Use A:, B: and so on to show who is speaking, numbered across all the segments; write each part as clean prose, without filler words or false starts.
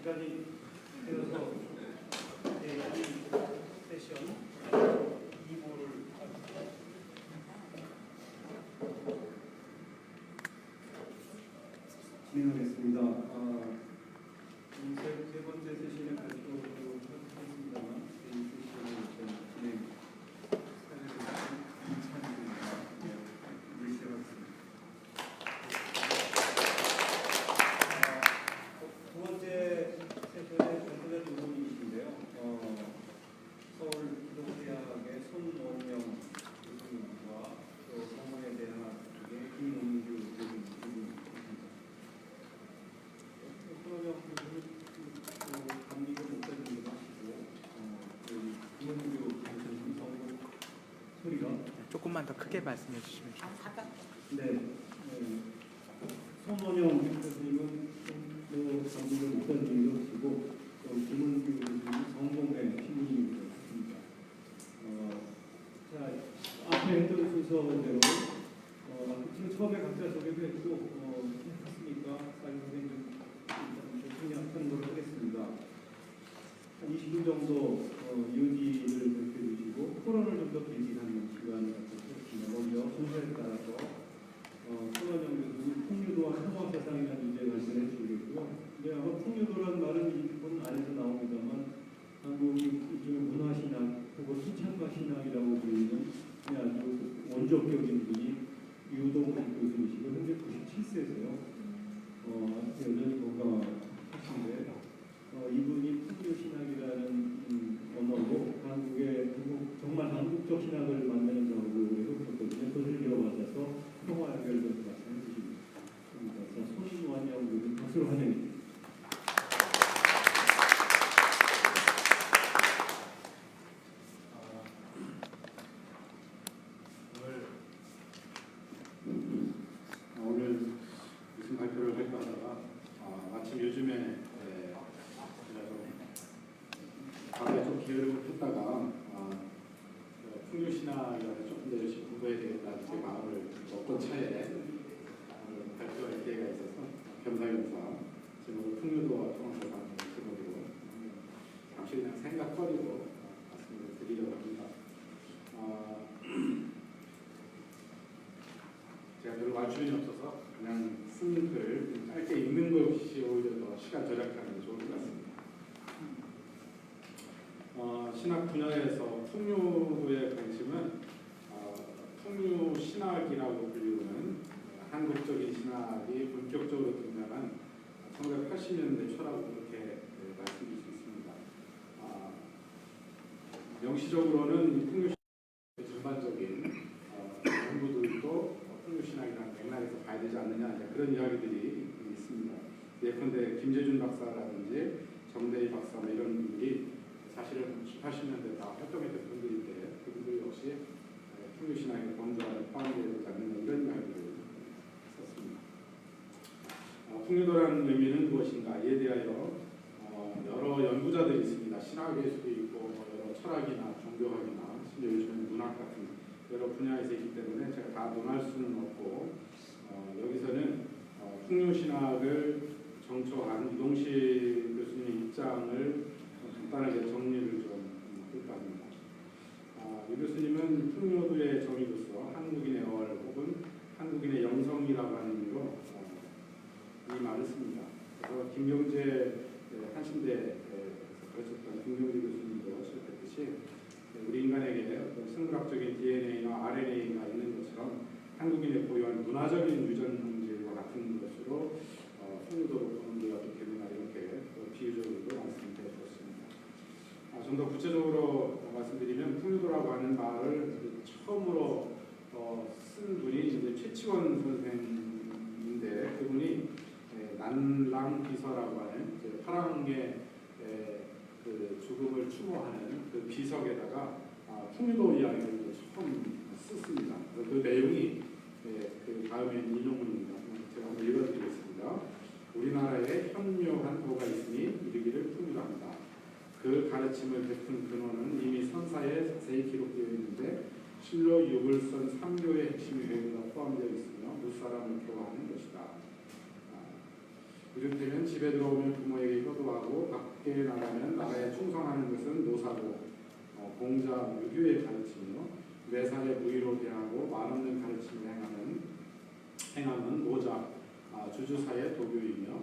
A: 시간이 되어서 이 세션 2부를 진행하겠습니다. 세 번째 세션에 가지도록 하겠습니다만 이 세션을 진행 사례를 이찬입니다. 물시하겠습니다. 두 번째 세션의 전문가님 분이신데요. 서울 기독대학의 손원영 교수님과 또 성모예대학의 김문규 교수님. 손원영 교수님 감리교 목사님도 하시고 김문규 교수님 성모 소리가
B: 조금만 더 크게 말씀해 주시면 좋겠습니다.
A: 네. 손원영 교수님은 감리교 목사님도 하시고 또 김문규 교수님은 성공회 신부님이셨습니다. 자, 앞에 했던 순서대로 지금 처음에 각자 소개도 했고 했으니까 사진 선생님 좀 생략하는 걸로 하겠습니다. 한 20분 정도 이유지를 밝혀주시고 토론을 좀 더 개진하는 시간을 갖겠습니다. 먼저 순서에 따라서 손원영 교수님 풍류도와 혐오 세상이라는 주제에 말씀해 주시겠고요. 이제 아마 풍류도라는 말은 이분 안에서 나옵니다만 한국이 일종의 문화신학 혹은 수찬과 신학이라고 불리는 아주 원조격인 분이 유동훈 교수님이시고 현재 97세세요. 여전히 건강하신데 이분이 풍류신학이라는 언어로 정말 한국적 신학을 만드는 작업을 해오셨거든요. 그것을 이어받아서 평화의 결과를 말씀해 주십니다. 자, 손원영 교수님 박수로 환영합니다.
C: 오늘 무슨 발표를 할까 하다가 마침 요즘에 과거에 좀 기회를 했다가 풍류신학이라서 조금 더 열심히 공부해야 되겠다는 제 마음을 먹던 차에 발표할 기회가 있어서 겸사겸사 제목을 풍류도와 통합세상의 제목으로 잠시 그냥 생각거리고 말씀을 드리려고 합니다. 제가 별로 말주변이 없어서 그냥 쓴 글 짧게 읽는 것이 오히려 더 시간 절약하는 게 좋을 것 같습니다. 신학 분야에서 풍류도의 관심은 풍류신학이라고 불리우는 한국적인 신학이 본격적으로 등장한 1980년대 초라고 그렇게 말씀드릴 수 있습니다. 명시적으로는 풍류신학의 전반적인 연구들도 풍류신학이라는 맥락에서 봐야 되지 않느냐 그런 이야기들이 있습니다. 예컨대 김재준 박사라든지 정대희 박사 이런 분들이 사실은 80년대 다 활동했던 분들인데 그분들 역시 풍류신학의 범주안에 포함되어 있지 않느냐 이런 이야기를 썼습니다. 풍류도라는 의미는 무엇인가? 이에 대하여 여러 연구자들이 있습니다. 신학의 수도 있고 여러 철학이나 종교학이나 심지어 요즘은 문학 같은 여러 분야에서 있기 때문에 제가 다 논할 수는 없고 여기서는 풍류신학을 정초한 이동식 교수님의 입장을 간단하게 정리를 좀 할까 합니다. 이 교수님은 풍류도의 정의로서 한국인의 얼 혹은 한국인의 영성이라고 하는 의미로 이 말을 씁니다. 그래서 김경재 한신대에서 가르쳤던 김경재 교수님도 지적했듯이 우리 인간에게 어떤 생물학적인 DNA나 RNA가 있는 것처럼 한국인의 보유한 문화적인 유전 형질과 같은 것으로 풍류도를 보는 게 어떻게 되나 이렇게 비유적으로 말씀드려 주었습니다. 좀 더 구체적으로 말씀드리면 풍류도라고 하는 말을 처음으로 쓴 분이 이제 최치원 선생인데 그분이 난랑비서라고 하는 파랑의 그 죽음을 추모하는 그 비석에다가 풍류도 이야기를 처음 썼습니다. 그 내용이 그 다음에 인용문입니다. 제가 한번 읽어드리겠습니다. 우리나라에 현묘한 도가 있으니 이르기를 풍류랍니다. 그 가르침을 베푼 근원은 이미 선사에 자세히 기록되어 있는데 실로 육을 쓴 삼교의 핵심이 외우가 포함되어 있으며 무사람을 교화하는 것이다. 이를테면 집에 들어오면 부모에게 효도하고 밖에 나가면 나라에 충성하는 것은 노사고 공자 유교의 가르침이요 매사에 무의로 대하고 말없는 가르침을 행하는 노자 주주사의 도교이며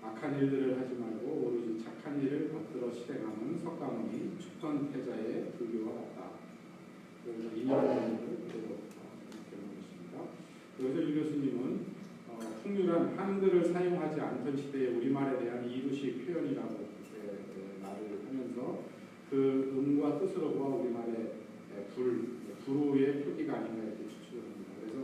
C: 악한 일들을 하지 말고 오로지 착한 일을 받들어 실행하는 석가모니 축선태자의 불교와 같다. 그래서 이념을 그대로 이렇게 놓으십니다. 여기서 유 교수님은 풍류란 한글을 사용하지 않던 시대의 우리말에 대한 이루식 표현이라고 말을 하면서 그 음과 뜻으로 보아 우리말의 불우의 표기가 아닌가 이렇게 추측을 합니다. 그래서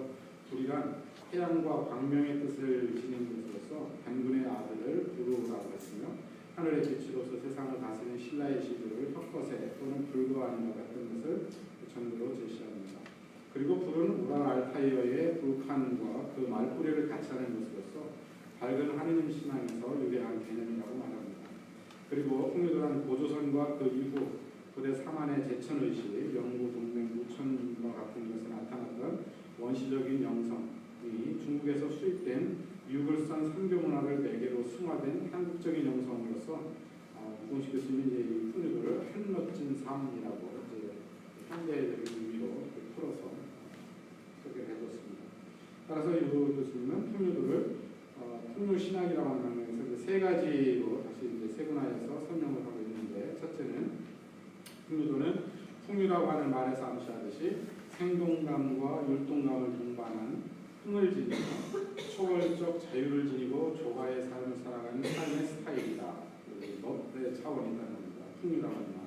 C: 불이란 태양과 광명의 뜻을 지닌 것으로서 단군의 아들을 불우라고 했으며 하늘의 빛으로서 세상을 다스리는 신라의 시조를 혁거세 또는 불과 아닌 것 같은 것을 전부로 제시합니다. 그리고 불은 우랄 알타이어의 불칸과 그 말뿌리를 같이 하는 것으로서 밝은 하느님 신앙에서 유래한 개념이라고 말합니다. 그리고 풍류도란 고조선과 그 이후 고대 사만의 제천의식, 영구, 동맹, 무천과 같은 것에 나타났던 원시적인 영성이 중국에서 수입된 유글선 선교 문화를 매개로 승화된 한국적인 영성으로서 유동식 교수님이 이 풍류도를 한멋진 삶이라고 현대적인 의미로 풀어서 소개를 해줬습니다. 따라서 유 교수님은 풍류도를 풍류신학이라고 하는 면에서 세 가지로 다시 세분화해서 설명을 하고 있는데, 첫째는 풍류도는 풍류라고 하는 말에서 암시하듯이 생동감과 율동감을 동반한 흥을 지니고 초월적 자유를 지니고 조화의 삶을 살아가는 삶의 스타일이다. 멋의 차원이 있다는 겁니다. 풍류라고 하는 말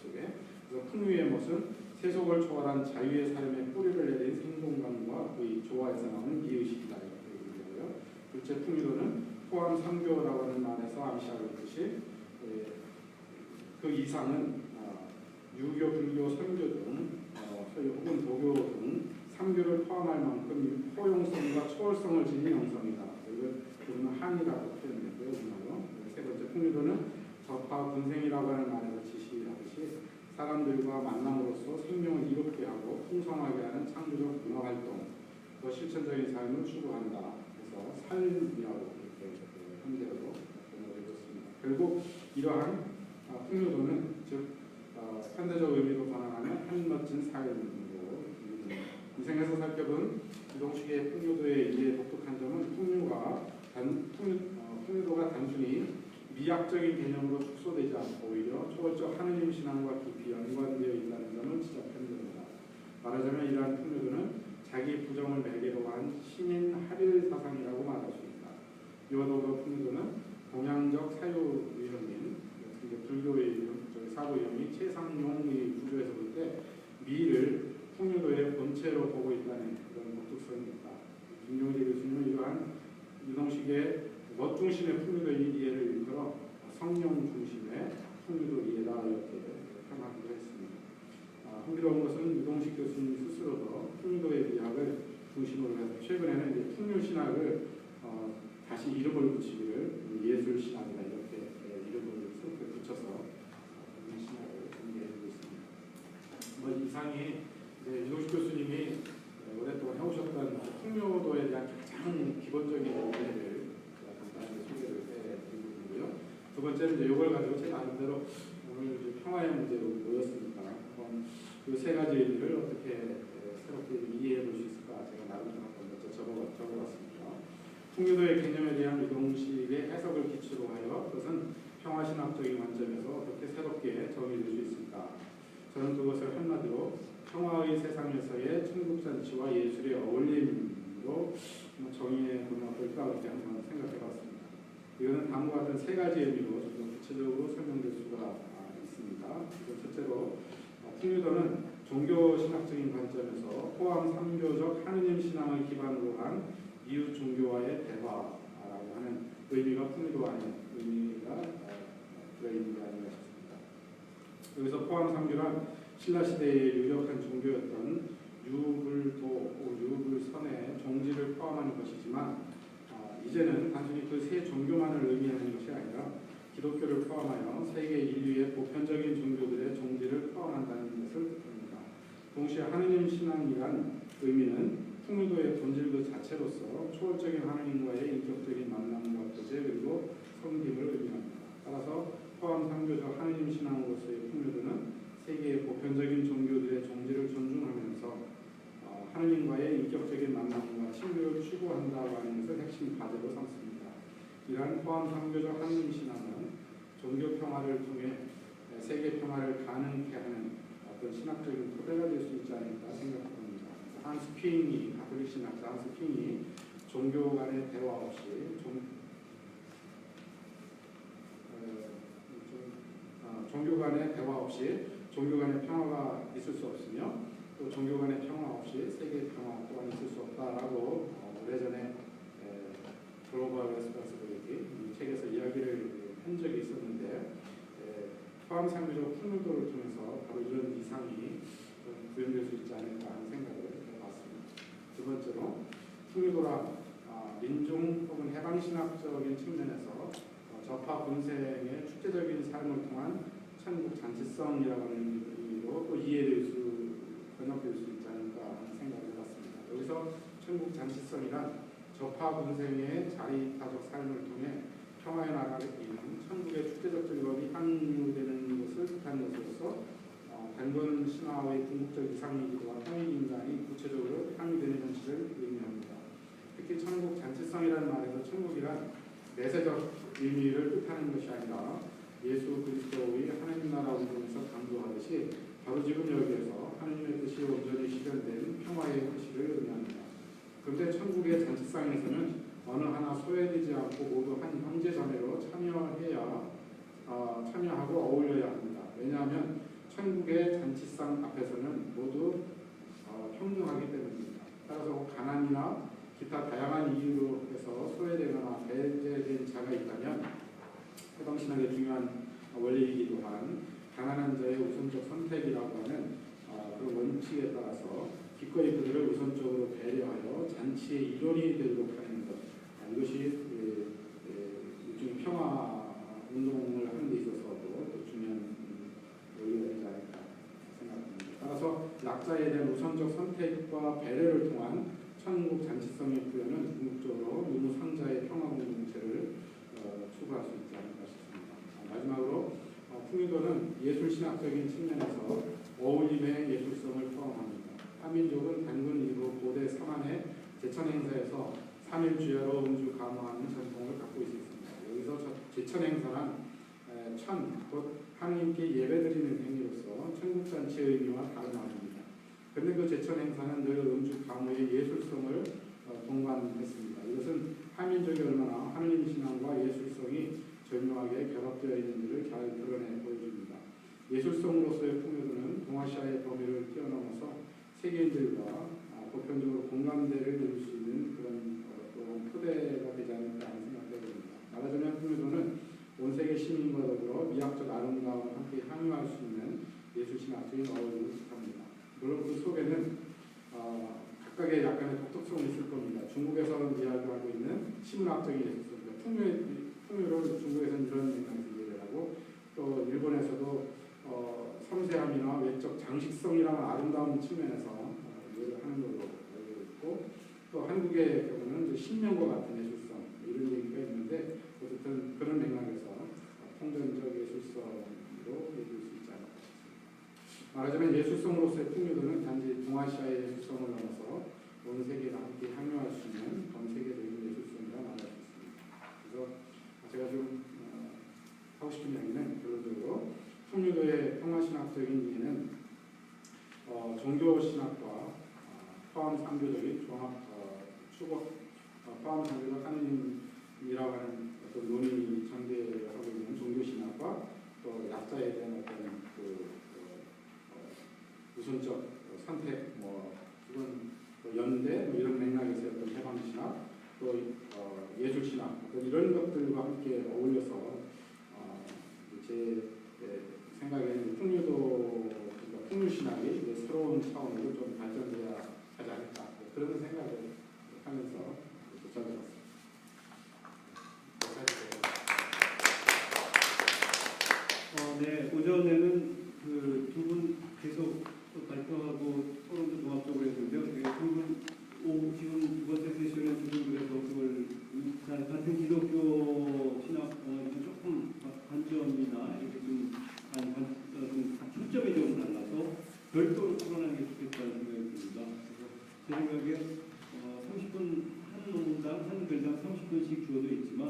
C: 속에. 그래서 풍류의 멋은 세속을 초월한 자유의 삶의 뿌리를 내린 생동감과 그의 조화에서 나오는 이의식이다. 이렇게 얘기하고요. 둘째, 풍류도는 포함 삼교라고 하는 말에서 암시하고 있듯이 그 이상은 유교, 불교, 선교 등 혹은 도교 등 삼교를 포함할 만큼 포용성과 초월성을 지닌 영성이다. 이걸 한이라고 표현했고요. 세 번째, 풍류도는 접하 군생이라고 하는 말에서 지시하듯이 사람들과 만남으로써 생명을 이롭게 하고 풍성하게 하는 창조적 문화활동, 또 실천적인 삶을 추구한다. 그래서 삶이라고 이렇게 현재로 번역해줬습니다. 결국 이러한 풍류도는 즉 현대적 의미로 전환하면 한멋진 삶이고, 인생에서 살펴본 유동식의 풍류도의 이해 독특한 점은 풍류도가 단순히 미학적인 개념으로 축소되지 않고 오히려 초월적 하느님 신앙과 깊이 연관되어 있다는 점을 지적한 점입니다. 말하자면 이러한 풍류도는 자기 부정을 매개로 한 신인 하릴 사상이라고 말할 수 있다. 이와 더불어 풍류도는 동양적 사유유형인 불교의 사고유형이 최상용의 구조에서 볼 때 미를 풍류도의 본체로 보고 있다는 그런 독특성이 있다. 김용재 교수님은 이러한 유동식의 멋 중심의 풍류도 이해를 일컬어 성령 중심의 풍류도 이해다 이렇게 평하기도 했습니다. 흥미로운 것은 유동식 교수님 스스로도 풍류도의 미학을 중심으로 해서 최근에는 이제 풍류신학을 다시 이름을 붙이기를 예술신학이다 이렇게 이름을 붙여서 신학을 전개해주고 있습니다. 이상이 유동식 교수님이 오랫동안 해오셨던 풍류도에 대한 가장 기본적인 이해를 간단하게 소개를 해드리고 있고요. 두 번째는 이걸 가지고 제 나름대로 오늘 평화의 문제로 모였으니까 그 세 가지 의미를 어떻게 새롭게 이해해 볼 수 있을까 제가 나름대로 한번 적어봤습니다. 풍류도의 개념에 대한 유동식의 해석을 기초로 하여 그것은 평화신학적인 관점에서 어떻게 새롭게 정의될 수 있을까. 저는 그것을 한마디로 평화의 세상에서의 천국잔치와 예술의 어울림으로 정의해 보면 어떨까 이렇게 한번 생각해봤습니다. 이거는 다음과 같은 세 가지 의미로 좀 더 구체적으로 설명될 수가 있습니다. 첫째로 풍류도는 종교신학적인 관점에서 포함 삼교적 하느님 신앙을 기반으로 한 이웃 종교와의 대화라고 하는 의미가 풍류도 안에 의미가 들어있는 게 아닌가 싶습니다. 여기서 포함 삼교란 신라시대의 유력한 종교였던 유불도, 유불선의 종지를 포함하는 것이지만 이제는 단순히 그 세 종교만을 의미하는 것이 아니라 기독교를 포함하여 세계 인류의 보편적인 종교들의 종지를 포함한다는 것을 뜻합니다. 동시에 하느님 신앙이란 의미는 풍류도의 본질 그 자체로서 초월적인 하느님과의 인격적인 만남과 그 번째 그리고 섬김을 의미합니다. 따라서 포함 상교적 하느님 신앙으로서의 풍요도는 세계의 보편적인 종교들의 종지를 존중하면서 하느님과의 인격적인 만남과 친교를 추구한다고 하는 것을 핵심 과제로 삼습니다. 이러한 포함 상교적 하느님 신앙은 종교 평화를 통해 세계 평화를 가능케 하는 어떤 신학적인 토대가 될 수 있지 않을까 생각합니다. 한스 핑이 가톨릭 신학자 한스 핑이 종교 간의 대화 없이 종교 간의 대화 없이 종교 간의 평화가 있을 수 없으며 또 종교 간의 평화 없이 세계 평화 또한 있을 수 없다라고 오래전에 글로벌 레스ponsibility 이 책에서 이야기를 한 적이 있었는데 포함 상교적 풍요도를 통해서 바로 이런 이상이 좀 구현될 수 있지 않을까 하는 생각을 해봤습니다. 두 번째로 풍요도란 민중 혹은 해방신학적인 측면에서 저파 군생의 축제적인 삶을 통한 천국 잔치성이라고 하는 의미로 또 이해될 수 번역될 수 있지 않을까 하는 생각을 해봤습니다. 여기서 천국 잔치성이란 저파 군생의 자리타적 삶을 통해 평화의 나라를 이루는 천국의 축제적 즐거움이 향유되는 것을 뜻하는 것으로서 단군 신화의 궁극적 이상이기도 한 평행 인간이 구체적으로 향유되는 현실을 의미합니다. 특히 천국 잔치성이라는 말에서 천국이란 내세적 의미를 뜻하는 것이 아니라 예수 그리스도의 하나님 나라 운동에서 강조하듯이 바로 지금 여기에서 하나님의 뜻이 온전히 실현된 평화의 현실을 의미합니다. 그런데 천국의 잔치상에서는 어느 하나 소외되지 않고 모두 한 형제 자매로 참여하고 어울려야 합니다. 왜냐하면 천국의 잔치상 앞에서는 모두 평등하기 때문입니다. 따라서 가난이나 기타 다양한 이유로 해서 소외되거나 배제된 자가 있다면 해방신학의 중요한 원리이기도 한 가난한 자의 우선적 선택이라고 하는 그런 원칙에 따라서 기꺼이 그들을 우선적으로 배려하여 잔치의 일원이 되도록 하는 것 이것이 일종의 평화 운동을 하는 데 있어서도 또 중요한 원리가 되지 않을까 생각합니다. 따라서 약자에 대한 우선적 선택과 배려를 통한 천국 잔치성의 부여는 궁극적으로 유무상자의 평화 공동체를 추구할 수 있지 않을까 싶습니다. 마지막으로 풍요도는 예술신학적인 측면에서 어울림의 예술성을 포함합니다. 한민족은 단군 이후 고대 사만의 제천 행사에서 3일 주야로 음주 감화하는 전통을 갖고 있었습니다. 여기서 제천 행사는 곧 하느님께 예배드리는 행위로서 천국잔치의 의미와 다른 말입니다. 그런데 그 제천 행사는 늘 음주 감화의 예술성을 동반했습니다. 이것은 한민족이 얼마나 하느님 신앙과 예술성이 절묘하게 결합되어 있는지를 잘 드러내 보여줍니다. 예술성으로서의 풍요도는 동아시아의 범위를 뛰어넘어서 세계인들과 보편적으로 공감대를 이룰 수 있는 그런 토대가 되지 않을까 하는 생각이 듭니다. 말하자면 풍요도는 온 세계 시민과 더불어 미학적 아름다움을 함께 향유할 수 있는 예술신학적인 어울림을 뜻합니다. 물론 그 속에는 각각의 약간의 독특성이 있을 겁니다. 중국에서 이야기하고 있는 신문학적인 예술성, 풍요를 중국에서는 이런 맥락에서 이해를 하고 또 일본에서도 섬세함이나 외적 장식성이라는 아름다운 측면에서 이해를 하는 걸로 알고 있고 또 한국의 경우는 신명과 같은 예술성 이런 얘기가 있는데 어쨌든 그런 맥락에서 통전적 예술성으로 얘기할 수 있지 않을까 싶습니다. 말하자면 예술성으로서의 풍요도는 단지 동아시아의 예술성을 넘어서 온 세계가 함께 향유할 수 있는 전 세계적인 예술성이라 말할 수 있습니다. 그래서 제가 좀 하고 싶은 이야기는 결론적으로 풍요도의 평화신학적인 이해는 종교신학과 포함상교적인 종합 추구 포함상교적 하느님이라고 하는 어떤 논의이 전개하고 있는 종교신학과 또 약자에 대한 어떤 우선적 선택 이건 연대 이런 맥락에서 어떤 해방신학 또 예술신학 이런 것들과 함께 어울려서 제 생각에는 풍요도 풍요신학이 새로운 차원으로 좀 발전돼야 하지 않을까 그런 생각을 하면서 찾아봤습니다.
A: 네, 오전에는 그 두 분 계속 발표하고 토론도 종합적으로 했는데요. 두 분 지금 두 번째 세션에 두 분 그래서 그걸 같은 기독교 별도로 풀어내는 게 좋겠다는 생각이 듭니다. 그래서 제 생각에 30분 한 논문당 한 글당 30분씩 주어져 있지만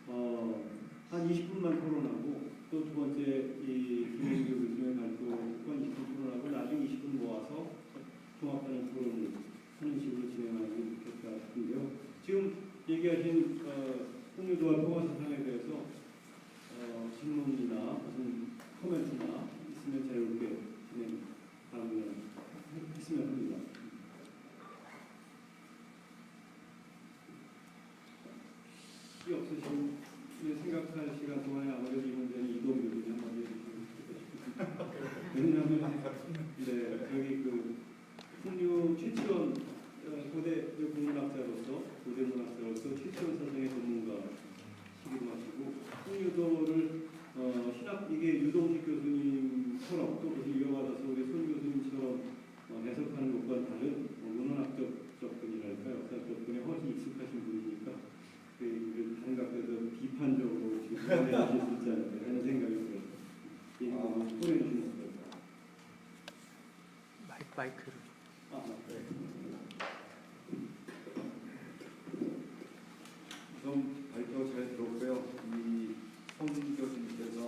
A: 한 20분만 토론하고 또 두 번째 이 김영규 교수님의 발표가 20분 토론하고 나중에 20분 모아서 종합하는 토론을 하는 식으로 진행하는 게 좋겠다 싶은데요. 지금 얘기하신 풍류도와 평화사상에 대해서 질문이나 무슨 코멘트나 있으면 자유롭게 했으면 합니다. 시 없으신 생각할 시간 동안에 아무래도 이 문제는 이동 교수님 한마디 해주시면 좋겠다 싶습니다. 왜냐하면 저기 풍류 최치원 고대 국문학자로서 최치원 선생의 전문가시기도 하시고 풍류도를 이게 유동식 교수님처럼 또 무슨 이어받아서 우리 손 교수님처럼 해석하는 것과 다른 문헌학적 접근이랄까 역사적 접근에 훨씬 익숙하신 분이니까 다른 각도에서 비판적으로 지금 해주실 수 있지 않을까 하는 생각이 들어요. 보내주시면 어떨까요?
B: 마이크를.
A: 네.
D: 우선 발표 잘 들었고요. 손 교수님께서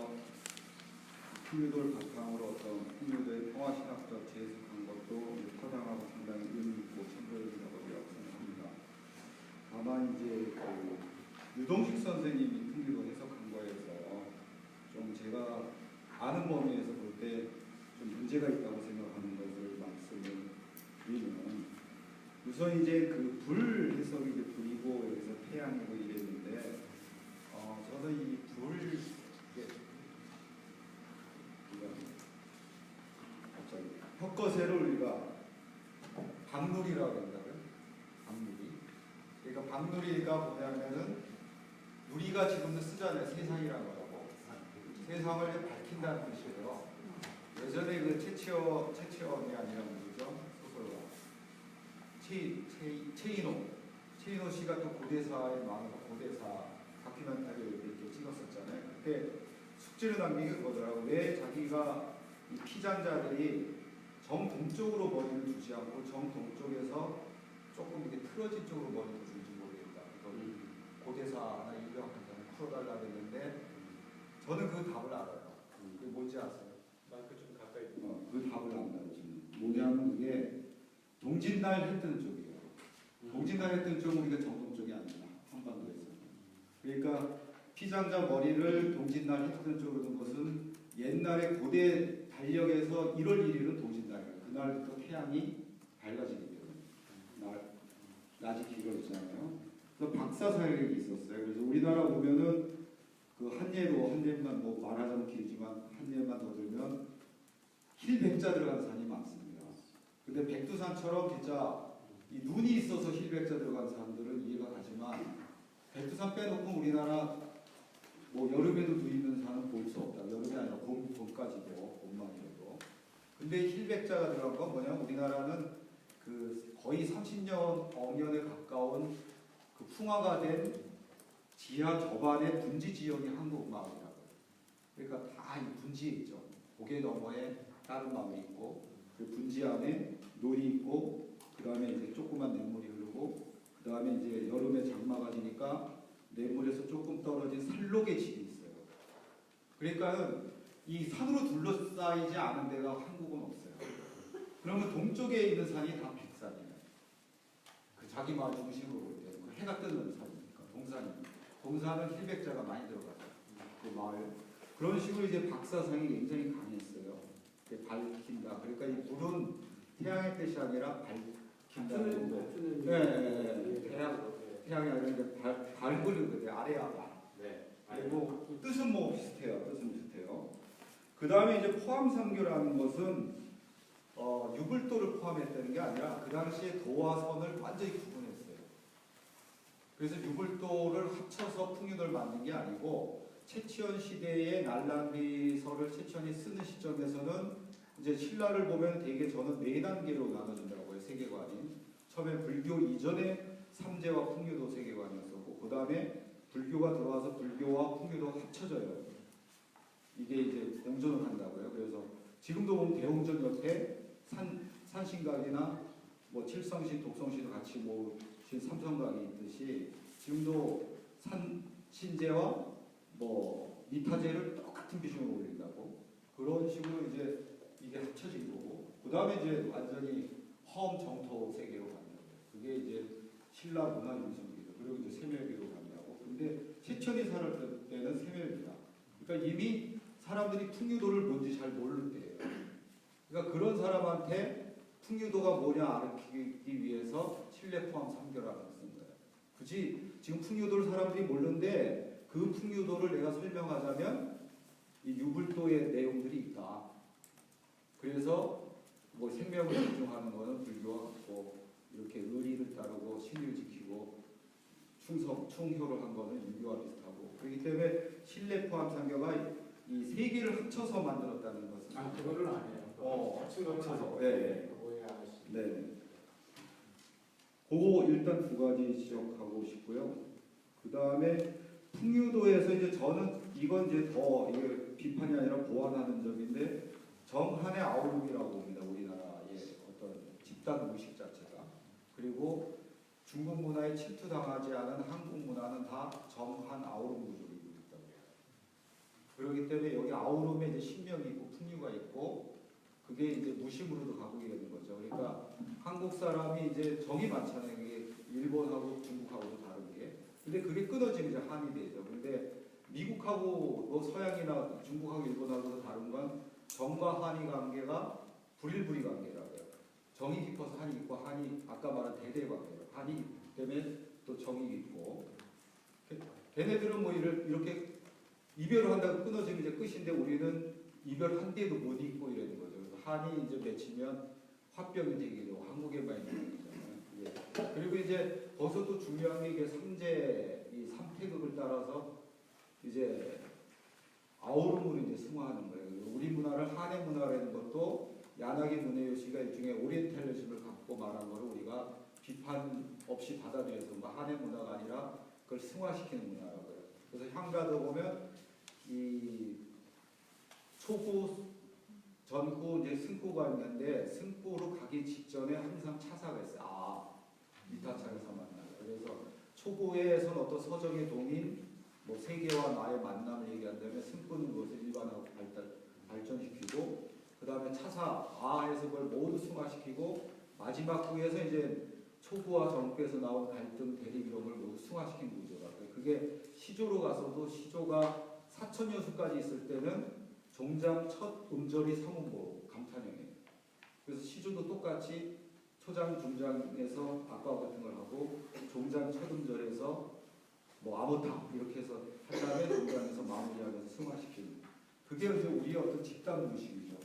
D: 풍류도를 바탕으로 어떤 풍류도의 평화신학적 재해석한 것도 타당하고 상당히 의미 있고 참고적이라고 생각합니다. 다만 이제 유동식 선생님이 풍류도 해석한 거에서 좀 제가 아는 범위에서 볼 때 좀 문제가 있다고 생각하는 것을 말씀을 드리면, 우선 이제 불 해석이 이제 불이고 여기서 태양이고 이랬는데 저는 이 불 헛것에를 우리가 박누리라고 한다고요. 박누리. 그러니까 박누리가 뭐냐면은 우리가 지금도 쓰잖아요. 세상이라는 거라고. 세상을 밝힌다는 뜻이에요. 예전에 채치원이 아니라 누구죠? 소설가 최인호 씨가 또 고대사에 나와서 고대사 다큐멘터리를 이렇게 찍었었잖아요. 그때 숙제를 남긴 게 그거더라고. 왜 자기가 이 피장자들이 정동쪽으로 머리를 두지 않고 정동쪽에서 조금 이렇게 틀어진 쪽으로 머리를 두는지 모르겠다. 이걸 고대사나 인류학자는 풀어달라 그랬는데 저는 그 답을 알아요. 그게 뭔지 아세요?
C: 마이크 좀 가까이.
D: 그 답을 안다요. 뭐냐면 그게 동짓날 했던 쪽이에요. 동짓날 했던 쪽은 우리가 정동쪽이 아니라 한반도에서. 그러니까 피장자 머리를 동짓날 했던 쪽으로 둔 것은 옛날에 고대 달력에서 1월 1일은 동짓날이에요. 그날부터 태양이 밝아지게 돼요. 낮이 길어지잖아요. 그래서 박사사역이 있었어요. 그래서 우리나라 보면은 그 한예만 뭐 말하자면 길지만 한예만 더 들면 힐백자 들어간 산이 많습니다. 근데 백두산처럼 진짜 이 눈이 있어서 힐백자 들어간 산들은 이해가 가지만 백두산 빼놓고 우리나라 뭐 여름에도 눈 있는 산은 볼 수 없다. 여름이 아니라 봄까지도 봄만이라도. 근데 힐백자가 들어간 건 뭐냐면 우리나라는 그 거의 30억 년에 가까운 그 풍화가 된 지하 저반의 분지 지역이 한국 마을이라고요. 그러니까 다 이 분지에 있죠. 고개 너머에 다른 마을이 있고 그 분지 안에 놀이 있고 그 다음에 이제 조그만 냇물이 흐르고 그 다음에 이제 여름에 장마가 지니까 냇물에서 조금 떨어진 산록의 집이 있어요. 그러니까 이 산으로 둘러싸이지 않은 데가 한국은 없어요. 그러면 동쪽에 있는 산이 다 백산이에요. 그 자기 마을 중심으로 볼 때 그 해가 뜨는 산이니까 동산은 힐백자가 많이 들어가요. 그 마을 그런 식으로 이제 박사상이 굉장히 강했어요. 밝힌다. 그러니까 이 불은 태양의 뜻이 아니라 밝힌다는 거. 태양이 아니라 이제 밝으는 거죠. 아래아가.
C: 네.
D: 그리고 뜻은 뭐 비슷해요. 그 다음에 이제 포함상교라는 것은 유불도를 포함했다는 게 아니라 그 당시에 도와 선을 완전히 구분했어요. 그래서 유불도를 합쳐서 풍윤을 만든 게 아니고 채치원 시대의 날랑비서를 채치원이 쓰는 시점에서는 이제 신라를 보면 대개 저는 4단계로 나눠진다고 해요. 세계관이. 처음에 불교 이전에 삼재와 풍유도 세계관이었었고 그 다음에 불교가 들어와서 불교와 풍유도 합쳐져요. 이게 이제 공존을 한다고요. 그래서 지금도 보면 대웅전 옆에 산신각이나 뭐 칠성시, 독성시도 같이 모신 삼성각이 있듯이 지금도 산신제와 뭐 미타제를 똑같은 비중으로 올린다고 그런 식으로 이제 이게 합쳐진 거고 그 다음에 이제 완전히 허엄 정토 세계로 간다고 그게 이제 신라 문화 윤성기죠. 그리고 이제 세멸기로 간다고. 근데 최천이 살았을 때는 세멸기다. 그러니까 이미 사람들이 풍류도를 뭔지 잘 모를 때예요. 그러니까 그런 사람한테 풍류도가 뭐냐 알리기 위해서 신뢰 포함 3교라고 쓴 거예요. 굳이 지금 풍류도를 사람들이 모르는데 그 풍류도를 내가 설명하자면 이 유불도의 내용들이 있다. 그래서 뭐 생명을 존중하는 거는 불교와 같고 이렇게 의리를 따르고 신을 지키고 충효를 한 거는 유교와 비슷하고 그렇기 때문에 신뢰 포함 3교가 이 세 개를 합쳐서 만들었다는 것은
C: 그거를 안 해요.
D: 합쳐서 네.
C: 오해하시죠.
D: 네. 그거 일단 두 가지 지적하고 싶고요. 그 다음에 풍유도에서 이제 저는 이건 이제 더 이게 비판이 아니라 보완하는 점인데 정한의 아우름이라고 봅니다. 우리나라의 어떤 집단 무식 자체가. 그리고 중국 문화에 침투당하지 않은 한국 문화는 다 정한 아우름 구조를 이루고 있다고 해요. 그렇기 때문에 여기 아우름에 이제 신명이 있고 풍류가 있고 그게 이제 무심으로도 가공이 되는 거죠. 그러니까 한국 사람이 이제 정이 많잖아요. 이게 일본하고 중국하고도 다른 게. 근데 그게 끊어지면 이제 한이 되죠. 근데 미국하고 뭐 서양이나 중국하고 일본하고도 다른 건 정과 한이 관계가 불일불이 관계라고요. 정이 깊어서 한이 있고 한이 아까 말한 대대 관계예요. 한이 깊기 때문에 또 정이 깊고 걔네들은 뭐 이렇게 이별을 한다고 끊어지면 이제 끝인데 우리는 이별한 뒤에도 못 잊고 이러는 거죠. 그래서 한이 이제 맺히면 화병이 되기도 한국에만 있는 거잖아요. 그리고 이제 거기서 또 중요한 게 이게 삼재 이 삼태극을 따라서 이제 아우름으로 이제 승화하는 거예요. 우리 문화를 한의 문화라는 것도 야나기 문해요시가 일종의 오리엔탈리즘을 갖고 말한 거를 우리가 비판 없이 받아들여서 뭐 한의 문화가 아니라 그걸 승화시키는 문화라고요. 그래서 향가도 보면 이 초구, 전구, 이제 승구가 있는데 승구로 가기 직전에 항상 차사가 있어요. 미타차에서 만나요. 그래서 초구에선 어떤 서정의 동인, 뭐 세계와 나의 만남을 얘기한다면 승구는 그것을 일반화하고 발전시키고 그 다음에 차사에서 그걸 모두 승화시키고 마지막 구에서 이제 초구와 전구에서 나온 갈등, 대립 이런 걸 모두 승화시킨 구조라고요. 그게 시조로 가서도 시조가 사천여수까지 있을 때는 종장 첫 음절이 삼음보 감탄형이에요. 그래서 시조도 똑같이 초장 중장에서 아까 같은 걸 하고 종장 첫 음절에서 뭐 아무탕 이렇게 해서 한 다음에 종장에서 마무리하면서 승화시키는 그게 이제 우리의 어떤 집단 무식이죠.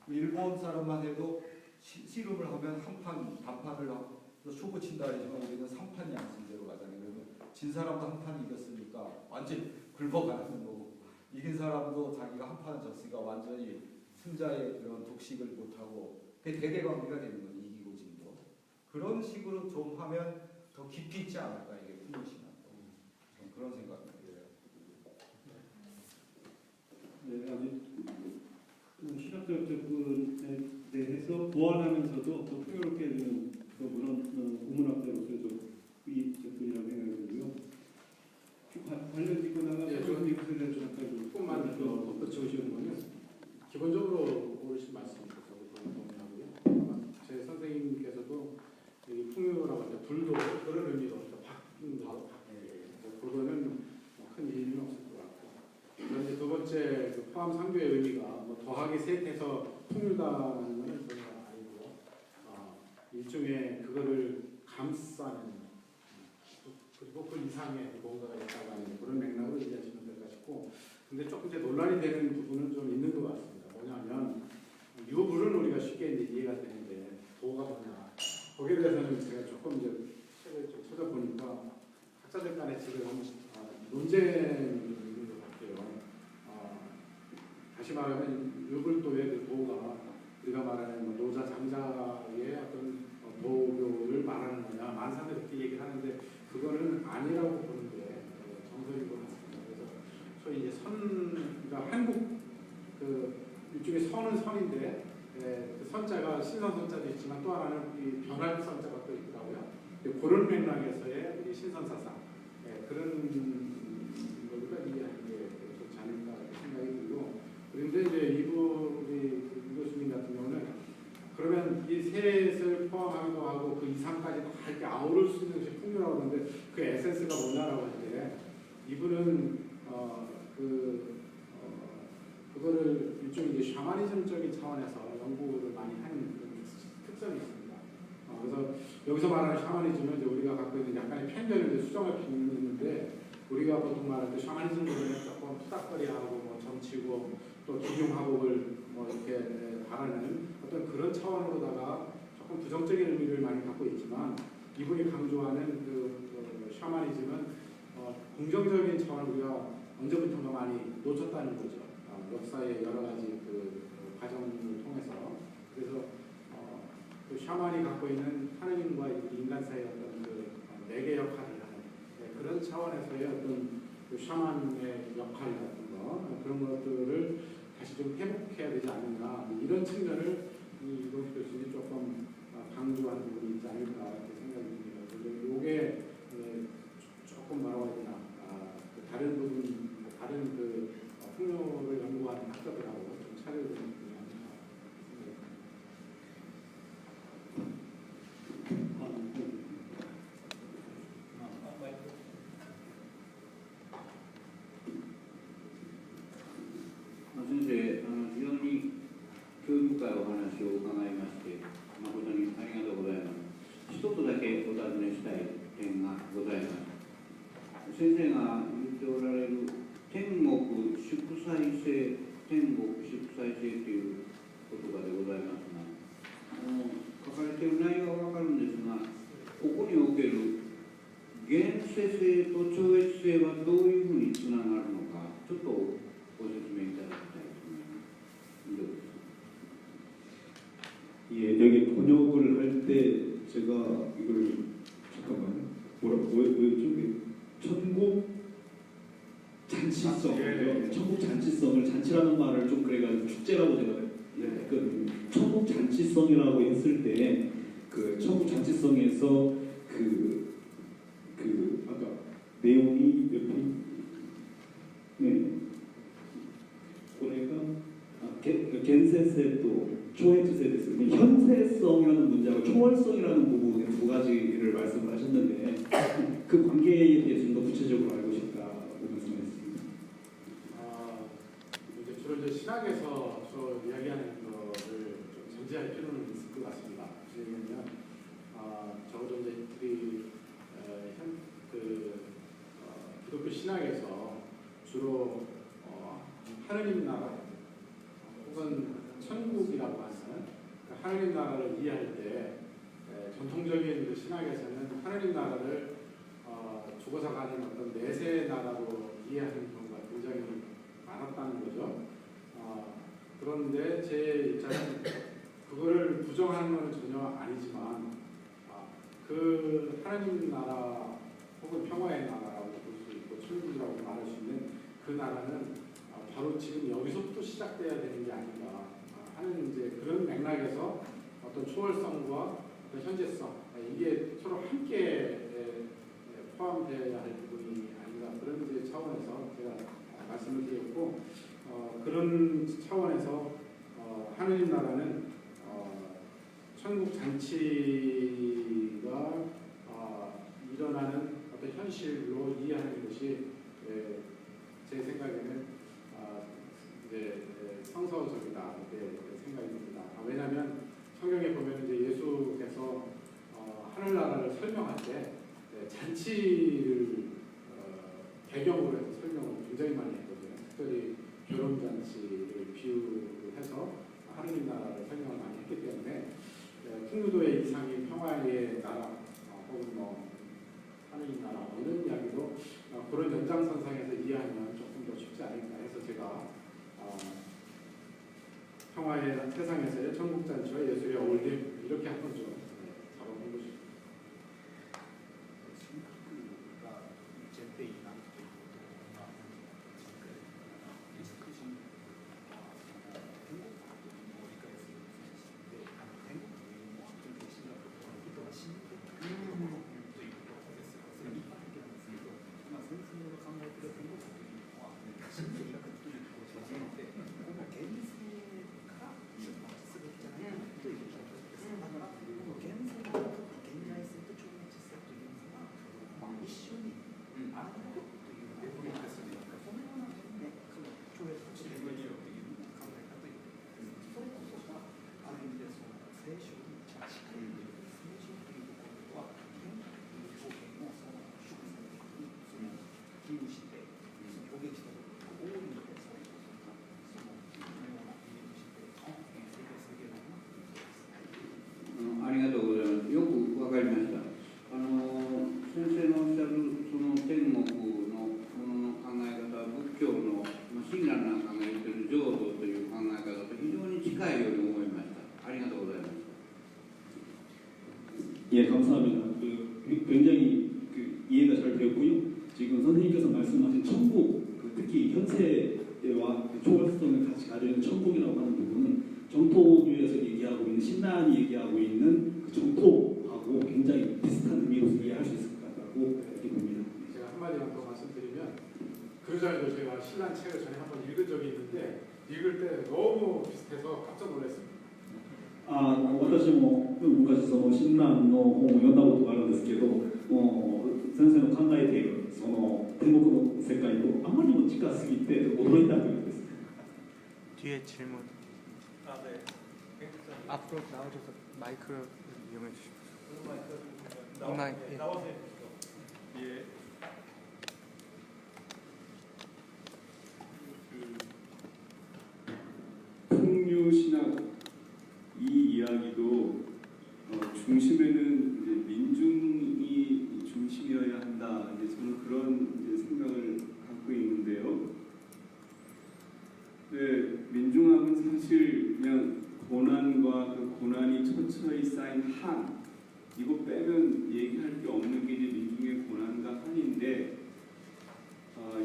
D: 일본 사람만 해도 씨름을 하면 한판 단판을 하고 쇼부 친다 하지만 우리는 3판 양승제로 가잖아요. 그러면 진 사람도 한 판 이겼으니까 완전히 굴러가는 거고 이긴 사람도 자기가 한 판을 졌으니까 완전히 승자의 그런 독식을 못하고 그게 대대관계가 되는 거죠. 이기고 진도. 그런 식으로 좀 하면 더 깊이 있지 않을까 이게 풍요시나 그런 생각입니다.
A: 네, 아주 실학적 접근에 대해서 보완하면서도 또 풍요롭게 해주는 그 우문학자로서 이 접근이라고 생각이 들고요. 관련 뒷거나가 이것에 대해서
C: 조금만 더 덧붙이고 싶은 거는 기본적으로 오르신 말씀이셔서 동의하고요. 제 선생님께서도 이 풍요라고 할 때 불도 그런 의미로 바뀐 거 그거는 큰 의미는 없을 것 같고 그런데 두 번째 그 포함 3교의 의미가 뭐 더하기 셋해서 풍요다라는 것은 전혀 아니고 일종의 그거를 감싸는 그리고 그 이상의 뭔가가 있다고 하는 그런 맥락으로 이해하시면 될 것 같고 근데 조금 이제 논란이 되는 부분은 좀 있는 것 같습니다. 뭐냐면 유불은 우리가 쉽게 이제 이해가 되는데 도가 뭐냐 거기에 대해서는 제가 조금 이제 책을 좀 찾아보니까 학자들 간에 지금 논쟁이 있는 것 같아요. 다시 말하면 유불도의 그 도가 우리가 말하는 뭐 노자 장자의 어떤 도교를 말하는 거냐 만사들 그렇게 얘기를 하는데 그거는 아니라고 보는 게 정설인 것 같습니다. 그래서 소위 이제 그러니까 한국 그 일종의 선은 선인데 그 선자가 신선 선자도 있지만 또 하나는 이 변할 선자가 또 있더라고요. 그런 맥락에서의 우리 신선 사상 그런 걸로 이해하는 게 좋지 않을까 생각이 들고 그런데 이제 이분 우리 이 교수님 같은 경우는 그러면 이 셋을 포함하기도 하고 그 이상까지 다 이렇게 아우를 수 있는 것이 풍요라고 하는데 그 에센스가 뭐냐라고 할 때 이분은 그거를 일종의 이제 샤머니즘적인 차원에서 연구를 많이 하는 그런 특성이 있습니다. 그래서 여기서 말하는 샤머니즘은 이제 우리가 갖고 있는 약간의 편견을 이제 수정할 필요는 있는데 우리가 보통 말할 때 샤머니즘보다는 조금 푸닥거리하고 뭐 점치고 또 기흉화복을 뭐 이렇게 바라는 어떤 그런 차원으로다가 조금 부정적인 의미를 많이 갖고 있지만 이분이 강조하는 그 샤머니즘은 긍정적인 차원을 우리가 언제부턴가 많이 놓쳤다는 거죠. 역사의 여러 가지 그 과정을 통해서 그래서 그 샤만이 갖고 있는 하느님과 인간 사이의 어떤 그 매개 역할을 하는 그런 차원에서의 어떤 그 샤만의 역할 같은 거 그런 것들을 다시 좀 회복해야 되지 않는가 이런 측면을 이동식 교수님이 조금 강조한 부분이 있지 않을까 이렇게 생각이 듭니다. 그래서 이게 조금 뭐라고 해야 되나 그 다른 부분 다른 그 풍요를 연구하는 학자들하고 좀 차이를 두는 부분이 아닌가
E: 先生、非常に興味深いお話を伺いまして、誠にありがとうございます。一つだけお尋ねしたい点がございます。先生が言っておられる天国祝祭制、天国祝祭制という言葉でございますが、書かれている内容は分かるんですが、ここにおける現世性と超越性はどういうふうにつながるのか、ちょっとご説明いただきたいと思います。以上です。
F: 예, 여기 번역을 할 때 제가 이걸 잠깐만 뭐였죠? 천국 잔치성, 천국 잔치성을 잔치라는 말을 좀 그래가지고 축제라고 제가 했거든요. 천국 잔치성이라고 했을 때 그 천국 잔치성에서 그 아까 내용이 몇 페이지? 네, 보니까 겐세세 또 초회주세 됐습니다. 현세성이라는 문제하고 초월성이라는 부분의 두 가지를 말씀을 하셨는데 그 관계에 대해서 좀 더 구체적으로 알고 싶다고 말씀하셨습니다.
C: 이제 주로 이제 신학에서 주로 이야기하는 거를 좀 전제할 필요는 있을 것 같습니다. 왜냐하면 적어도 이제 우리 기독교 신학에서 주로 하느님 나라 혹은 천국이라고 하는 하느님 나라를 이해할 때 전통적인 그 신학에서는 하느님 나라를 죽어서 가는 어떤 내세 나라로 이해하는 경우가 굉장히 많았다는 거죠. 그런데 제 입장은 그거를 부정하는 건 전혀 아니지만 그 하느님 나라 혹은 평화의 나라라고 볼 수 있고 천국이라고 말할 수 있는 그 나라는 바로 지금 여기서부터 시작돼야 되는 게 아닌가 하는 이제 그런 맥락에서 어떤 초월성과 어떤 현재성 이게 서로 함께 포함되어야 할 부분이 아닌가 그런 이제 차원에서 제가 말씀을 드렸고 그런 차원에서 하느님 나라는 천국 잔치가 일어나는 어떤 현실로 이해하는 것이 제 생각에는 이제 성서적이다 이렇게 생각이 듭니다. 왜냐하면 성경에 보면 이제 예수께서 하늘나라를 설명할 때 잔치를 배경으로 해서 설명을 굉장히 많이 했거든요. 특별히 결혼잔치를 비유로 해서 하느님 나라를 설명을 많이 했기 때문에 풍요도의 이상이 평화의 나라 혹은 뭐 하느님 나라 이런 이야기도 그런 연장선상에서 이해하면 조금 더 쉽지 않을까 해서 제가 평화의 세상에서의 천국잔치와 예수의 어울림 이렇게 한번 좀 잡아본 것입니다.
F: 예, 감사합니다. 굉장히 이해가 잘 되었고요. 지금 선생님께서 말씀하신 천국, 특히 현세와 초월성을 같이 가지는 천국이라고 하는 부분은 정토교에서 얘기하고 있는 신난이 얘기하고 있는 그 정토하고 굉장히 비슷한 의미로 이해할 수 있을 것 같다고 이렇게 봅니다.
C: 제가 한마디만 더 말씀드리면 그러자에도 제가 신란 책을 전에 한번 읽은 적이 있는데 읽을 때 너무 비슷해서 깜짝 놀랐습니다.
F: 私も昔その親鸞の本を読んだことがあるんですけど、先生の考えているその天国の世界とあまりにも近すぎて驚いたということです。
B: 뒤에 질문. 앞으로 나오셔서 마이크를 이용해 주시고. 예.
A: 나와서 해주시죠. 예.
G: 풍류신학 이 이야기도 중심에는 이제 민중이 중심이어야 한다. 이제 저는 그런 이제 생각을 갖고 있는데요. 네, 민중학은 사실 그냥 고난과 그 고난이 처처히 쌓인 한 이거 빼면 얘기할 게 없는 게 이제 민중의 고난과 한인데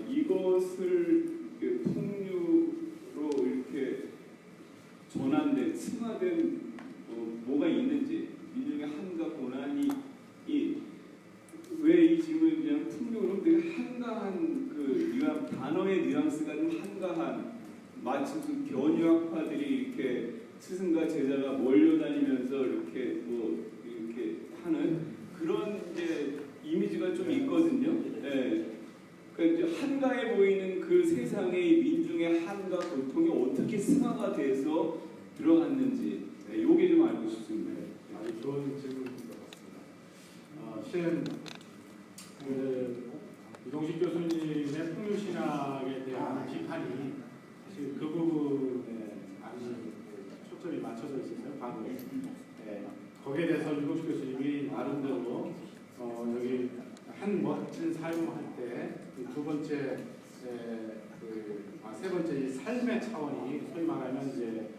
G: 이것을 풍류로 이렇게 전환된, 승화된 뭐가 있는지 민중의 한과 고난이 왜 이 질문을 그냥 풍류로 되게 한가한 그 단어의 뉘앙스가 좀 한가한 마치 무슨 견유학파들이 이렇게 스승과 제자가 몰려다니면서 이렇게 이렇게 하는 그런 이제 이미지가 좀 있거든요. 네. 그러니까 이제 한가해 보이는 그 세상의 민중의 한과 고통이 어떻게 승화가 돼서 들어갔는지 요게 좀 알고 싶습니다.
C: 아주 좋은 질문인 것 같습니다. 실은 이동식 교수님의 풍류신학에 대한 비판이 사실 그 부분에 많이 초점이 맞춰져 있었어요. 방금. 거기에 대해서 이동식 교수님이 나름대로 여기 한 멋진 삶할 때 두 번째, 세 번째 이 삶의 차원이 소위 말하면 이제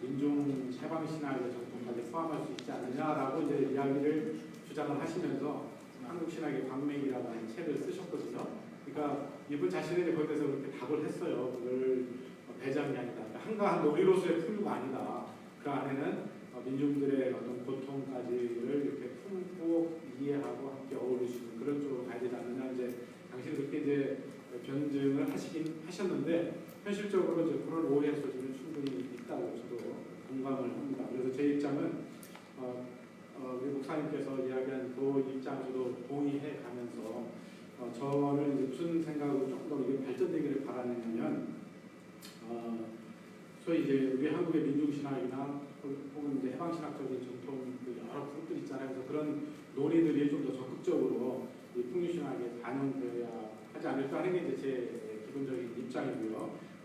C: 민중 해방신학의 정통까지 포함할 수 있지 않느냐라고 이제 이야기를 주장을 하시면서 한국신학의 광맥이라고 하는 책을 쓰셨거든요. 그러니까 이분 자신이 거기에 대해서 그렇게 답을 했어요. 그걸 배장이 아니다. 한가한 놀이로서의 풍류가 아니다. 그 안에는 민중들의 어떤 고통까지를 이렇게 품고 이해하고 함께 어울릴 수 있는 그런 쪽으로 가야 되지 않느냐. 이제 당신이 그렇게 이제 변증을 하셨는데 현실적으로 이제 그런 오해 소지는 충분히 있다고 저도 공감을 합니다. 그래서 제 입장은 우리 목사님께서 이야기한 그 입장 저도 동의해 가면서 저는 이제 무슨 생각으로 조금 더 이게 발전되기를 바라느냐면 소위 이제 우리 한국의 민중신학이나 혹은 이제 해방신학적인 전통 여러 그룹들 있잖아요. 그래서 그런 논의들이 좀 더 적극적으로 이 풍류신학에 반영되어야 하지 않을까 하는 게 이제 제 기본적인 입장이고요.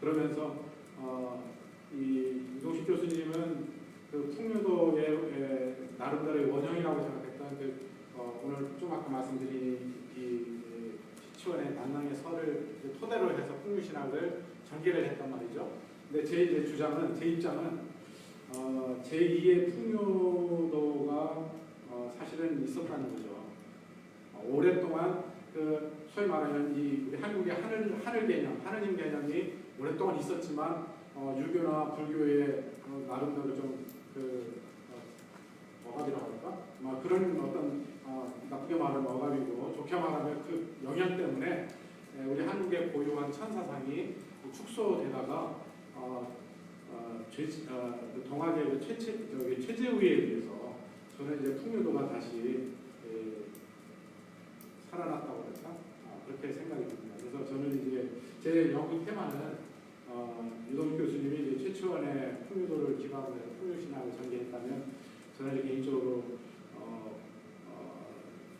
C: 그러면서 이 이동식 교수님은 그 풍류도의 나름대로의 원형이라고 생각했던 오늘 좀 아까 말씀드린 이 시치원의 만낭의 설을 토대로 해서 풍류신학을 전개를 했단 말이죠. 근데 제 입장은 제2의 풍류도가 사실은 있었다는 거죠. 오랫동안 그 소위 말하면 이 우리 한국의 하늘 개념, 하느님 개념이 오랫동안 있었지만 유교나 불교의 나름대로 좀 억압이라고 할까? 그런 어떤 나쁘게 말하면 억압이고 좋게 말하면 그 영향 때문에 우리 한국의 고유한 천사상이 축소되다가 동아계 최재우에 의해서 저는 이제 풍류도가 다시 살아났다고 할까? 그렇게 생각이 듭니다. 그래서 저는 이제 제 연구 테마는 유동식 교수님이 이제 최초원의 풍류도를 기반으로 해서 풍류신학을 전개했다면 저는 개인적으로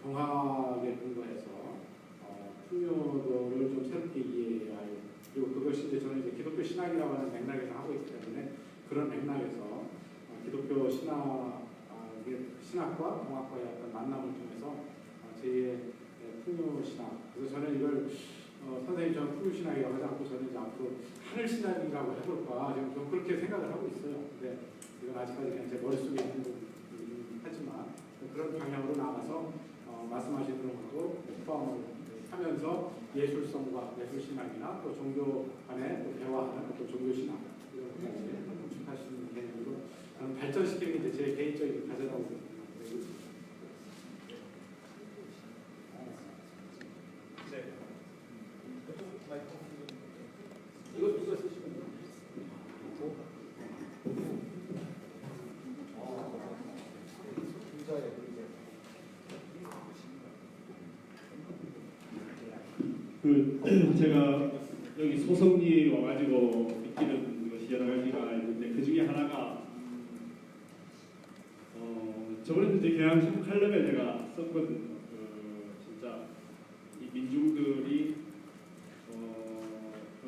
C: 동학에 근거해서 풍류도를 좀 새롭게 이해해야 해요. 그리고 그것이 이제 저는 이제 기독교 신학이라고 하는 맥락에서 하고 있기 때문에 그런 맥락에서 기독교 신학과 동학과의 어떤 만남을 통해서 제2의 풍류 신학. 그래서 저는 이걸 선생님 저는 풍류 신학이라고 하지 않고 저는 이제 앞으로 하늘 신학이라고 해볼까 지금 좀 그렇게 생각을 하고 있어요. 근데 이건 아직까지 그냥 제 머릿속에 있는 하지만 그런 방향으로 나가서 말씀하신 그런 것도 포함을 하면서 예술성과 예술신학이나 또 종교 간의 또 대화하는 또 종교신학 이런 것까지 구축하시는 개념으로 저는 발전시키는 게 제 개인적인 과제라고 생각합니다.
A: 이거 쓰시면 돼요.
H: 제가 여기 소성리에 와가지고 느끼는 것이 여러 가지가 있는데 그 중에 하나가 저번에 이제 경향 칼럼에 제가 썼거든요. 진짜 이 민중들이 그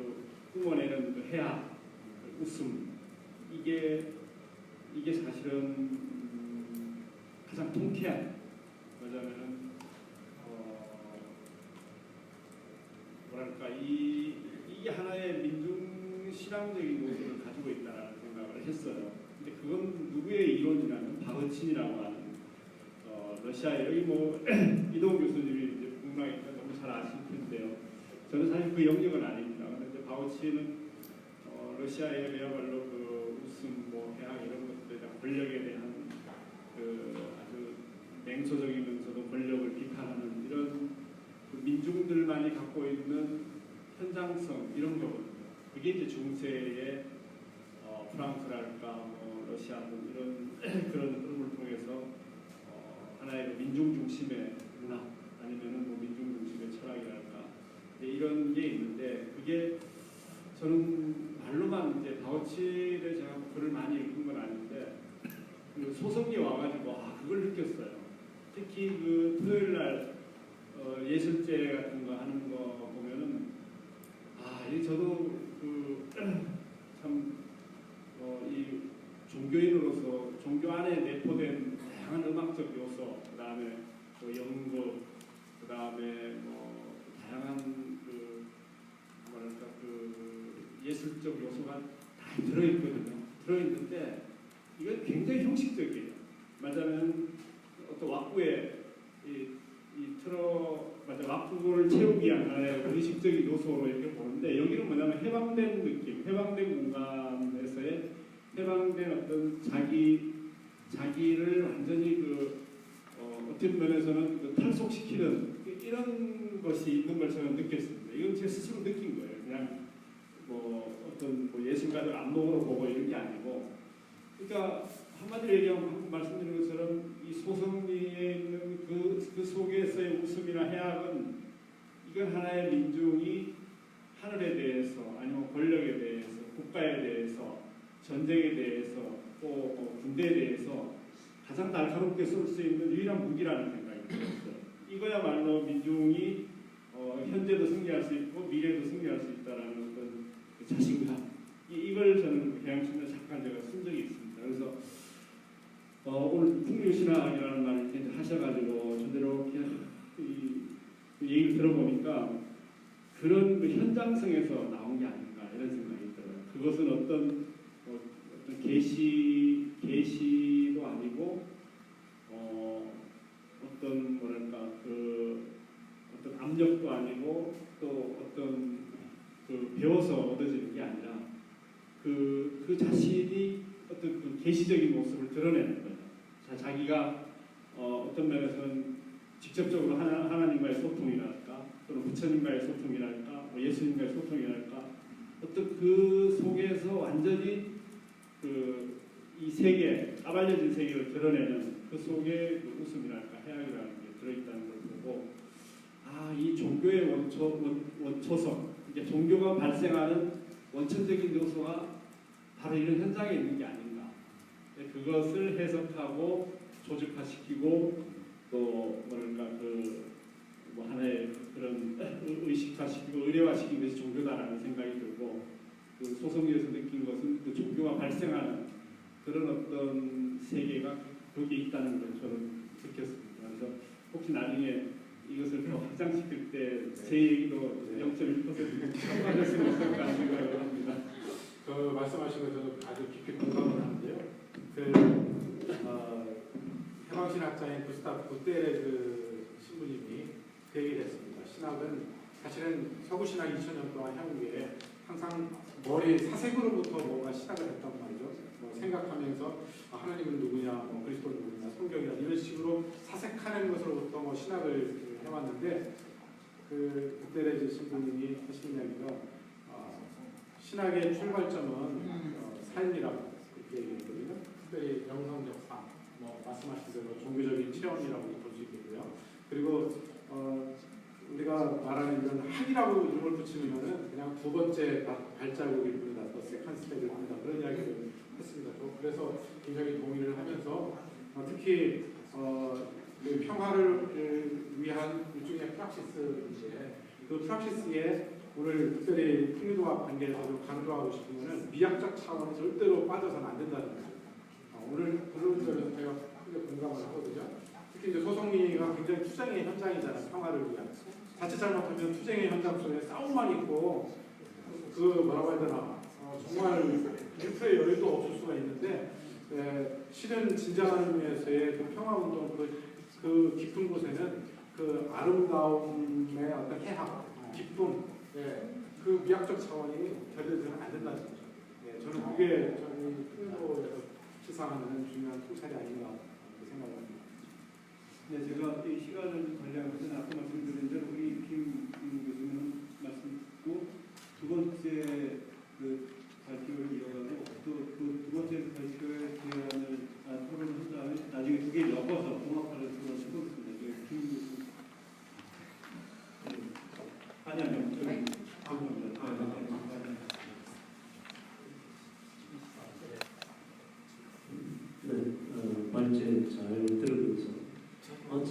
H: 뿜어내는 그 해악, 웃음 이게 사실은 가장 통쾌한 뭐냐면은 뭐랄까 이게 하나의 민중 신앙적인 모습을 가지고 있다라는 생각을 했어요. 근데 그건 누구의 이론이냐면 바흐친이라고 하는 러시아의 여기 뭐 이동 교수님이 이제 국문학이니까 너무 잘 아실 텐데요. 저는 사실 그 영역은 아닙니다. 그런데 바흐친은 러시아의 그야말로 그 웃음, 뭐 해학 이런 것들에 대한 권력에 대한 그 아주 냉소적이면서도 권력을 비판하는 이런 그 민중들만이 갖고 있는 현장성 이런 거거든요. 그게 이제 중세의 프랑스랄까 뭐 러시아 뭐 이런 그런 흐름을 통해서 하나의 그 민중 중심의 문화 아니면은 뭐 민중 중심의 철학이랄까 이런 게 있는데 그게 저는 말로만 이제 바우치를 제가 글을 많이 읽은 건 아닌데 그 소성리에 와가지고 그걸 느꼈어요. 특히 그 토요일 날 예술제 같은 거 하는 거 보면은 이 저도 그 참 이 종교인으로서 종교 안에 내포된 다양한 음악적 요소, 그다음에 또 연극, 그다음에 뭐 다양한 그 뭐랄까 그 예술적 요소가 다 들어있거든요. 들어있는데 이건 굉장히 형식적이에요. 말하자면 어떤 왁구에 왁구를 채우기 위한 하나의 의식적인 요소로 이렇게 보는데 여기는 뭐냐면 해방된 느낌, 해방된 공간에서의 해방된 어떤 자기를 완전히 그 어떤 면에서는 그 탈속시키는 이런 것이 있는 걸 저는 느꼈습니다. 이건 제 스스로 느낀 거예요. 그냥 뭐 어떤 뭐 예술가들 안목으로 보고 이런 게 아니고, 그러니까 한마디로 얘기하면 방금 말씀드린 것처럼 이 소성리에 있는 그 속에서의 웃음이나 해악은 이건 하나의 민중이 하늘에 대해서 아니면 권력에 대해서 국가에 대해서 전쟁에 대해서 또 군대에 대해서 가장 날카롭게 쏠 수 있는 유일한 무기라는 생각이 들었어요. 이거야말로 민중이 현재도 승리할 수 있고 미래도 승리할 수 있다라는 어떤 그 자신감, 이걸 저는 개항신을 잠깐 제가 쓴 적이 있습니다. 그래서 오늘 풍류신학이라는 말을 이제 하셔가지고 저대로 이 얘기를 들어보니까 그런 그 현장성에서 나온 게 아닌가 이런 생각이 들어요. 그것은 어떤 계시도 아니고 어떤 뭐랄까 그 어떤 압력도 아니고 또 어떤 그 배워서 얻어지는 게 아니라 그 자신이 어떤 그 계시적인 모습을 드러내는 거예요. 자기가 어떤 면에서는 직접적으로 하나님과의 소통이랄까 또는 부처님과의 소통이랄까 뭐 예수님과의 소통이랄까 어떤 그 속에서 완전히 이 세계, 까발려진 세계를 드러내는 그 속에 그 웃음이랄까 해악이라는 게 들어있다는 걸 보고 이 종교의 원초성, 이게 종교가 발생하는 원천적인 요소가 바로 이런 현장에 있는 게 아닌가. 그것을 해석하고 조직화시키고 또 뭐랄까 뭐 하나의 그런 의식화시키고 의례화시킨 것이 종교다라는 생각이 들고, 그 소성리에서 느낀 것은 그 종교가 발생하는 그런 어떤 세계가 거기에 있다는 걸 저는 느꼈습니다. 그래서 혹시 나중에 이것을 더 확장시킬 때 제 얘기도 0.1% 첨가됐으면 어떨까 하는 생각을 합니다.
C: 말씀하신 거 저는 아주 깊이 공감을 하는데요. 신학자인 구스타프 구테레즈 신부님이 그 얘기를 했습니다. 신학은 사실은 서구 신학이 2000년 동안 향후에 항상 머리 사색으로부터 뭔가 시작을 했단 말이죠. 뭐 생각하면서 하나님은 누구냐, 뭐 그리스도는 누구냐, 성경이나 이런 식으로 사색하는 것으로부터 뭐 신학을 해왔는데 그 구테레즈 신부님이 하신 이야기가 신학의 출발점은 삶이라고 그렇게 얘기했거든요. 특별히 영성적 삶, 뭐 말씀하신 대로 종교적인 체험이라고 볼 수 있겠고요. 그리고 우리가 말하는 이런 학이라고 이름을 붙이면은 그냥 두 번째 발자국일 뿐이다, 더 세컨 스텝일 뿐이다 그런 이야기를 했습니다. 그래서 굉장히 동의를 하면서 특히 그 평화를 위한 일종의 프락시스인데 그 프락시스에 오늘 특별히 풍요도와 관계에서도 강조하고 싶으면은 미학적 차원은 절대로 빠져서는 안 된다는 거죠. 오늘 그런 점에서 제가 크게 공감을 하거든요. 특히 이제 소송리가 굉장히 투쟁의 현장이잖아요. 평화를 위한. 자칫 잘못하면 투쟁의 현장 속에 싸움만 있고 그 뭐라고 해야 되나 정말 일프의 여유도 없을 수가 있는데 실은 진정한 의미에서의 그 평화운동 그 깊은 곳에는 그 아름다움의 어떤 해학, 기쁨, 그 미학적 차원이 결여되면 안 된다는 거죠. 저는 그게 저희 풍요에서 시사하는 중요한 통찰이 아닌가 생각합니다.
A: 네, 제가 이 시간을 관리하고 있는 아까 말씀드린 대로 우리 김 교수님 말씀고 두 번째 그 발표를 이어가고 또 그 두 번째 발표의 제안을 토론을 한 다음에 나중에 두 개를 엮어서 종합하는 토론을 해보겠습니다. 김 교수님. 아니요, 저기 죄송합니다.
I: 말제 잘 들으면서 마치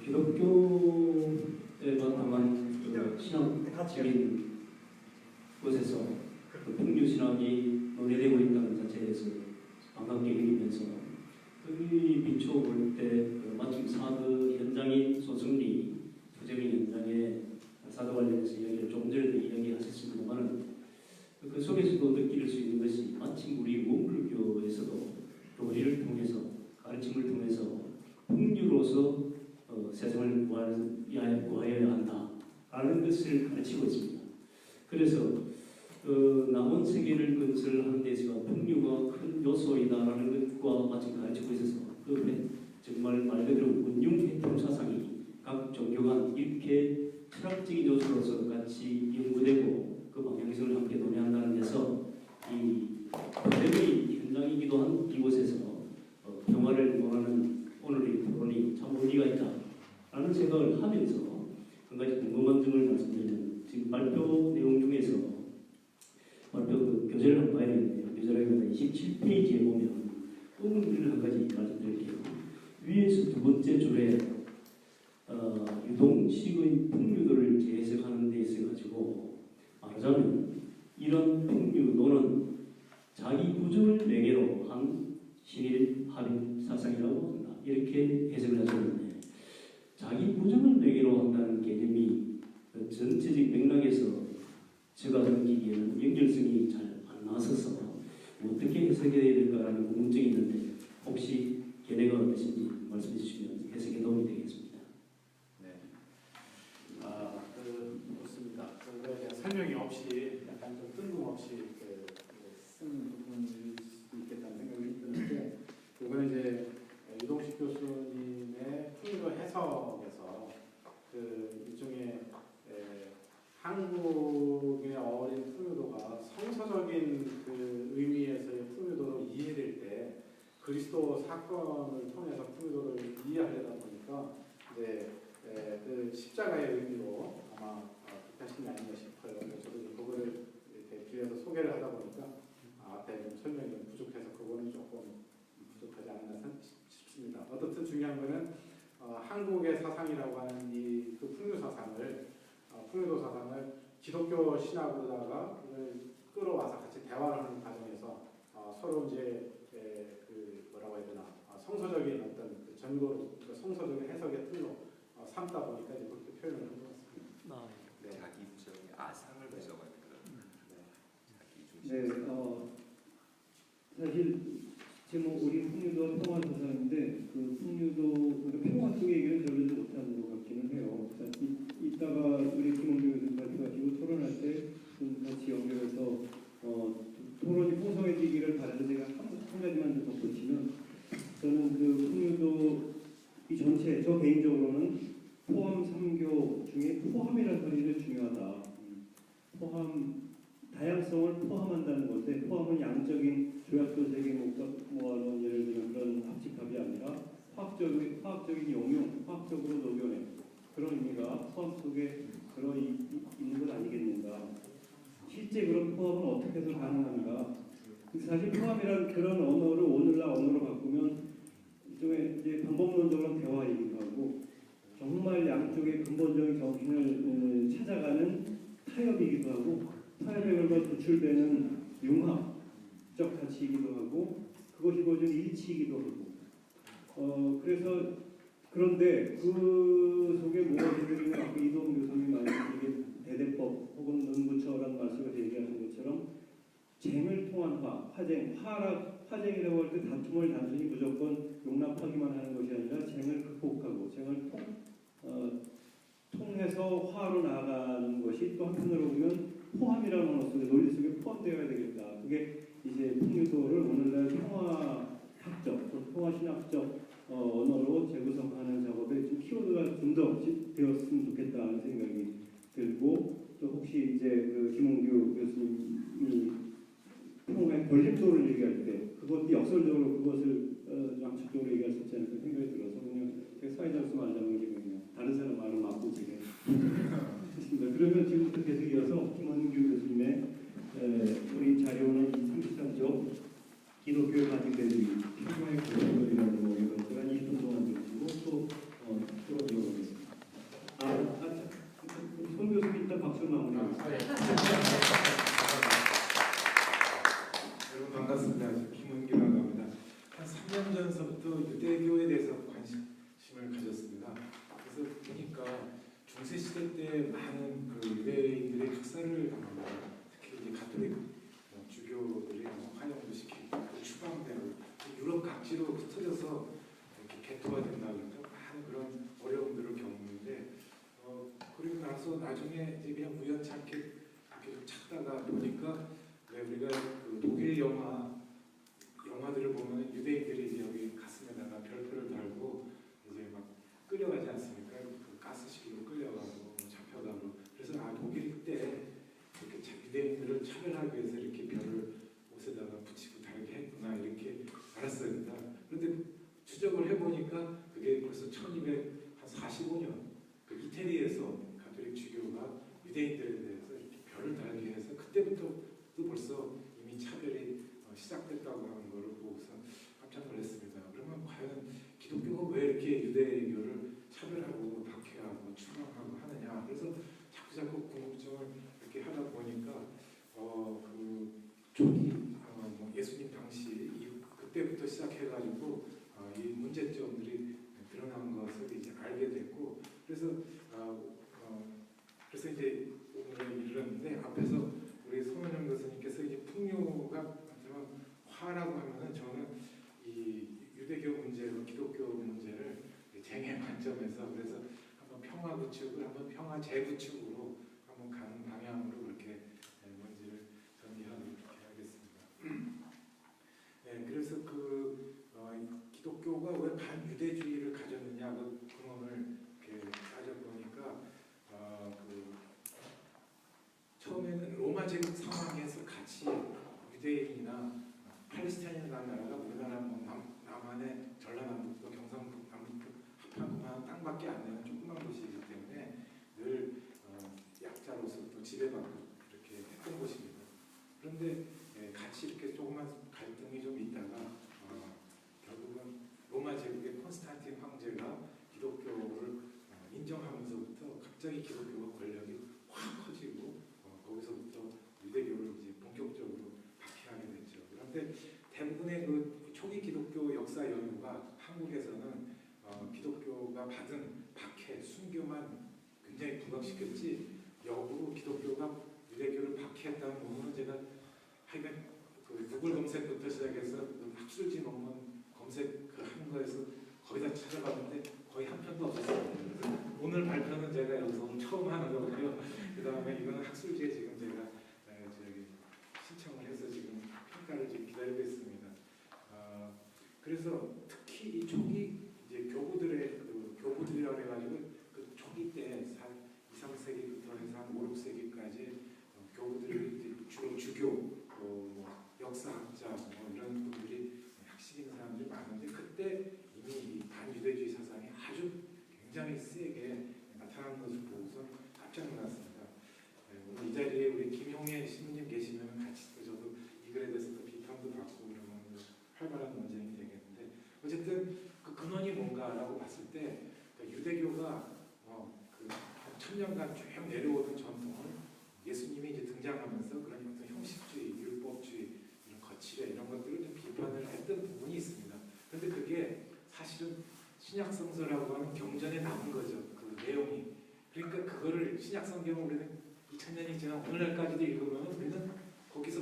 I: 기독교에 바탕한 신학적인 곳에서 풍류 신학이 논의되고 있다는 자체에서 반갑게 여기면서 이 비춰볼 때 마침 사드 현장인 소승리 투쟁의 현장에 사드 관련해서 이야기를 조금 전에도 이야기하셨습니다만 그 속에서도 느낄 수 있는 것이 마침 우리 원불교에서도 교리를 통해서 가르침을 통해서 풍류로서 세상을 구하여야 한다라는 것을 가르치고 있습니다. 그래서 남은 세계를 건설하는 데 있어서 풍류가 큰 요소이다라는 것과 마치 가르치고 있어서 정말 말 그대로 운용해품 사상이 각 종교가 이렇게 철학적인 요소로서 같이 연구되고 그 방향성을 함께 논의한다는 데서 이 problем의 현장이기도 한 이곳에서 평화를 원하는 오늘의 토론이 참 의미가 있다라는 생각을 하면서 한 가지 궁금한 점을 말씀드리면 지금 발표 내용 중에서 발표 그 교재를 한번 봐야 되는데요. 교재라기보다 27페이지에 보면 의문을 한 가지 말씀드릴게요. 위에서 두 번째 줄에 유동식의 풍류도를 재해석하는 데 있어 가지고 말하자면 이런 풍류도는 자기 부정을 매개로 한 신일 합일 사상이라고 한다. 이렇게 해석을 하셨는데 자기 부정을 매개로 한다는 개념이 그 전체적 맥락에서 제가 느끼기에는 연결성이 잘 안 나서서 어떻게 해석해야 될까라는 궁금증이 있는데 혹시 견해가 어떠신지 말씀해 주시면 해석에 도움이 되겠습니다.
C: 네. 그렇습니다. 설명이 없이 약간 좀 뜬금없이 쓴 부분일 수도 있겠다는 생각이 드는데 이거는 이제 유동식 교수님의 풍요 해석에서 그 일종의 한국의 어린 풍요도가 성서적인 그 의미에서의 풍요도로 이해될 때 그리스도 사건을 통해서 풍요도를 이해하려다 보니까 이제 그 십자가의 의미로 아마 하신 게 아닌가 싶어요. 저도 그거를 이렇게 뒤에서 소개를 하다 보니까 앞에 좀 설명이 좀 부족해서 그거는 조금 부족하지 않았나 싶습니다. 어떻든 중요한 거는 한국의 사상이라고 하는 이 그 풍요 사상을 풍요도 사상을 기독교 신학으로다가 끌어와서 같이 대화를 하는 과정에서 서로 이제 그 뭐라고 해야 되나 성서적인 어떤 그 전거로 그 성서적인 해석의 틀로 삼다 보니까 이제 그렇게 표현을 한 것 같습니다. 네.
J: 자기 부정의 아상을 가져가는 그런 자기 중심.
A: 네, 사실 지금 우리 풍류도 평화 조사인데 그 풍류도 그러니까 평화 쪽 얘기를 별로 못하는 것 같기는 해요. 이따가 우리 김원규 교수님 발표하시고 토론할 때 좀 같이 연결해서 토론이 풍성해지기를 바라는 제가 한 가지만 더 덧붙이면 저는 그 풍류도 이 전체 저 개인적으로는 포함 3교 중에 포함이라는 소리는 중요하다. 포함 다양성을 포함한다는 건데 포함은 양적인 조약도 세계 모아놓은 예를 들면 그런 합집합이 아니라 화학적인 용용, 화학적으로 녹여내 그런 의미가 포함 속에 들어 있는 것 아니겠는가. 실제 그런 포함은 어떻게 해서 가능한가. 사실 포함이라는 그런 언어를 오늘날 언어로 바꾸면 일종의 이제 방법론적으로 대화이기도 하고 정말 양쪽의 근본적인 정신을 찾아가는 타협이기도 하고 타협의 결과 도출되는 융합적 가치이기도 하고 그것이 보여준 일치이기도 하고 그래서 그런데 그 속에 뭐가 들어있는 아까 이동 교수님이 말씀드린 대대법 혹은 능부처라는 말씀을 얘기하신 것처럼 쟁을 통한 화쟁이라고 할 때 다툼을 단순히 무조건 용납하기만 하는 것이 아니라 쟁을 극복하고 쟁을 통해서 화로 나아가는 것이 또 한편으로 보면 포함이라는 언어 속에 논리 속에 포함되어야 되겠다. 그게 이제 풍류도를 오늘날 평화학적, 평화신학적 언어로 재구성하는 작업에 좀 키워드가 좀 더 되었으면 좋겠다는 생각이 들고 또 혹시 이제 그 김홍규 교수님이 평화의 걸림돌을 얘기할 때 그것 역설적으로 그것을 양측적으로 얘기할 수 있지 않을까 생각이 들어서 그냥 제가 사회자로서 말하자면 그냥 다른 사람 말을 맞고 지금 했습니다. 그러면 지금부터 계속 이어서 김원규 교수님의 우리 자료는 33쪽 기독교의 가진 평화의 고백이라는 거 제가 20분 동안 드리고 또 들어보도록 하겠습니다. 손 교수님 일단 박수로 마무리하겠습니다.
C: 여러분 반갑습니다. 김은규라고 합니다. 한 3년 전서부터 유대교에 대해서 관심을 가졌습니다. 그래서 보니까 중세 시대 때 많은 그 유대인들의 학살을 당합니다. 특히 이제 가톨릭 주교들이 화형도 시키고 또 추방되고 유럽 각지로 흩어져서 이렇게 개토가 된다고 해서 많은 그런 어려움들을 겪는데 그리고 나서 나중에 이제 그냥 우연찮게 이렇게 찾다가 보니까 우리가 그 독일 영화들을 보면 유대인들이 이제 여기 가슴에다가 별표를 달고 이제 막 끌려가지 않습니까? 그 가스실로 끌려가고 잡혀가고 그래서 독일 때 이렇게 유대인들을 차별하기 위해서 이렇게 별을 옷에다가 붙이고 다르게 했구나 이렇게 알았습니다. 그런데 추적을 해보니까 그게 벌써 1245년 그 이태리에서 가톨릭 주교가 유대인들에 대해서 이렇게 별을 달게 해서 그때부터 또 벌써 이미 차별이 시작됐다고 하는 것을 보고서 깜짝 놀랐습니다. 그러면 과연 기독교가 왜 이렇게 유대교를 차별하고 박해하고 추방하고 하느냐? 그래서 자꾸 궁금증을 이렇게 하다 보니까 그 초기 예수님 당시 그때부터 시작해가지고 이 문제점들이 드러난 것을 이제 알게 됐고 그래서 이제 오늘 이르렀는데 앞에서 우리 송현영 교수님께서 이제 풍요가 화라고 하면은 저는 이 유대교 문제와 기독교 문제를 쟁의 관점에서 그래서 한번 평화 구축을 한번 평화 재구축으로 한번 가는 방향으로 그렇게 뭔지를 정리하도록 하겠습니다. 네, 그래서 기독교가 왜 반유대주의를 가졌느냐 그 근원을 이렇게 따져보니까 처음에는 로마 제국 상황에서 같이 유대인이나 팔레스타인이라는 나라가 우리나라 남한의 전라남북도 경상북 남북도 합한 그만 땅밖에 안 되는 조그만 곳이기 때문에 늘 약자로서 또 지배받고 이렇게 했던 곳입니다. 그런데 같이 이렇게 조그만 갈등이 좀 있다가 결국은 로마 제국의 콘스탄틴 황제가 기독교를 인정하면서부터 갑자기 기독교가 권력이 확 커지고 거기서부터 유대교를 이제 본격적으로 박해하게 됐죠. 그런데 대부분의 그 초기 기독교 역사 연구가 한국에서는 기독교가 받은 박해, 순교만 굉장히 부각시켰지 역으로 기독교가 유대교를 박해했다는 부분은 제가 하여간 그 구글 검색부터 시작해서 학술지 논문
J: 거에서 거기다 찾아봤는데 거의 한 편도 없었어요. 그래서 오늘 발표는 제가 여기서 오늘 처음 하는 거고요. 그 다음에 이거는 학술지에 지금 제가 저기 신청을 해서 지금 평가를 지금 기다리고 있습니다. 그래서 특히 이 초기 이제 교부들의 교부들이라고 해가지고 그 초기 때 2, 3세기부터 해서 한 5, 6세기까지 교부들이 이제 주로 주교, 뭐 역사학자 뭐 이런 분들이 학식 있는 사람들이 많은데 그때 이미 이 반유대주의 사상이 아주 굉장히 세게 나타나는 것을 보고서 깜짝 놀랐습니다. 오늘 이 자리에 우리 김용혜 신부님 계시면 같이 또 저도 이 글에 대해서 또 비판도 받고 이러면 활발한 논쟁이 되겠는데 어쨌든 그 근원이 뭔가라고 봤을 때 유대교가 그 1000년간 쭉 내려오던 전통을 예수님이 이제 등장하면서 그런 어떤 형식주의, 율법주의, 이런 거칠의 이런 것들을 좀 비판을 했던 부분이 있습니다. 그런데 그게 사실은 신약성서라고 하는 경전에 남은 거죠. 그 내용이. 그러니까 그거를 신약성경을 우리는 2000년이 지난 오늘날까지도 읽으면 우리는 거기서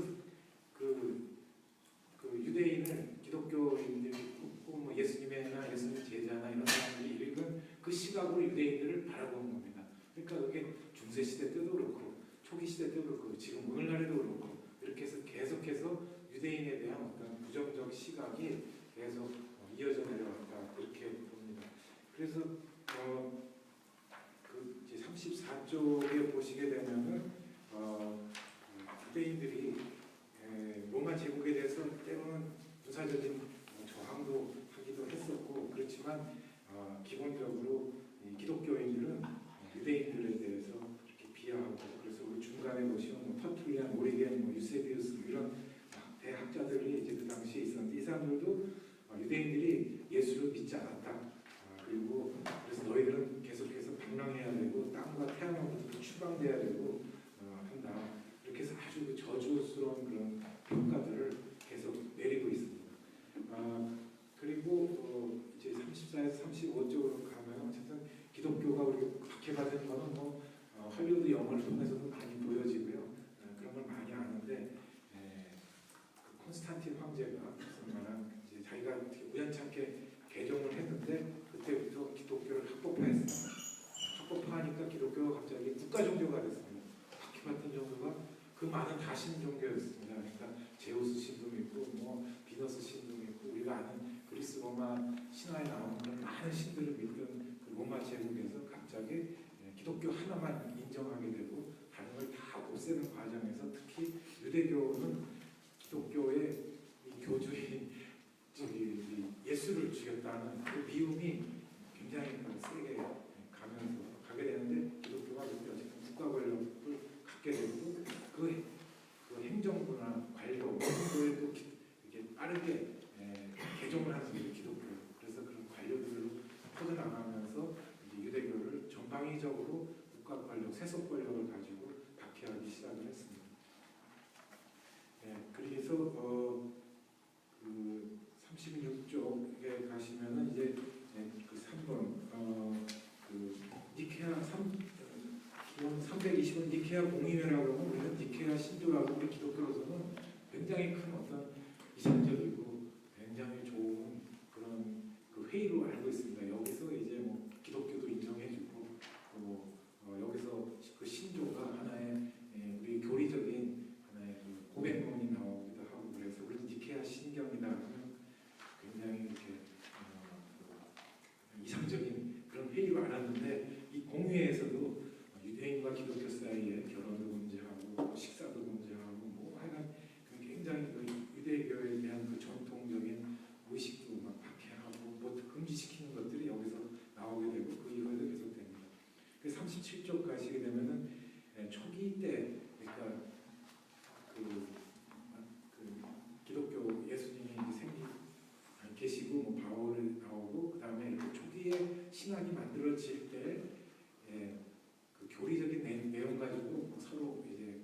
J: 그 유대인을 기독교인들이 혹은 뭐 예수님이나 예수님 제자나 이런 사람들이 읽은 그 시각으로 유대인들을 바라보는 겁니다. 그러니까 그게 중세 시대 때도 그렇고 초기 시대 때도 그렇고 지금 오늘날에도 그렇고 이렇게 해서 계속해서 유대인에 대한 어떤 부정적 시각이 계속 이어져 내려왔다 이렇게 봅니다. 그래서 그 이제 34쪽에 보시게 되면은 유대인들이 로마 제국에 대해서 때로는 군사적인 저항도 하기도 했었고 그렇지만 기본적으로 이 기독교인들은 유대인들에 대해서 이렇게 비하하고 그래서 우리 중간에 보시면 뭐 터툴리안, 오리겐, 뭐 유세비우스 이런 대학자들이 이제 그 당시에 있었는데 이 사람들도 유대인들이 예수를 믿지 않았다. 그리고 그래서 너희들은 계속해서 방랑해야 되고 땅과 태양으로부터 추방돼야 되고 한다. 이렇게 해서 아주 그 저주스러운 그런 평가들을 계속 내리고 있습니다. 그리고 이제 34에서 35쪽으로 가면 어쨌든 기독교가 우리가 박해받은 거는 뭐 할리우드 영화를 통해서도 많이 보여지고요. 그런 걸 많이 아는데 그 콘스탄틴 황제가 무슨 말한 이제 자기가 어떻게 우연찮게 개종을 했는데 그때부터 기독교를 합법화했습니다. 합법화하니까 기독교가 갑자기 국가 종교가 됐습니다. 박해받던 종교가 그 많은 다신 종교였습니다. 그러니까 제우스 신도 믿고 뭐 비너스 신도 믿고 우리가 아는 그리스 로마 신화에 나오는 그런 많은 신들을 믿던 그 로마 제국에서 갑자기 기독교 하나만 인정하게 되고 다른 걸 다 없애는 과정에서 특히 유대교는 기독교의 이 교주인 예수를 죽였다는 그 미움이 굉장히 세게 가게 되는데 기독교가 그때 어쨌든 국가 권력을 갖게 되고 그 행정부나 관료 그거에 또 이게 빠르게 개종을 하는 게 기독교. 그래서 그런 관료들로 퍼져나가면서 유대교를 전방위적으로 국가 권력, 세속 권력을 가지고 박해하기 시작을 했습니다. 그래서 그 36쪽에 가시면은 이제 그 3번 그 니케아 320은 니케아 공의회라고 하면 우리는 니케아 신조라고 우리 기독교로서는 굉장히 큰 어떤 이상적이고 굉장히 좋은 그런 그 회의로 알고 있습니다. 여기서 이제 뭐 기독교도 인정해주고 또 여기서 그 신조가 하나의 우리 교리적인 하나의 그 고백론이 나오기도 하고 그래서 우리는 니케아 신경이다 하면 굉장히 이렇게 이상적인 그런 회의로 알았는데 이 공회에서도 유대인과 기독교 사이에 결혼도 문제하고 식사도 문제하고 뭐 하여간 굉장히 그 유대교에 대한 그 전통적인 의식도 막 박해하고 뭐 금지시키는 것들이 여기서 나오게 되고 그 이후에도 계속됩니다. 그 37쪽 가시게 되면은 초기 때 그러니까 그 기독교 예수님이 계시고 뭐 바울이 나오고 그 다음에 초기에 신학이 만들어질 때 그 교리적인 내용 가지고 뭐 서로 이제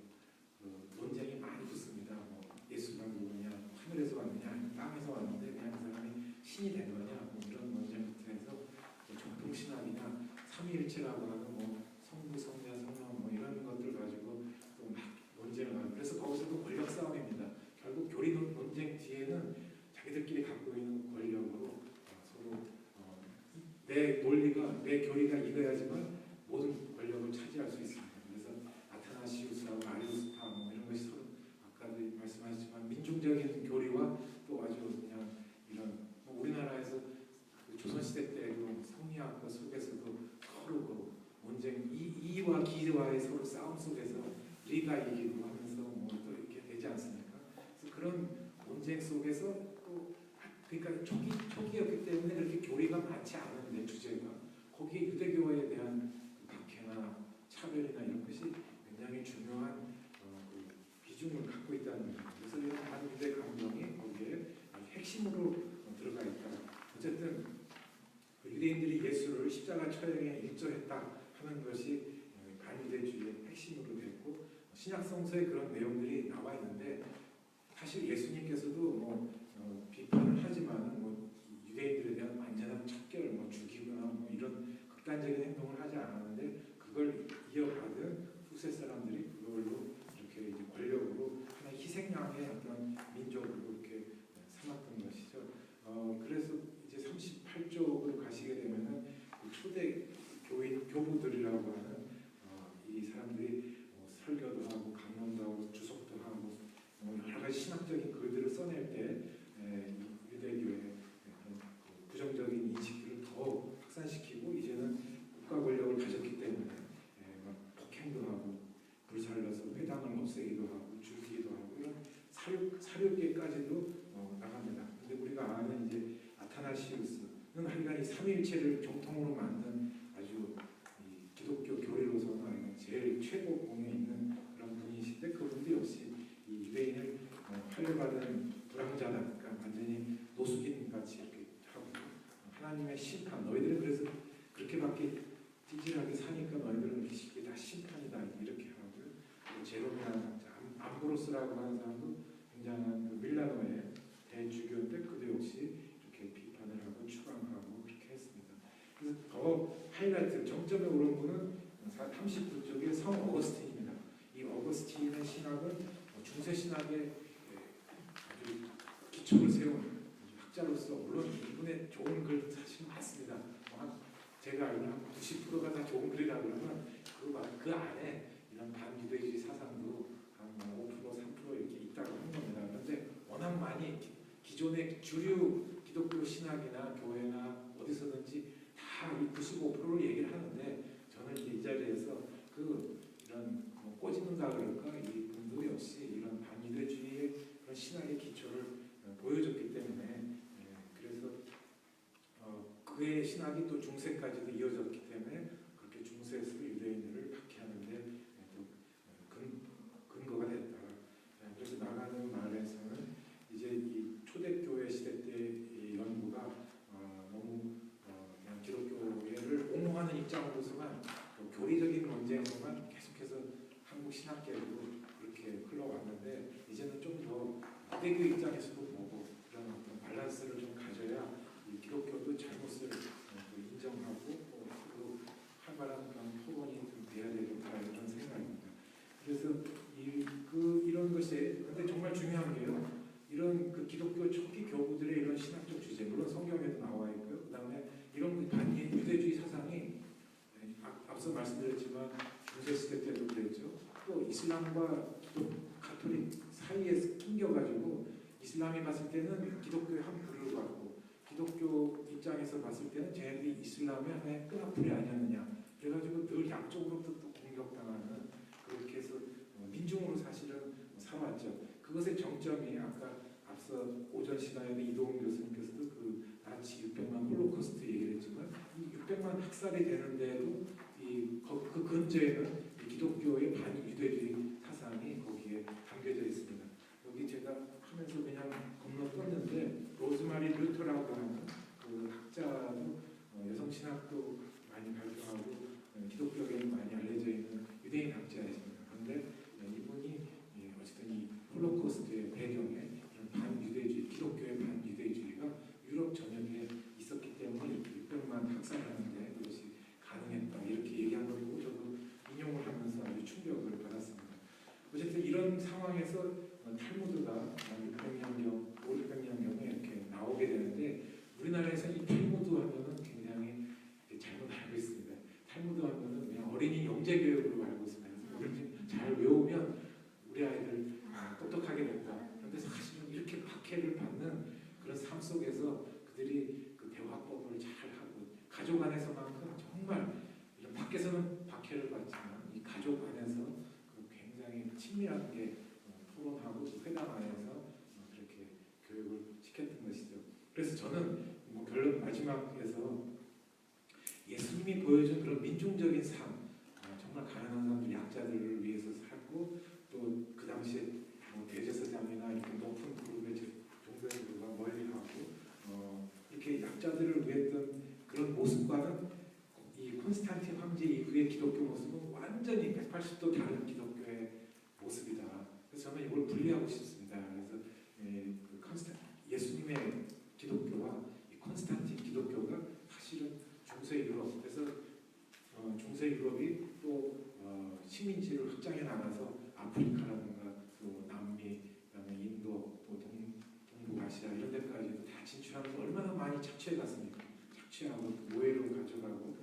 J: 그 논쟁이 많이 붙습니다. 뭐 예수가 누구냐, 하늘에서 왔느냐, 아니면 땅에서 왔는데 그냥 그 사람이 신이 된 거냐, 뭐 이런 논쟁부터 해서 뭐 정통 신학이나 삼위일체라고 하는 뭐 성부, 성자, 성령 뭐 이런 것들 가지고 또 막 논쟁을 하고 그래서 거기서도 권력 싸움입니다. 결국 교리 논쟁 뒤에는 자기들끼리 갖고 있는 권력으로 서로 내 논리가 내 교리가 이거야지만 모든 권력을 차지할 수 있습니다. 그래서 아타나시우스하고 아리스타 뭐 이런 것이 서로 아까도 말씀하셨지만 민중적인 교리와 또 아주 그냥 이런 뭐 우리나라에서 그 조선시대 때 그 성리학과 속에서도 서로 그 논쟁 이와 기와의 서로 싸움 속에서 리가 이기고 하면서 뭐 또 이렇게 되지 않습니까? 그래서 그런 논쟁 속에서 또 그러니까 초기였기 때문에 그렇게 교리가 많지 않은데 주제가 거기에 유대교에 대한 박해나 차별이나 이런 것이 굉장히 중요한 그 비중을 갖고 있다는 거죠. 그래서 이런 반유대 감정이 거기에 핵심으로 들어가 있다. 어쨌든 유대인들이 예수를 십자가 처형에 일조했다 하는 것이 반유대주의의 핵심으로 됐고 신약 성서에 그런 내용들이 나와 있는데 사실 예수님께서도 뭐 비판을 하지만 뭐 유대인들에 대한 완전한 척결, 뭐 죽이거나 뭐 이런 극단적인 행동을 하지 않았는데 그걸 이어받은 후세 사람들이 그걸로 이렇게 이제 권력으로 하나의 희생양의 어떤 민족으로 이렇게 삼았던 것이죠. 그래서 이제 38쪽으로 가시게 되면은 그 초대 교부들이라고 하는 이 사람들이 설교도 하고 강론도 하고 주석도 하고 여러 가지 신학적인 글들을 써낼 때 유대교의 부정적인 인식들을 더 확산시키고 이제는 국가 권력을 가졌기 때문에 폭행도 하고 불살라서 회당을 없애기도 하고 죽이기도 하고 이런 사륙계까지도 나갑니다. 근데 우리가 아는 이제 아타나시우스는 하여간 이 삼위일체를 정통으로 만든 아주 이 기독교 교리로서는 제일 최고봉에 있는 그런 분이신데 그분도 역시 이 유대인을 할례받은 불황자다, 그러니까 완전히 노숙인 같이 이렇게 하고 하나님의 심판, 너희들은 그래서 그렇게밖에 찌질하게 사니까 너희들은 이렇게 쉽게 다 심판이다 이렇게 하고요. 제로미라는 학자, 암브로스라고 하는 사람도 굉장한 그 밀라노의 대주교인데 그도 역시 이렇게 비판을 하고 추방하고 그렇게 했습니다. 그래서 더 하이라이트 정점에 오른 분은 39쪽의 성 어거스틴입니다. 이 어거스틴의 신학은 중세 신학의 아주 기초를 세운 학자로서 물론 이분의 좋은 글도 사실 많습니다. 제가 알기로는 한 90%가 다 좋은 글이라고 그러면 그 안에 이런 반유대주의 사상도 한 5%, 3% 이렇게 있다고 하는 겁니다. 그런데 워낙 많이 기존의 주류 기독교 신학이나 교회나 어디서든지 다 이 95%를 얘기를 하는데 저는 이제 이 자리에서 이런 꼬집는다 그럴까 이 분도 역시 이런 반유대주의의 그런 신학의 기초를 보여줬기 때문에 그래서 그의 신학이 또 중세까지도 이어졌기 때문에 그렇게 중세에서 유대인들을 박해하는데 또 근거가 됐다. 그래서 나가는 말에서는 이제 이 초대교회 시대 때의 연구가 너무 그냥 기독교회를 옹호하는 입장으로서만 교리적인 논쟁으로만 계속해서 한국 신학계로 그렇게 흘러왔는데 이제는 좀 더 유대교 입장에서도 보고 그런 어떤 밸런스를 좀 가져야 이 기독교도 잘못을 인정하고 또 활발한 그런 토론이 좀 돼야 되겠다 이런 생각입니다. 그래서 이런 것이 근데 정말 중요한 게요. 이런 그 기독교 초기 교부들의 이런 신학적 주제 물론 성경에도 나와 있고요. 그다음에 이런 반유대주의 사상이 앞서 말씀드렸지만 중세 시대 때도 그랬죠. 또 이슬람과 가톨릭 사이에서 낑겨가지고 이슬람이 봤을 때는 기독교의 한 부류를 받고 기독교 입장에서 봤을 때는 쟤네들이 이슬람의 하나의 끈앞풀이 아니었느냐. 그래가지고 늘 양쪽으로부터 또 공격당하는 그렇게 해서 민중으로 사실은 살아왔죠. 그것의 정점이 아까 앞서 오전 시간에도 이동훈 교수님께서도 그 나치 600만 홀로코스트 얘기를 했지만 이 600만 학살이 되는데도 그 근저에는 기독교의 반유대주의 사상이 거기에 담겨져 있습니다. 여기 제가 하면서 그냥 건너떴는데 로즈마리 류터라고 하는 그 학자도 여성 신학도 많이 발표하고 기독교에는 많이 알려져 있는 유대인 학자이십니다. 그런데 이분이 어쨌든 이 홀로코스트의 배경에 이런 반유대주의, 기독교의 반유대주의가 유럽 전역에 있었기 때문에 600만 학살하는데 그것이 가능했다 이렇게 얘기한 거고 저도 인용을 하면서 아주 충격을 그래서 저는 뭐 결론 마지막에서 예수님이 보여준 그런 민중적인 삶, 정말 가난한 사람들, 약자들을 위해서 살고 또 그 당시에 뭐 대제사장이나 이렇게 높은 그룹의 종교인들과 멀리하고 이렇게 약자들을 위했던 그런 모습과는 이 콘스탄틴 황제 이후의 기독교 모습은 완전히 180도 다른 기독교의 모습이다. 그래서 저는 이걸 분리하고 싶습니다. 그래서 예수님의 기독교와 이 콘스탄틴 기독교가 사실은 중세 유럽, 그래서 중세 유럽이 또 식민지를 확장해 나가서 아프리카라든가 또 남미, 그다음에 인도, 또 동북아시아 이런 데까지도 다 진출하면서 얼마나 많이 착취해 갔습니까? 착취하고 노예로 가져가고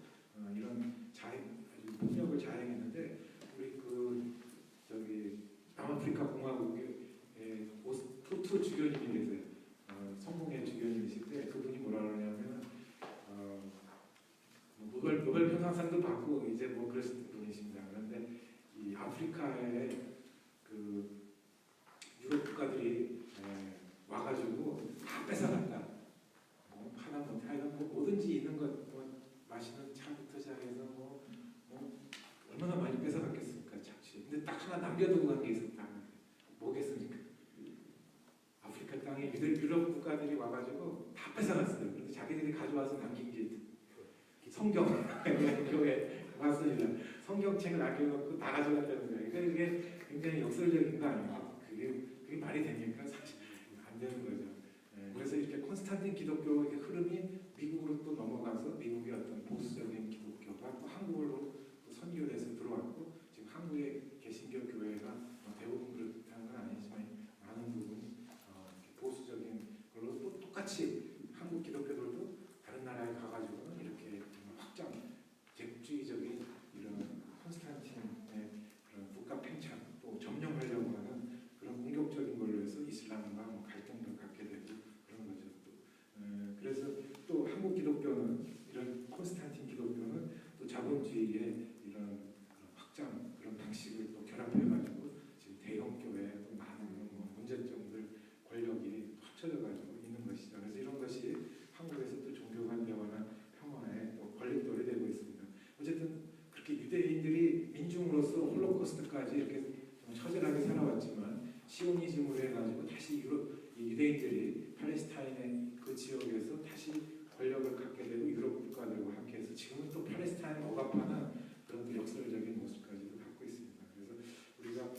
J: 이런 아주 폭력을 자행했는데 우리 남아프리카 공화국의 투투 주교님이 계세요. 성공회 주교님이신데 그분이 뭐라 그러냐면 노벨 평화상도 받고 이제 뭐 그러셨던 분이십니다. 그런데 이 아프리카의 그 유럽 국가들이 와가지고 다 뺏어갔다. 하나 못해 하여간 뭐든지 있는 것, 마시는 차부터 시작해서 얼마나 많이 뺏어갔겠습니까, 착취. 근데 딱 하나 남겨두고 간 게 있었다. 뭐겠습니까? 아프리카 땅에 유럽 국가들이 와가지고 다 뺏어갔어요. 그런데 자기들이 가져와서 남긴 게 성경, 교회 왔습니다. 성경책을 남겨놓고 다 가져갔다는 거예요. 그러니까 이게 굉장히 역설적인 거 아니에요? 그게 말이 됩니까? 사실 안 되는 거죠. 그래서 이렇게 콘스탄틴 기독교의 흐름이 미국으로 또 넘어가서 미국의 어떤 보수적인 기독교가 또 한국으로 또 선교돼서 들어왔고 지금 한국의 개신교 교회가 대부분 그렇다는 건 아니지만 많은 부분 보수적인 걸로 또 똑같이 한국 기독교들도 다른 나라에 가가지고는 이렇게 확장, 객주의적인 이런 콘스탄틴의 그런 국가 팽창 또 점령하려고 하는 그런 공격적인 걸로 해서 이슬람과 갈등도 갖게 되고 그런 거죠. 그래서 또 한국 기독교는 이런 콘스탄틴 기독교는 또 자본주의의 이런 확장 그런 방식을 또 결합해가지고 지금 대형 교회 또 많은 문제점들 권력이 합쳐져가지고 있는 것이죠. 그래서 이런 것이 한국에서 또 종교 관계와나 평화에 또 걸림돌이 되고 있습니다. 어쨌든 그렇게 유대인들이 민중으로서 홀로코스트까지 이렇게 좀 처절하게 살아왔지만 시오니즘으로 해가지고 다시 유대인들이 팔레스타인의 그 지역에서 다시 권력을 갖게 되고 유럽 국가들과 함께해서 지금은 또 팔레스타인 억압하는 그런 역설적인 모습까지도 갖고 있습니다. 그래서 우리가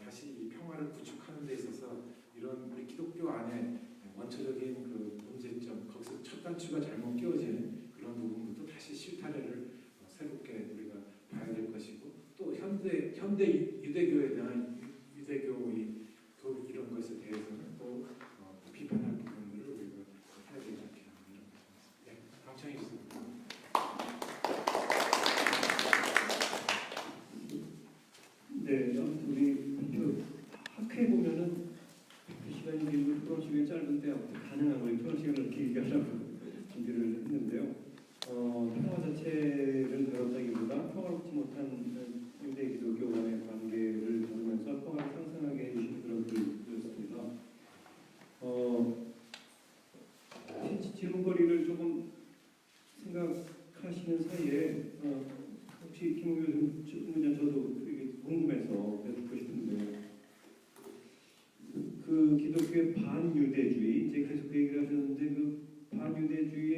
J: 다시 이 평화를 구축하는 데 있어서 이런 우리 기독교 안에 원초적인 그 문제점, 거기서 첫 단추가 잘못 끼워지는 그런 부분부터 다시 실타래를 새롭게 우리가 봐야 될 것이고 또 현대 유대교에 대한 유대교의 이런 것에 대해서는 또 비판할 부분들을 우리가 해야 되지 않겠나 이런 말씀입니다. 네, 다음 청해 주세요.
A: 네, 우리 학회에 보면은 시간이 길고 토론 시간이 짧은데 어떻게 가능한 거예요? 토론 시간을 길게 하려고 준비를 했는데요. 평화 자체를 다뤘다기보다 평화를 얻지 못한 유대 기독교 간의 관계를 다루면서 평화를 상상하게 해주신 그런 글이었습니다. 질문거리를 조금 생각하시는 사이에 혹시 김웅 교수님 저도 되게 궁금해서 여쭙고 싶은데 그 기독교의 반유대주의 이제 계속 그 얘기를 하셨는데 그 반유대주의의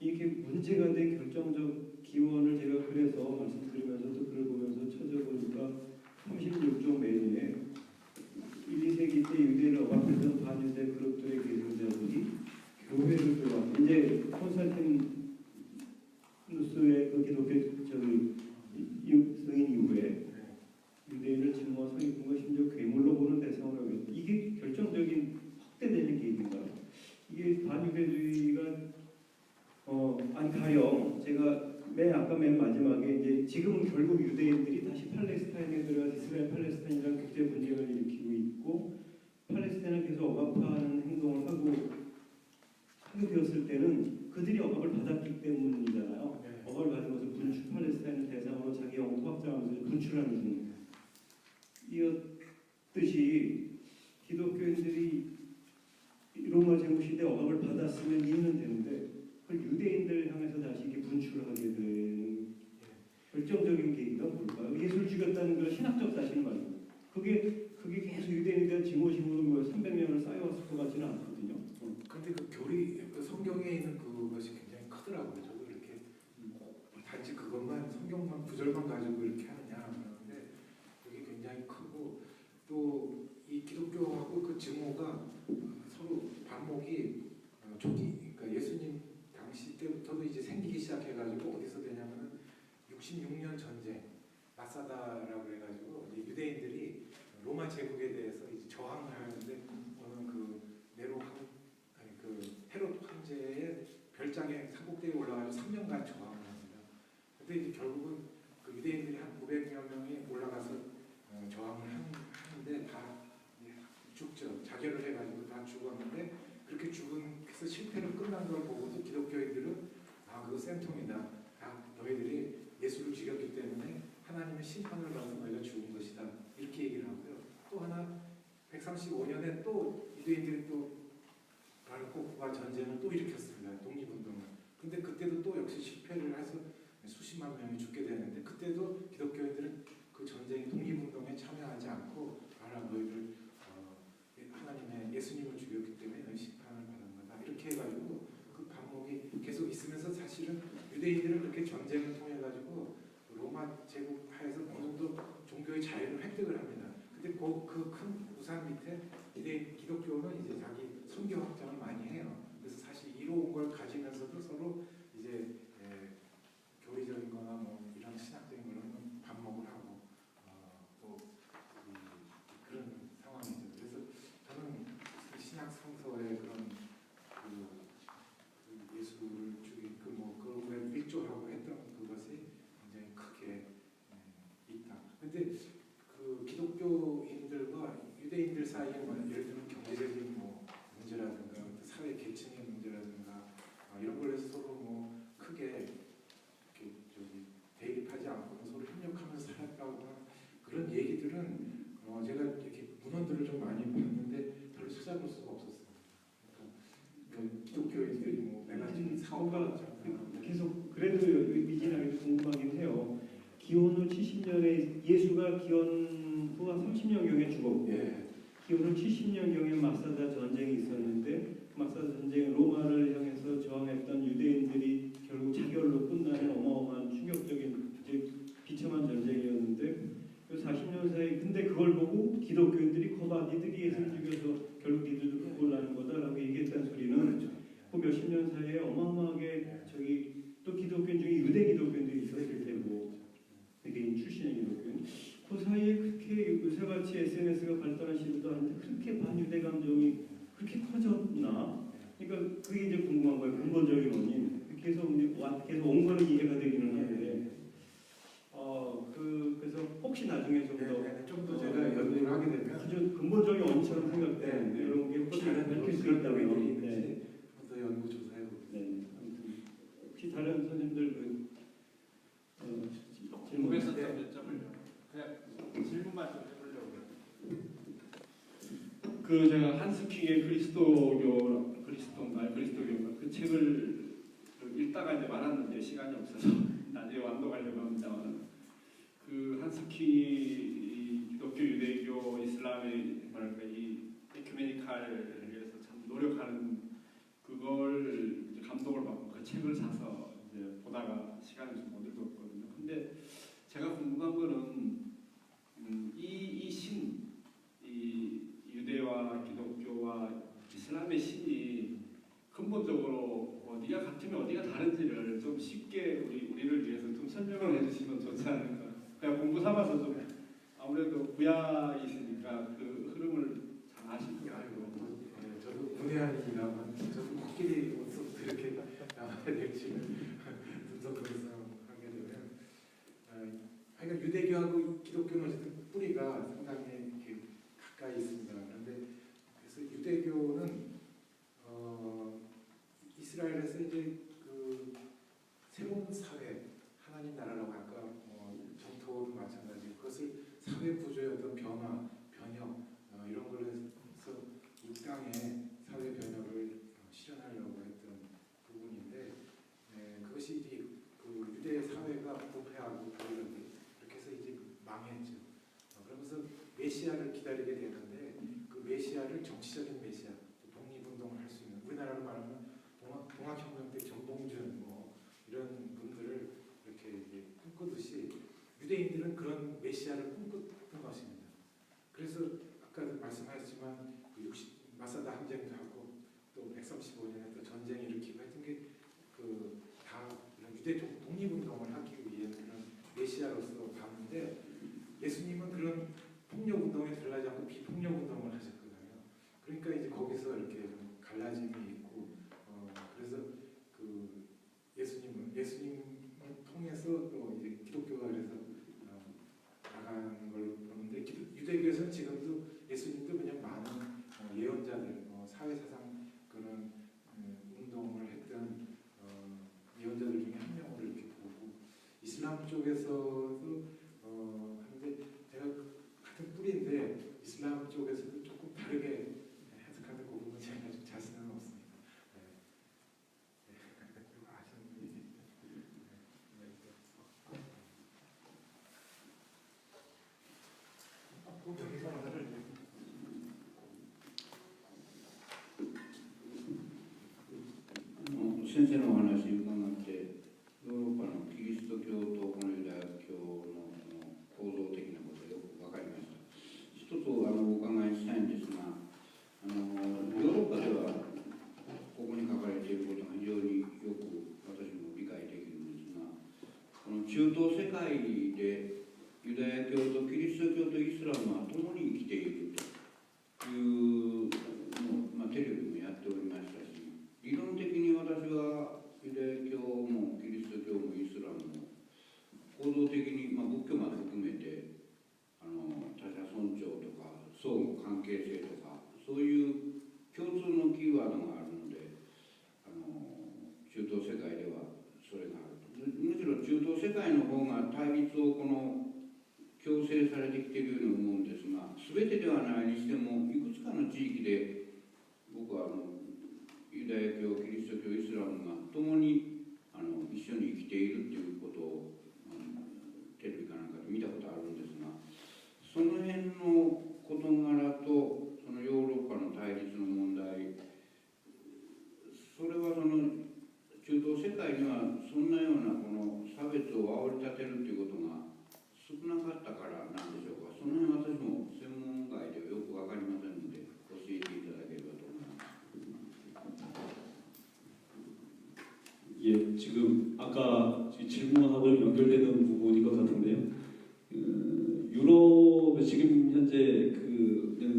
A: 이게 문제가 된 결정적 기원을 제가 그래서 말씀드리면서 또 글을 보면서 찾아보니까 36조 메뉴에 1, 2세기 때 유대인을 억압했던 반유대 그룹들의 계승자들이 교회를 들어왔고 이제 콘스탄티누스의 그 기독교 승인 이후에 유대인을 증오와 성인군과 심지어 괴물로 보는 대상으로 하고 이게 결정적인 확대되는 계기인가? 이게 반유대주의가 가령 제가 아까 맨 마지막에 이제 지금은 결국 유대인들이 다시 팔레스타인에 들어가서 이스라엘 팔레스타인이라는 국제 분쟁을 일으키고 있고 팔레스타인을 계속 억압하는 행동을 하게 되었을 때는 그들이 억압을 받았기 때문이잖아요. 억압을 받은 것은 팔레스타인을 대상으로 자기 영토 확장하면서 분출하는 중이었듯이 기독교인들이 로마 제국 시대 억압을 받았으면 이해는 되는데 그걸 유대인들 향해서 다시 이렇게 분출하게 된 결정적인 계기가 뭘까요? 예수를 죽였다는 걸 신학적 사실 말고 그게 계속 유대인에 대한 증오심으로 뭐 300년을 쌓여왔을 것 같지는 않거든요.
J: 근데 그 교리, 그 성경에 있는 그것이 굉장히 크더라고요. 저도 이렇게 단지 그것만 성경만 구절만 가지고 이렇게 하느냐 그러는데 그게 굉장히 크고 또 이 기독교하고 그 증오가 서로 반목이 초기, 그러니까 예수님 당시 때부터도 이제 생기기 시작해가지고 어디서 되냐면은 66년 전쟁 마사다라고 해가지고 이제 유대인들이 로마 제국에 대해서 이제 저항을 하는데 어느 그 네로 헤롯 황제의 별장에 산꼭대기에 올라가서 3년간 저항을 합니다. 근데 이제 결국은 그 유대인들이 한 900여 명이 올라가서 저항을 하는데 다 죽죠. 자결을 해가지고 다 죽었는데 그렇게 그래서 실패로 끝난 걸 보고도 기독교인들은 그거 쌤통이다. 너희들이 예수를 죽였기 때문에 하나님의 심판을 받아서 너희가 죽은 것이다. 이렇게 얘기를 하고요. 또 하나 135년에 또 유대인들이 또 바르코프가 전쟁을 또 일으켰습니다. 독립운동을. 근데 그때도 또 역시 실패를 해서 수십만 명이 죽게 되는데 그때도 기독교인들은 그 전쟁 독립운동에 참여하지 않고 너희들 하나님의 예수님을 죽였기 때문에 너희 심판을 받은 거다. 이렇게 해가지고 그 반목이 계속 있으면서 사실은 유대인들은 그렇게 전쟁을 통해 가지고 로마 제국 하에서 어느 정도 종교의 자유를 획득을 합니다. 근데 그 큰 우산 밑에 기독교는 이제 자기 선교 확장을 많이 해요. 그래서 사실 이로운 걸 가지면서도 서로 이제 교리적인 거나 뭐 이런 신학적인 거는 반목을 하고 또 그런 상황이죠. 그래서 저는 그 신약 성서의 그런 그 예수를 죽인 그걸 빅조라고 했던 그것이 굉장히 크게 있다. 근데 그 기독교인들과 유대인들 사이에 뭐 예를 들면 경제적인 뭐 문제라든가 사회 계층의 문제라든가 이런 걸로 해서 서로 뭐 크게 이렇게 대립하지 않고 서로 협력하면서 살았다고 하는 그런 얘기들은 제가 이렇게 문헌들을 좀 많이 봤는데 별로 찾아볼 수가 없었어요. 그러니까 기독교인들이 뭐 내가 지금 사고가
A: 계속 그래도 미진하게 궁금하긴 해요. 기원 후 70년에 예수가 기원 후 30년경에 죽었고 기원 후 70년경에 마사다 전쟁이 있었는데 마사다 전쟁은 로마를 향해서 저항했던 유대인들이 결국 자결로 끝나는 어마어마한 충격적인 비참한 전쟁이었는데 그 40년 사이 근데 그걸 보고 기독교인들이 거봐 니들이 예수를 죽여서 결국 니들도 구원하는 거다라고 얘기했다는 소리는 그 몇십 년 사이에 어마어마하게 또 기독교인 중에 유대 기독교인들이 있었을 테고 유대인 출신의 기독교인 그 사이에 그렇게 요새같이 SNS가 발달한 시기도 하는데 그렇게 반유대 감정이 그렇게 커졌나? 그러니까 그게 이제 궁금한 거예요. 근본적인 원인. 계속 온 거는 이해가 되기는 하는데 그래서 혹시 나중에 좀 더
J: 제가 연구를 하게 되면
A: 근본적인 원인처럼 생각되는 이런 게
J: 밝힐 수 있다면 더 연구 조사해 보겠습니다.
A: 혹시 다른 선생님들 질문
H: 몇 점을요? 그냥 질문만 좀 해보려고요. 그 제가 한스킹의 그리스도교인가 그 책을 읽다가 이제 말았는데 시간이 없어서 나중에 완독하려고 합니다만 그 한스킹이 기독교, 유대교, 이슬람의 뭐랄까 이 에큐메니칼을 위해서 참 노력하는 그걸 이제 감동을 받고 그 책을 사서 이제 보다가 시간을 좀 못 읽었거든요. 근데 제가 궁금한 거는 이 유대와 기독교와 이슬람의 신이 근본적으로 어디가 같으면 어디가 다른지를 좀 쉽게 우리를 위해서 좀 설명을 해주시면 좋지 않을까. 그냥 공부 삼아서 좀 아무래도 구약이시니까 그 흐름을 잘 아실 것 같아요.
J: 저도 문외한이라면 저도 코끼리 옷부터 이렇게 나와야 될지 분석해서 하게 되면 하여간 유대교하고 기독교는 어쨌든 뿌리가 상당히 이렇게 가까이 있습니다. 그런데 그래서 유대교는 이스라엘에서 이제 그 새로운 사회 하나님 나라라고 아까 정토도 마찬가지 그것을 사회 구조의 어떤 변화, 변혁 이런 걸 해서 이 땅에 사회 변혁을 아프리카하고 바빌론이 그렇게 해서 이제 망했죠. 그러면서 메시아를 기다리게 되는데 그 메시아를 정치적인 메시아, 독립운동을 할 수 있는, 우리나라로 말하면 동학혁명 때 정봉준 뭐 이런 분들을 이렇게 이제 꿈꾸듯이 유대인들은 그런 메시아를 꿈꿨던 것입니다. 그래서 아까도 말씀하셨지만 마사다 항쟁도 하고 또 135년에 또 전쟁 일으키고 했던 게 다 유대 독립운동을 하기 위해 그런 메시아로서 봤는데, 예수님은 그런 폭력운동에 들어가지 않고 비폭력운동을 하셨거든요. 그러니까 이제 거기서 이렇게 좀 갈라짐이 있고, 그래서 예수님을 통해서 또 이제 기독교가 그래서 나가는 걸 보는데, 유대교에서는 지금도 예수님도 그냥 많은 예언자들, 사회사상 그런 운동을 했던 예언자들 중에 한 명으로 이렇게 보고, 이슬람 쪽에서도 하는데 제가 같은 뿌리인데 이슬람 쪽에서도 조금 다르게 해석하는 그 부분은 제가 좀 자신은 없습니다. 그리고 아시는 분이
E: 先生のお話伺ってヨーロッパのキリスト教とこのユダヤ教の構造的なことがよく分かりました。一つお伺いしたいんですが、ヨーロッパではここに書かれていることが非常によく私も理解できるんですが、この中東世界でユダヤ教とキリスト教とイスラムは共に生きているというのを、テレビもやっておりましたし、理論的に私はユダヤ教もキリスト教もイスラムも構造的に、仏教まで含めて他者尊重とか相互関係性とかそういう共通のキーワードがあるので、中東世界ではそれがあると。むしろ中東世界の方が対立を強制されてきているように思うんですが、全てではないにしてもいくつかの地域で僕はユダヤ教、キリスト教、イスラムが共に一緒に生きているということをテレビかなんかで見たことあるんですが、その辺の事柄とそのヨーロッパの対立の問題、それは中東世界にはそんなようなこの差別を煽り立てるということが少なかったからなんでしょうか。その辺私も専門外ではよく分かりませんので教えていただければと思います。
F: 예, 지금 아까 질문하고 연결되는 부분인 것 같은데요. 유럽에 지금 현재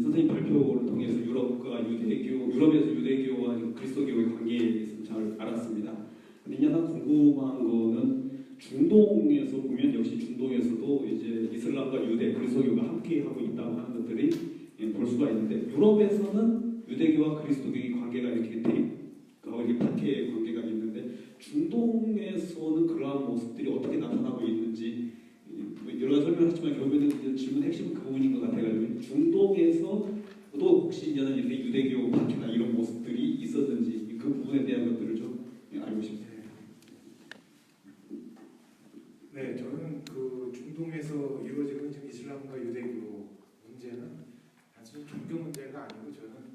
F: 선생님 발표를 통해서 유럽에서 유대교와 그리스도교의 관계에 대해서 잘 알았습니다. 근데 하나 궁금한 거는 중동에서 보면 역시 중동에서도 이제 이슬람과 유대, 그리스도교가 함께 하고 있다고 하는 것들이 볼 수가 있는데, 유럽에서는 유대교와 그리스도교의 관계가 이렇게 파케의 관계가 있는데, 중동에서는 그러한 모습들이 어떻게 나타나고 있는지 여러 가지 설명하지만 결국에는 질문 핵심은 그 부분인 것 같아요. 중동에서도 혹시 이제는 이렇게 유대교 파케나 이런 모습들이 있었는지 그 부분에 대한 것들을 좀 알고 싶습니다.
J: 네, 저는 중동에서 이루어지는 지금 이슬람과 유대교 문제는 단순히 종교 문제가 아니고, 저는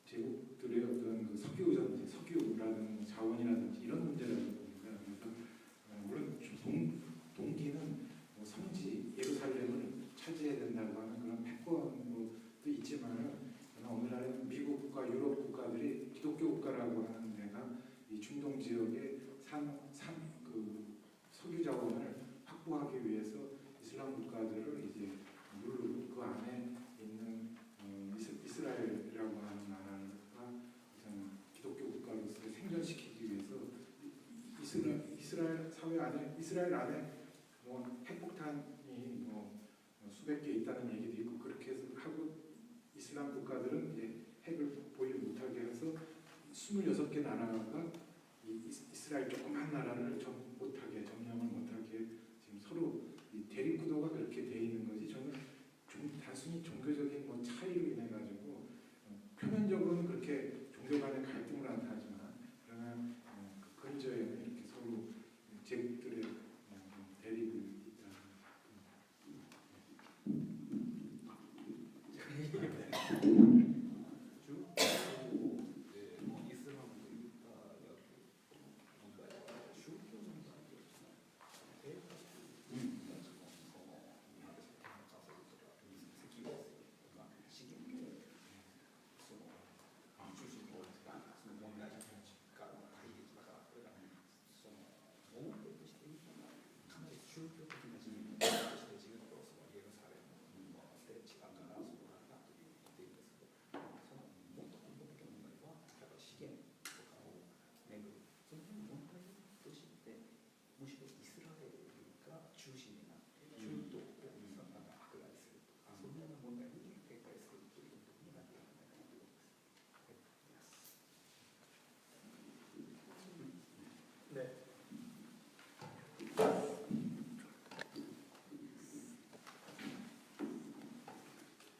J: 제국들의 어떤 석유라든지 자원이라든지 이런 문제라고 봅니다. 그래서 물론 동기는 성지 예루살렘을 차지해야 된다고 하는 그런 패권도 있지만은, 오늘날에는 미국과 유럽 국가들이 기독교 국가라고 하는 데가 이 중동 지역의 석유 자원을 확보하기 위해서 이슬람 국가들을 이제 누르고 그 안에 있는 이스라엘이라고 하는 나라가 기독교 국가로서 생존시키기 위해서 이스라엘 사회 안에, 이스라엘 안에 핵폭탄이 수백 개 있다는 얘기도 있고, 그렇게 해서 하고 이슬람 국가들은 이제 핵을 보유 못하게 해서 26개 나라가 이스라엘 조그만 나라를 점령을 못하게 지금 서로 대립 구도가 그렇게 돼 있는 거지. 저는 단순히 종교적인 차이로 인해 가지고 표면적으로는 그렇게 종교 간의 갈등을 나타나지만, 그러나 근저에는 이렇게 서로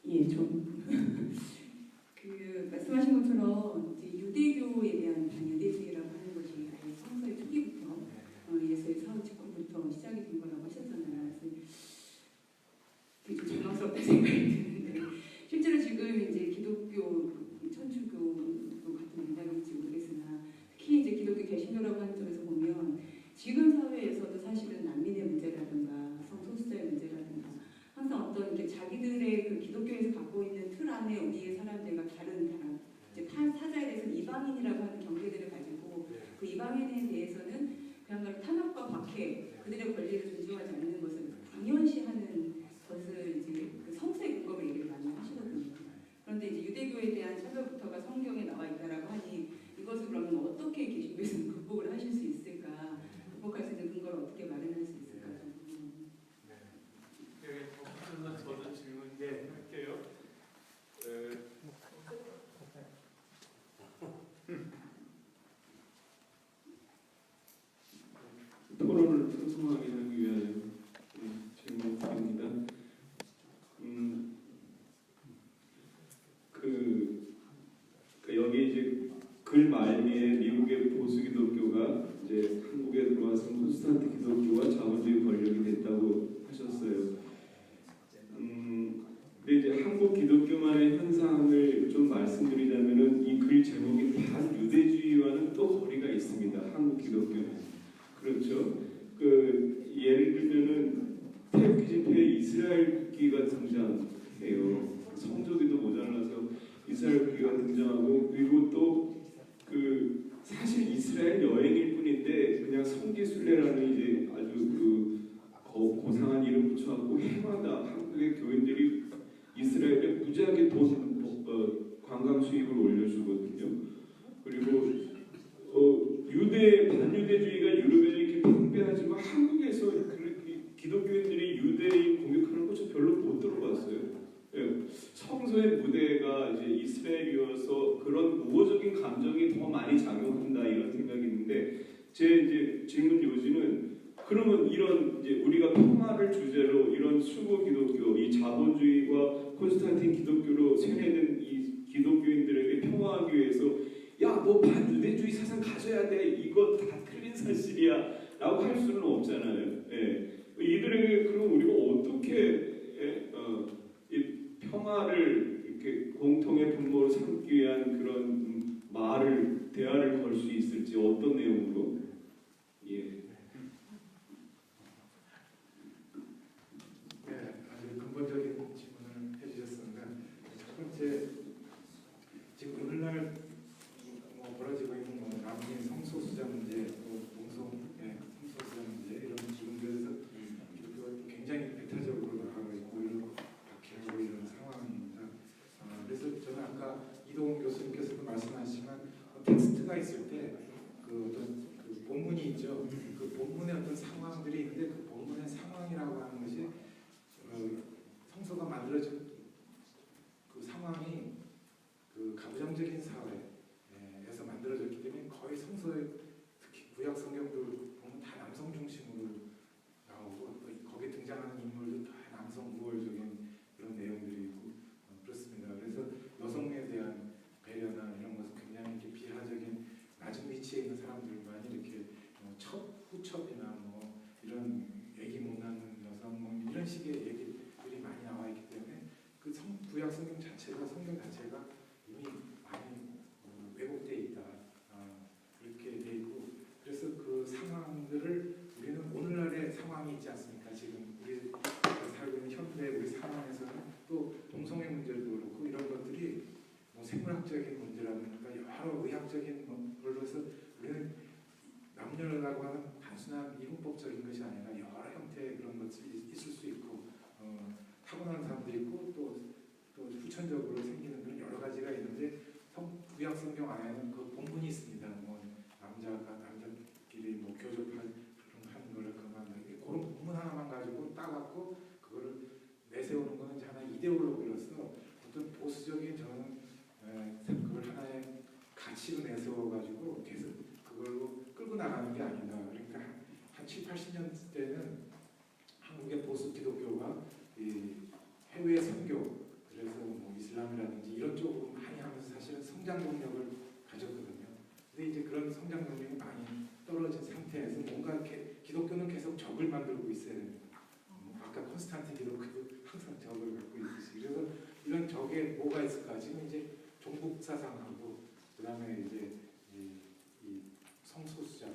K: 예, 좀 그 말씀하신 것처럼 이제 유대교에 대한 반유대주의라고 하는 것이 아예 성서의 초기부터 예수의 사후 직후부터 시작이 된 거라고 하셨잖아요. 그래서 되게 좀 절망스럽다 생각이 드는데 실제로 지금 이제 기독교, 천주교 같은 맥락일지 모르겠으나 특히 이제 기독교 개신교라고 하는 쪽에서 보면 지금 사회에서도 사실은 난민의 문제라든가 성소수자의 문제라든가 항상 어떤 이렇게 자기들의 그 기독교에서 갖고 있는 틀 안에 우리의 사람들과 다른 이제 타자에 대해서 이방인이라고 하는 경계들을 가지고 그 이방인에 대해서는 그야말로 탄압과 박해, 그들의 권리를 존중하지 않는 것을 당연시하는 것을 이제 그 성서의 근거로 얘기를 많이 하시거든요. 그런데 이제 유대교에 대한 차별부터가 성경에 나와 있다라고 하니 이것을 그러면 어떻게 개신교에서는 극복을 하실 수 있을까? 극복할 수 있는 근거를 어떻게 마련할 수 있을까?
H: 저도 질문 할게요.
G: 토론을 풍성하게 하기 위한 질문입니다. 여기 이제 글 말미에 미국의 보수 기독교가 이제 한국에 들어와서 콘스탄트 기독교와 자본주의 권력이 됐다고 하셨어요. 근데 이제 한국 기독교만의 현상을 좀 말씀드리자면은 이 글 제목이 반유대주의와는 또 거리가 있습니다. 한국 기독교는. 그렇죠. 예를 들면은 태극기 집회에 이스라엘 국기가 등장해요. 성조기도 모자라서 이스라엘 국기가 등장하고, 그리고 또 사실 이스라엘 여행일 뿐인데 그냥 성지순례라는 이제 아주 고상한 이름 붙여갖고 해마다 한국의 교인들이 이스라엘에 무지하게 관광 수입을 올려주거든요. 그리고 반유대주의가 유럽에 이렇게 팽배하지만 한국에서 기독교인들이 유대인 공격하는 거 저 별로 못 들어봤어요. 예, 성서의 무대가 이제 이스라엘이어서 그런 우호적인 감정이 더 많이 작용한다 이런 생각이 있는데, 제 이제 질문 요지는 그러면 이런 이제 우리가 평화를 주제로 이런 수구 기독교, 이 자본주의와 콘스탄틴 기독교로 세뇌된 이 기독교인들에게 평화하기 위해서 야, 너 반유대주의 사상 가져야 돼, 이거 다 틀린 사실이야 라고 할 수는 없잖아요. 예. 이들에게 그럼 우리가 어떻게 이 평화를 이렇게 공통의 분모로 삼기 위한 그런 대화를 걸 수 있을지, 어떤 내용으로? 예.
J: 네, 아주 근본적인 질문을 해주셨습니다. 첫 번째, 지금 오늘날 벌어지고 있는 남미 성소수자 문제, 또 성소수자 문제 이런 지금들에서 굉장히 배타적으로 나가고 있고 박해하고 이런 상황입니다. 그래서 저는 아까 이동훈 교수님께서도 말씀하시지만 텍스트가 있을 때 어떤 본문이 있죠. 그 본문의 어떤 상황들이 있는데 그 본문의 상황이라고 하는 것이 성서가 만들어진 그 상황이 가부장적인 사회에서 만들어졌기 때문에 거의 성서의 특히 구약 성경들 보면 다 남성 중심으로 나오고 거기에 등장하는 인물도 다 남성 우월적인 그런 내용들이 있고 그렇습니다. 그래서 여성에 대한 배려나 이런 것은 굉장히 이렇게 비하적인 낮은 위치에 있는 사람들만 이렇게 후첩이나 이런 얘기 못 낳는 여성 이런 식의 얘기들이 많이 나와 있기 때문에 구약 성경 자체가 이미 많이 왜곡돼 있다, 그렇게 돼 있고, 그래서 그 상황들을 우리는 오늘날의 상황이 있지 않습니까? 지금 우리 살고 있는 현대 우리 상황에서는 또 동성애 문제도 그렇고 이런 것들이 생물학적인 문제라든가 여러 의학적인 걸로 해서 우리는 남녀라고 하는 단순한 이분법적인 것이 아니라 여러 형태의 그런 것이 있을 수 있고 타고난 사람도 있고 또 후천적으로 생기는 그런 여러 가지가 있는데 구약 성경 안에는 그 본문이 있습니다. 뭐 남자가 남자끼리 뭐 교접한 그런 거를 그만 그런 본문 하나만 가지고 따갖고 그거를 내세우는 거는 이제 하나의 이데올로기로서 어떤 보수적인 저는 그걸 하나의 가치로 내세워가지고 계속 그걸로 끌고 나가는 게 아닌가. 그러니까 한 7, 80년 때는 한국의 보수 기독교가 이 해외 선교, 그래서 뭐 이슬람이라든지 이런 쪽으로 많이 하면서 사실은 성장 동력을 가졌거든요. 근데 이제 그런 성장 동력이 많이 떨어진 상태에서 뭔가 이렇게 기독교는 계속 적을 만들고 있어야 됩니다. 아까 콘스탄틴 기독교도 항상 적을 갖고 있듯이. 그래서 이런 적에 뭐가 있을까? 지금 이제 종북 사상하고 그다음에 이제 이 성소수자,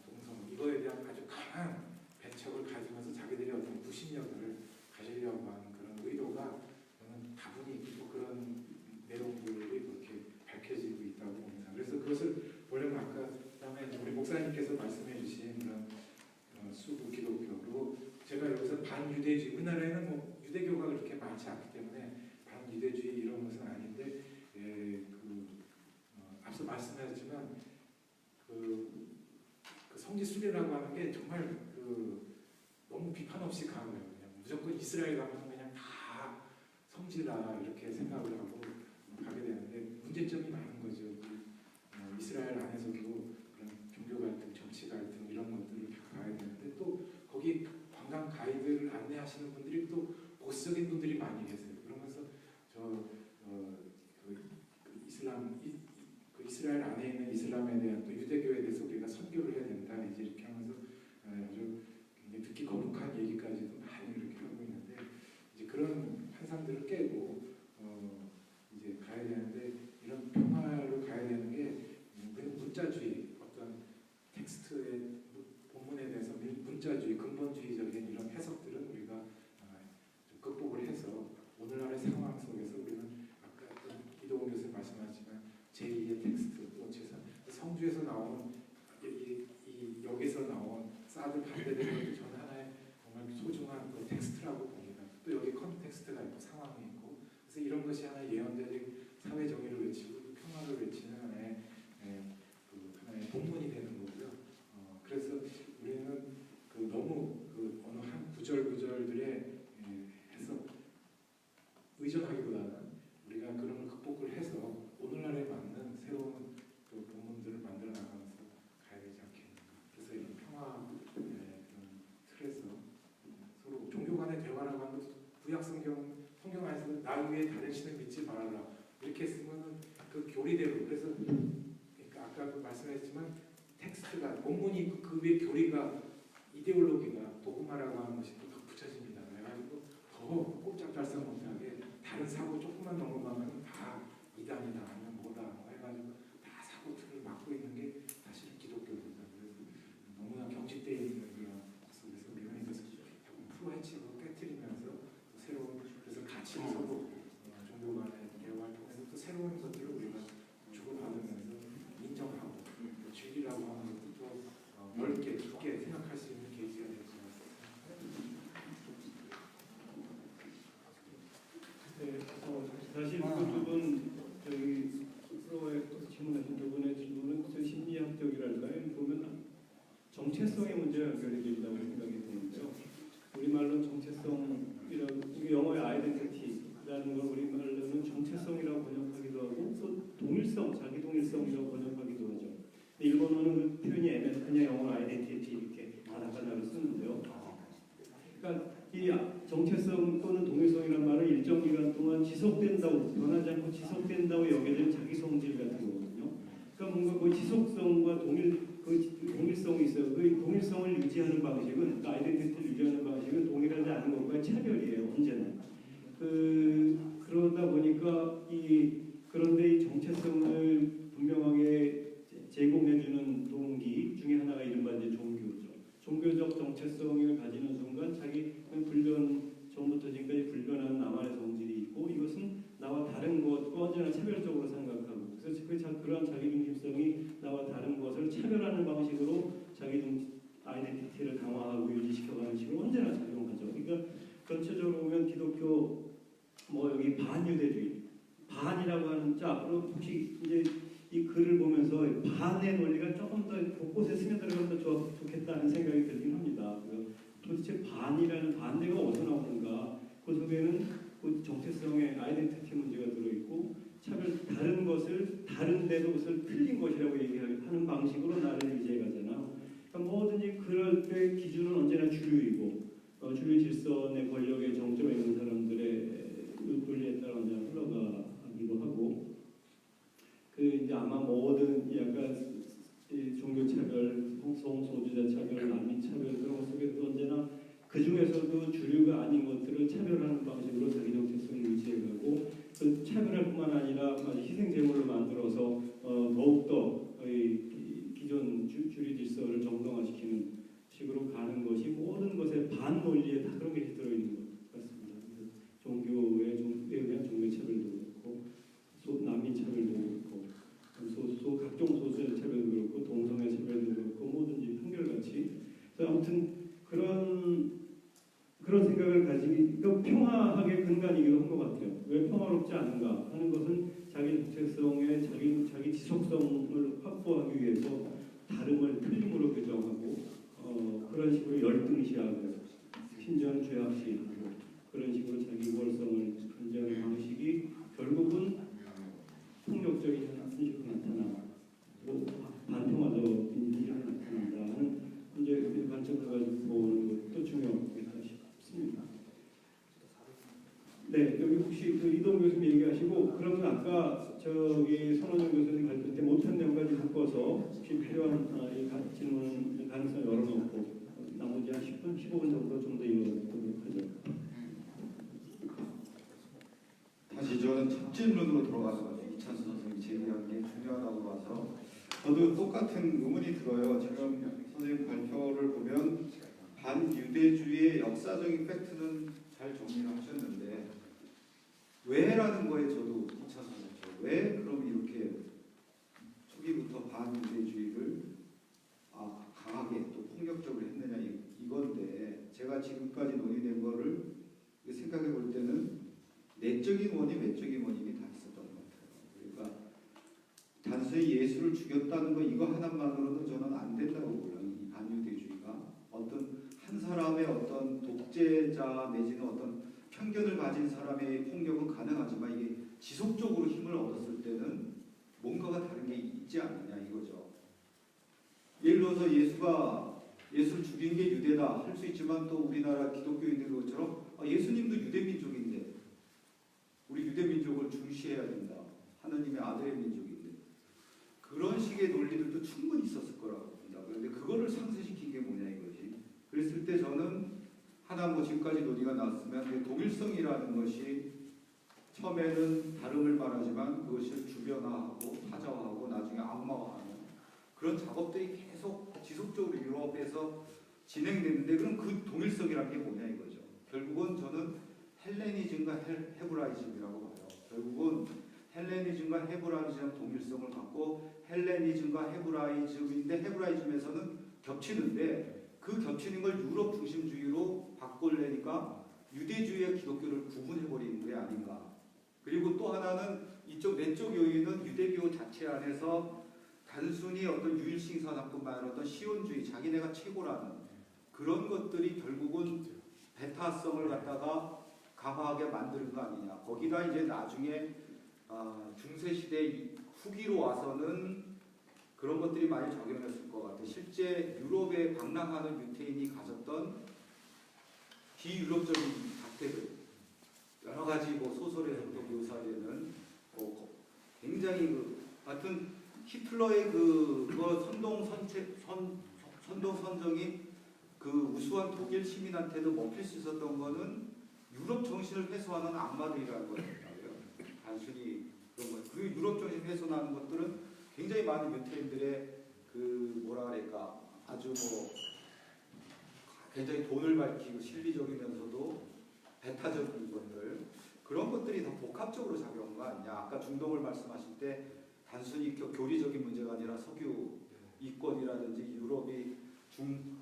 J: 동성 이거에 대한 아주 강한 배척을 가지면서 자기들이 어떤 구심력을 가지려고 하는 그런 의도가 저는 다분히 또 그런 내용들이 그렇게 밝혀지고 있다고 봅니다. 그래서 그것을 보려면 아까 그다음에 우리 목사님께서 말씀해주신 그런 수구 기독교로 제가 여기서 반유대주의, 우리나라에는 뭐 유대교가 그렇게 많지 않기 때문에 반유대주의 이런 것은 아닌데 앞서 말씀하셨지만 그 성지순례라고 하는 게 정말 너무 비판 없이 가는 거예요. 그냥 무조건 이스라엘 가면 그냥 다 성지라 이렇게 생각을 하고 가게 되는데 문제점이 많은 거죠. 이스라엘 안에서도 그런 종교 갈등, 정치 갈등 이런 것들을 가야 되는데 또 거기 관광 가이드를 안내하시는 분들이 또 보수적인 분들이 많이 계세요. 그러면서 이스라엘 안에 있는 이슬람에 대한 또 유대교에 대해서 우리가 선교를 해야 된다 이제 이렇게 하면서 아주 굉장히 듣기 거북한 얘기까지도 많이 이렇게 하고 있는데 이제 그런 환상들을 깨고 이제 가야 되는데 이런 평화로 가야 되는 게 문자주의 어떤 텍스트의 본문에 대해서 문자주의 근본주의적인 이런 해석들은 우리가 좀 극복을 해서 오늘날의 상황 속에서 우리는 아까 이동훈 교수님 말씀하셨지만 제2의 텍스트 또 성주에서 나온 여기서 나온 사드 반대되는 것도 저는 하나의 정말 소중한 또 텍스트라고 봅니다. 또 여기 컨텍스트가 있고 상황이 있고 그래서 이런 것이 하나의 예언자적 사회 정의를 외치고 평화를 외치는 하나의 본문이 되는 거고요. 그래서 우리는 너무 어느 한 구절들에 해서 의존하기보다는 우리가 그런 걸 극복을 해서 오늘날에 맞는 새로운 본문들을 만들어 나가면서 가야 되지 않겠는가. 그래서 이런 평화 그런 틀에서 서로 종교 간의 대화라고 하는 것도 구약 성경 안에서는 나 위에 다른 신을 믿지 말아라 이렇게 쓰면은 그 교리대로 그래서 그러니까 아까도 말씀하셨지만 텍스트가 본문이 그 위에 교리가 이데올로기가 도그마라고 하는 것이 또 덧붙여집니다. 그래가지고 더 꼼짝달싹 못하게 다른 사고 조금만 넘어가면 다 이단이다 아니면 뭐다 해가지고 다 사고 틀을 막고 있는 게 사실 기독교입니다. 그래서 너무나 경직되어 있는 그런 속에서 우리가 이것을 조금 풀어헤치고 깨트리면서 새로운 그래서 같이 서로 종교 간의 대화를 통해서 또 새로운 것들을 우리가 주고받으면서 인정하고 진리라고 하는 것도 또 넓게 깊게 생각할 수 있는 계기가 될 것 같습니다.
A: 네, 사실 그 두 분 서로의 질문하신 두 분의 질문은 심리학적이랄까요? 보면 정체성의 문제가 연결이 된다고 생각이 드는데요. 우리말로 정체성이라고 이게 영어의 아이덴티티라는 걸 우리말로는 정체성이라고 번역하기도 하고 또 동일성, 자기 동일성이라고 번역하기도 하죠. 근데 일본어는 그 표현이 애매해서 그냥 영어 아이덴티티 이렇게 가닥가닥을 쓰는데요. 그러니까 이 정체성 또는 동일성이라는 말은 일정 기간 동안 지속된다고 변하지 않고 지속된다고 여겨지는 자기 성질 같은 거거든요. 그러니까 뭔가 그 지속성과 동일성이 있어요. 그 동일성을 유지하는 방식은 아이덴티티를 유지하는 방식은 동일하지 않은 것과 차별이에요. 언제나. 그러다 보니까 그런데 이 정체성을 분명하게 제공해주는 동기 중에 하나가 이른바 이제 종교죠. 종교적 정체성을 가지는 순간 자기는 전부터 지금까지 불변한 나만의 성질이 있고 이것은 나와 다른 것과 언제나 차별적으로 생각하고 그래서 그러한 자기중심성이 나와 다른 것을 그래서 차별하는 방식으로 자기 아이덴티티를 강화하고 유지시켜가는 식으로 언제나 작용하죠. 그러니까 전체적으로 보면 기독교 뭐 여기 반유대주의, 반이라고 하는 자 앞으로 혹시 이제 이 글을 보면서 반의 논리가 조금 더 곳곳에 스며들어가면 더 좋겠다는 생각이 들긴 합니다. 도대체 반이라는 반대가 어디서 나오는가? 그 속에는 그 정체성의 아이덴티티 문제가 들어있고 다른 것을 다른데도 그것을 틀린 것이라고 얘기하는 방식으로 나를 이해가잖아. 그러니까 뭐든지 그럴 때 기준은 언제나 주류이고 주류 질서 내 권력의 정점에 있는 사람들의 논리에 따라 언제나 흘러가기도 하고 이제 아마 모든 약간 종교차별, 성소수자 차별, 난민차별 그런 것 속에서 언제나 그 중에서도 주류가 아닌 것들을 차별하는 방식으로 자기 정체성을 유지해가고 그 차별할 뿐만 아니라 희생제물로 만들어서 더욱더 기존 주류 질서를 정당화시키는 식으로 가는 것이 모든 것의 반논리에 다 그런 게 들어있는 것 같습니다. 종교에 의한 종교차별도 그렇고 난민차별도 그렇고 각종 소수의 차별도 그렇고 동성애 차별도 그렇고 뭐든지 한결같이 아무튼 그런 생각을 가지고 평화하게 근간이기도 한 것 같아요. 왜 평화롭지 않은가 하는 것은 자기 정체성의 자기 지속성을 확보하기 위해서 다름을 틀림으로 규정하고 그런 식으로 열등시하고 심지어는 죄악시하고 그런 식으로 자기 우월성을 견제하는 방식이 결국은 폭력적인 현실로 나타나고 반평화적인 현실로 나타난다는 이제 관점을 가지고 보는 것도 중요하겠다 싶습니다. 네, 여기 혹시 그 이동 교수님 얘기하시고 그러면 아까 저기 손원영 교수님 발표 때 못한 내용까지 바꿔서 혹시 필요한 질문 가능성 열어놓고 나머지 한 10분, 15분 정도 좀 더 이어가도록 하죠.
D: 다시 저는 첫 질문으로 돌아가서 이찬수 선생님이 제기한 게 중요하다고 봐서 저도 똑같은 의문이 들어요. 지금 선생님 발표를 보면 반유대주의의 역사적인 팩트는 잘 정리를 하셨는데 왜라는 거에 저도 이찬수 선생님 왜 그럼 이렇게 초기부터 반유대주의를 강하게 또 폭력적으로 했느냐 이건데 제가 지금까지 논의된 거를 생각해 볼 때는 내적인 원인, 외적인 원인이 다 있었던 것 같아요. 그러니까 단순히 예수를 죽였다는 거 이거 하나만으로는 저는 안 된다고 보여요. 이 반유대주의가 어떤 한 사람의 어떤 독재자 내지는 어떤 편견을 가진 사람의 폭력은 가능하지만 이게 지속적으로 힘을 얻었을 때는 뭔가가 다른 게 있지 않느냐 이거죠. 예를 들어서 예수를 죽인 게 유대다 할 수 있지만 또 우리나라 기독교인들 것처럼 예수님도 유대민족인데 우리 유대민족을 중시해야 된다. 하느님의 아들의 민족인데 그런 식의 논리들도 충분히 있었을 거라고 봅니다. 그런데 그거를 상쇄시킨 게 뭐냐 이거지. 그랬을 때 저는 하나 뭐 지금까지 논의가 나왔으면 동일성이라는 것이 처음에는 다름을 말하지만 그것을 주변화하고 타자화하고 나중에 악마화하는 그런 작업들이 계속 지속적으로 유럽에서 진행됐는데 그럼 그 동일성이라는 게 뭐냐 이거죠. 결국은 저는 헬레니즘과 헤브라이즘이라고 봐요. 결국은 헬레니즘과 헤브라이즘 동일성을 갖고 헬레니즘과 헤브라이즘인데 헤브라이즘에서는 겹치는데 그 겹치는 걸 유럽 중심주의로 바꾸려니까 유대주의와 기독교를 구분해버리는 게 아닌가. 그리고 또 하나는 이쪽 왼쪽 요인은 유대교 자체 안에서 단순히 어떤 유일신선학뿐만 아니라 어떤 시온주의 자기네가 최고라는 그런 것들이 결국은 베타성을 갖다가 강화하게 만드는 거 아니냐. 거기다 이제 나중에 중세시대 후기로 와서는 그런 것들이 많이 적용했을 것 같아요. 실제 유럽에 방랑하는 유태인이 가졌던 비유럽적인 작태들 여러 가지 뭐 소설에서도 묘사되는 굉장히 하여튼 히틀러의 그거 선동선정이 그 우수한 독일 시민한테도 먹힐 수 있었던 거는 유럽 정신을 훼손하는 악마들이라는 거예요. 단순히 그런 거. 그 유럽 정신 훼손하는 것들은 굉장히 많은 유태인들의 그 뭐라 그럴까 아주 뭐 굉장히 돈을 밝히고 실리적이면서도 배타적인 것들 그런 것들이 더 복합적으로 작용한 거 아니냐. 아까 중동을 말씀하실 때 단순히 교리적인 문제가 아니라 석유 이권이라든지 유럽이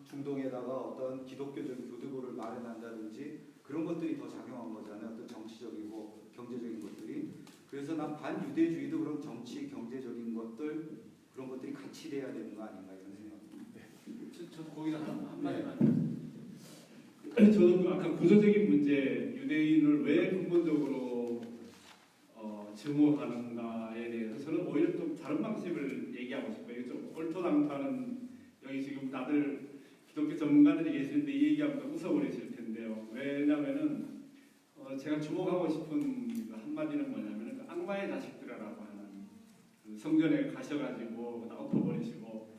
D: 중동에다가 어떤 기독교적인 교두보를 마련한다든지 그런 것들이 더 작용한 거잖아요. 어떤 정치적이고 경제적인 것들이. 그래서 난 반유대주의도 그런 정치, 경제적인 것들 그런 것들이 같이 돼야 되는 거 아닌가 이런 생각입니다.
H: 저 거기다 한마디만. 저는 그 아까 구조적인 문제, 유대인을 왜 근본적으로 증오하는가에 대해서 저는 오히려 좀 다른 방식을 얘기하고 싶어요. 좀 얼토당토하는, 여기 지금 다들 기독교 전문가들이 계시는데 이 얘기하면 웃어버리실 텐데요. 왜냐면은 제가 주목하고 싶은 그 한마디는 뭐냐면은 그 악마의 자식들이라고 하는 그 성전에 가셔가지고 다 엎어버리시고.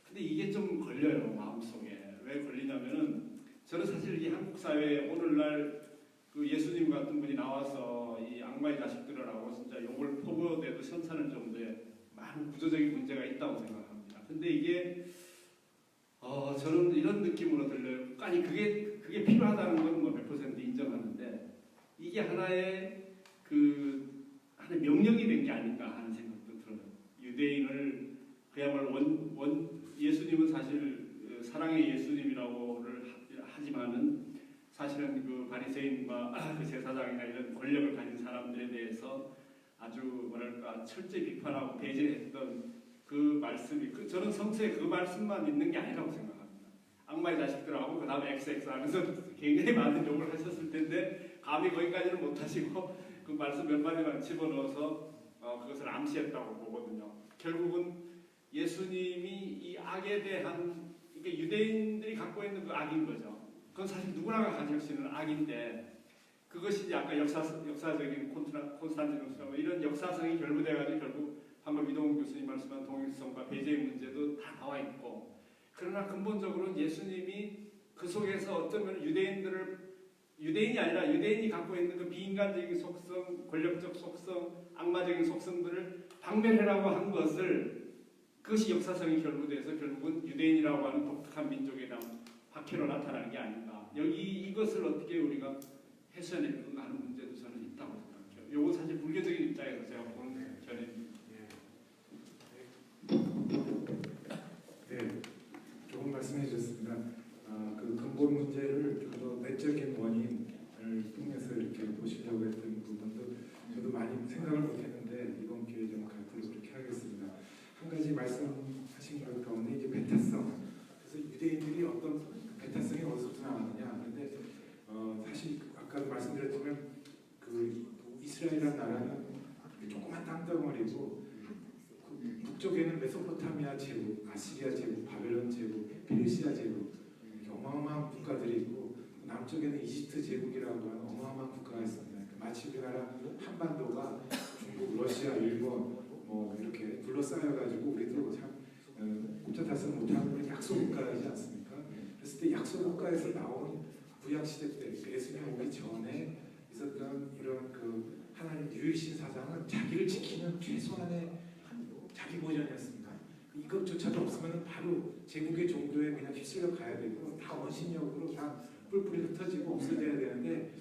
H: 근데 이게 좀 걸려요, 마음속에. 왜 걸리냐면은 저는 사실 이 한국 사회에 오늘날 그 예수님 같은 분이 나와서 이 악마의 자식들이라고 진짜 욕을 퍼부어대도 현찮을 정도의 많은 구조적인 문제가 있다고 생각합니다. 근데 이게 저는 이런 느낌으로 들려요. 아니 그게 필요하다는 건 뭐 100% 인정하는데 이게 하나의 명령이 된 게 아닌가 하는 생각도 들어요. 유대인을 그야말로 예수님은 사실 사랑의 예수님이라고를 하지만은 사실은 그 바리새인과 그 제사장이나 이런 권력을 가진 사람들에 대해서 아주 뭐랄까 철저히 비판하고 배제했던 그 말씀이 저는 성서에 그 말씀만 있는 게 아니라고 생각합니다. 악마의 자식들하고 그 다음에 XX 하면서 굉장히 많은 욕을 하셨을 텐데 감히 거기까지는 못하시고 그 말씀 몇 마디만 집어넣어서 그것을 암시했다고 보거든요. 결국은 예수님이 이 악에 대한 그러니까 유대인들이 갖고 있는 그 악인 거죠. 그건 사실 누구나가 가질 수 있는 악인데 그것이 이제 아까 역사적인 콘스탄티누스라고 이런 역사성이 결부돼가지고 결국 방금 이동훈 교수님 말씀한 동일성과 배제의 문제도 다 나와 있고 그러나 근본적으로는 예수님이 그 속에서 어쩌면 유대인이 아니라 유대인이 갖고 있는 그 비인간적인 속성, 권력적 속성, 악마적인 속성들을 박멸하라고 한 것을 그것이 역사성이 결부돼서 결국은 유대인이라고 하는 독특한 민족에 대한 박해로 나타나는 게 아닌가. 여기 이것을 어떻게 우리가 해소해낼까 하는 문제도 저는 있다고 생각해요. 요건 사실 불교적인 입장에서 제가 보는 견해입니다.
J: 네, 좋은 말씀해 주셨습니다. 그 근본 문제를 좀 더 내적인 원인을 통해서 이렇게 보시려고 했던 부분도 저도 많이 생각을 못했는데 이번 기회에 좀 앞으로 그렇게 하겠습니다. 한 가지 말씀하신 것 가운데 이제 배타성. 그래서 유대인들이 어떤 배타성이 어디서부터 나왔느냐. 그런데 사실 아까도 말씀드렸지만 그 이스라엘이라는 나라는 조그만 땅덩어리고 그 북쪽에는 메소포타미아 제국, 아시리아 제국, 바벨론 제국, 페르시아 제국 이렇게 어마어마한 국가들이 있고 남쪽에는 이집트 제국이라고 하는 어마어마한 국가가 있습니다. 그러니까 마치 우리나라 한반도가 중국, 러시아, 일본 뭐 이렇게 둘러싸여가지고 우리도 참 꼼짝달싹 못하고 약소국가이지 않습니까? 그랬을 때 약소국가에서 나온 구약시대 때 예수님 오기 전에 있었던 이런 그 하나님 유일신 사상은 자기를 지키는 최소한의 자기 버전이었습니다. 이것조차도 없으면 바로 제국의 종교에 그냥 휩쓸려 가야 되고 다 원신력으로 다 뿔뿔이 흩어지고 없어져야 되는데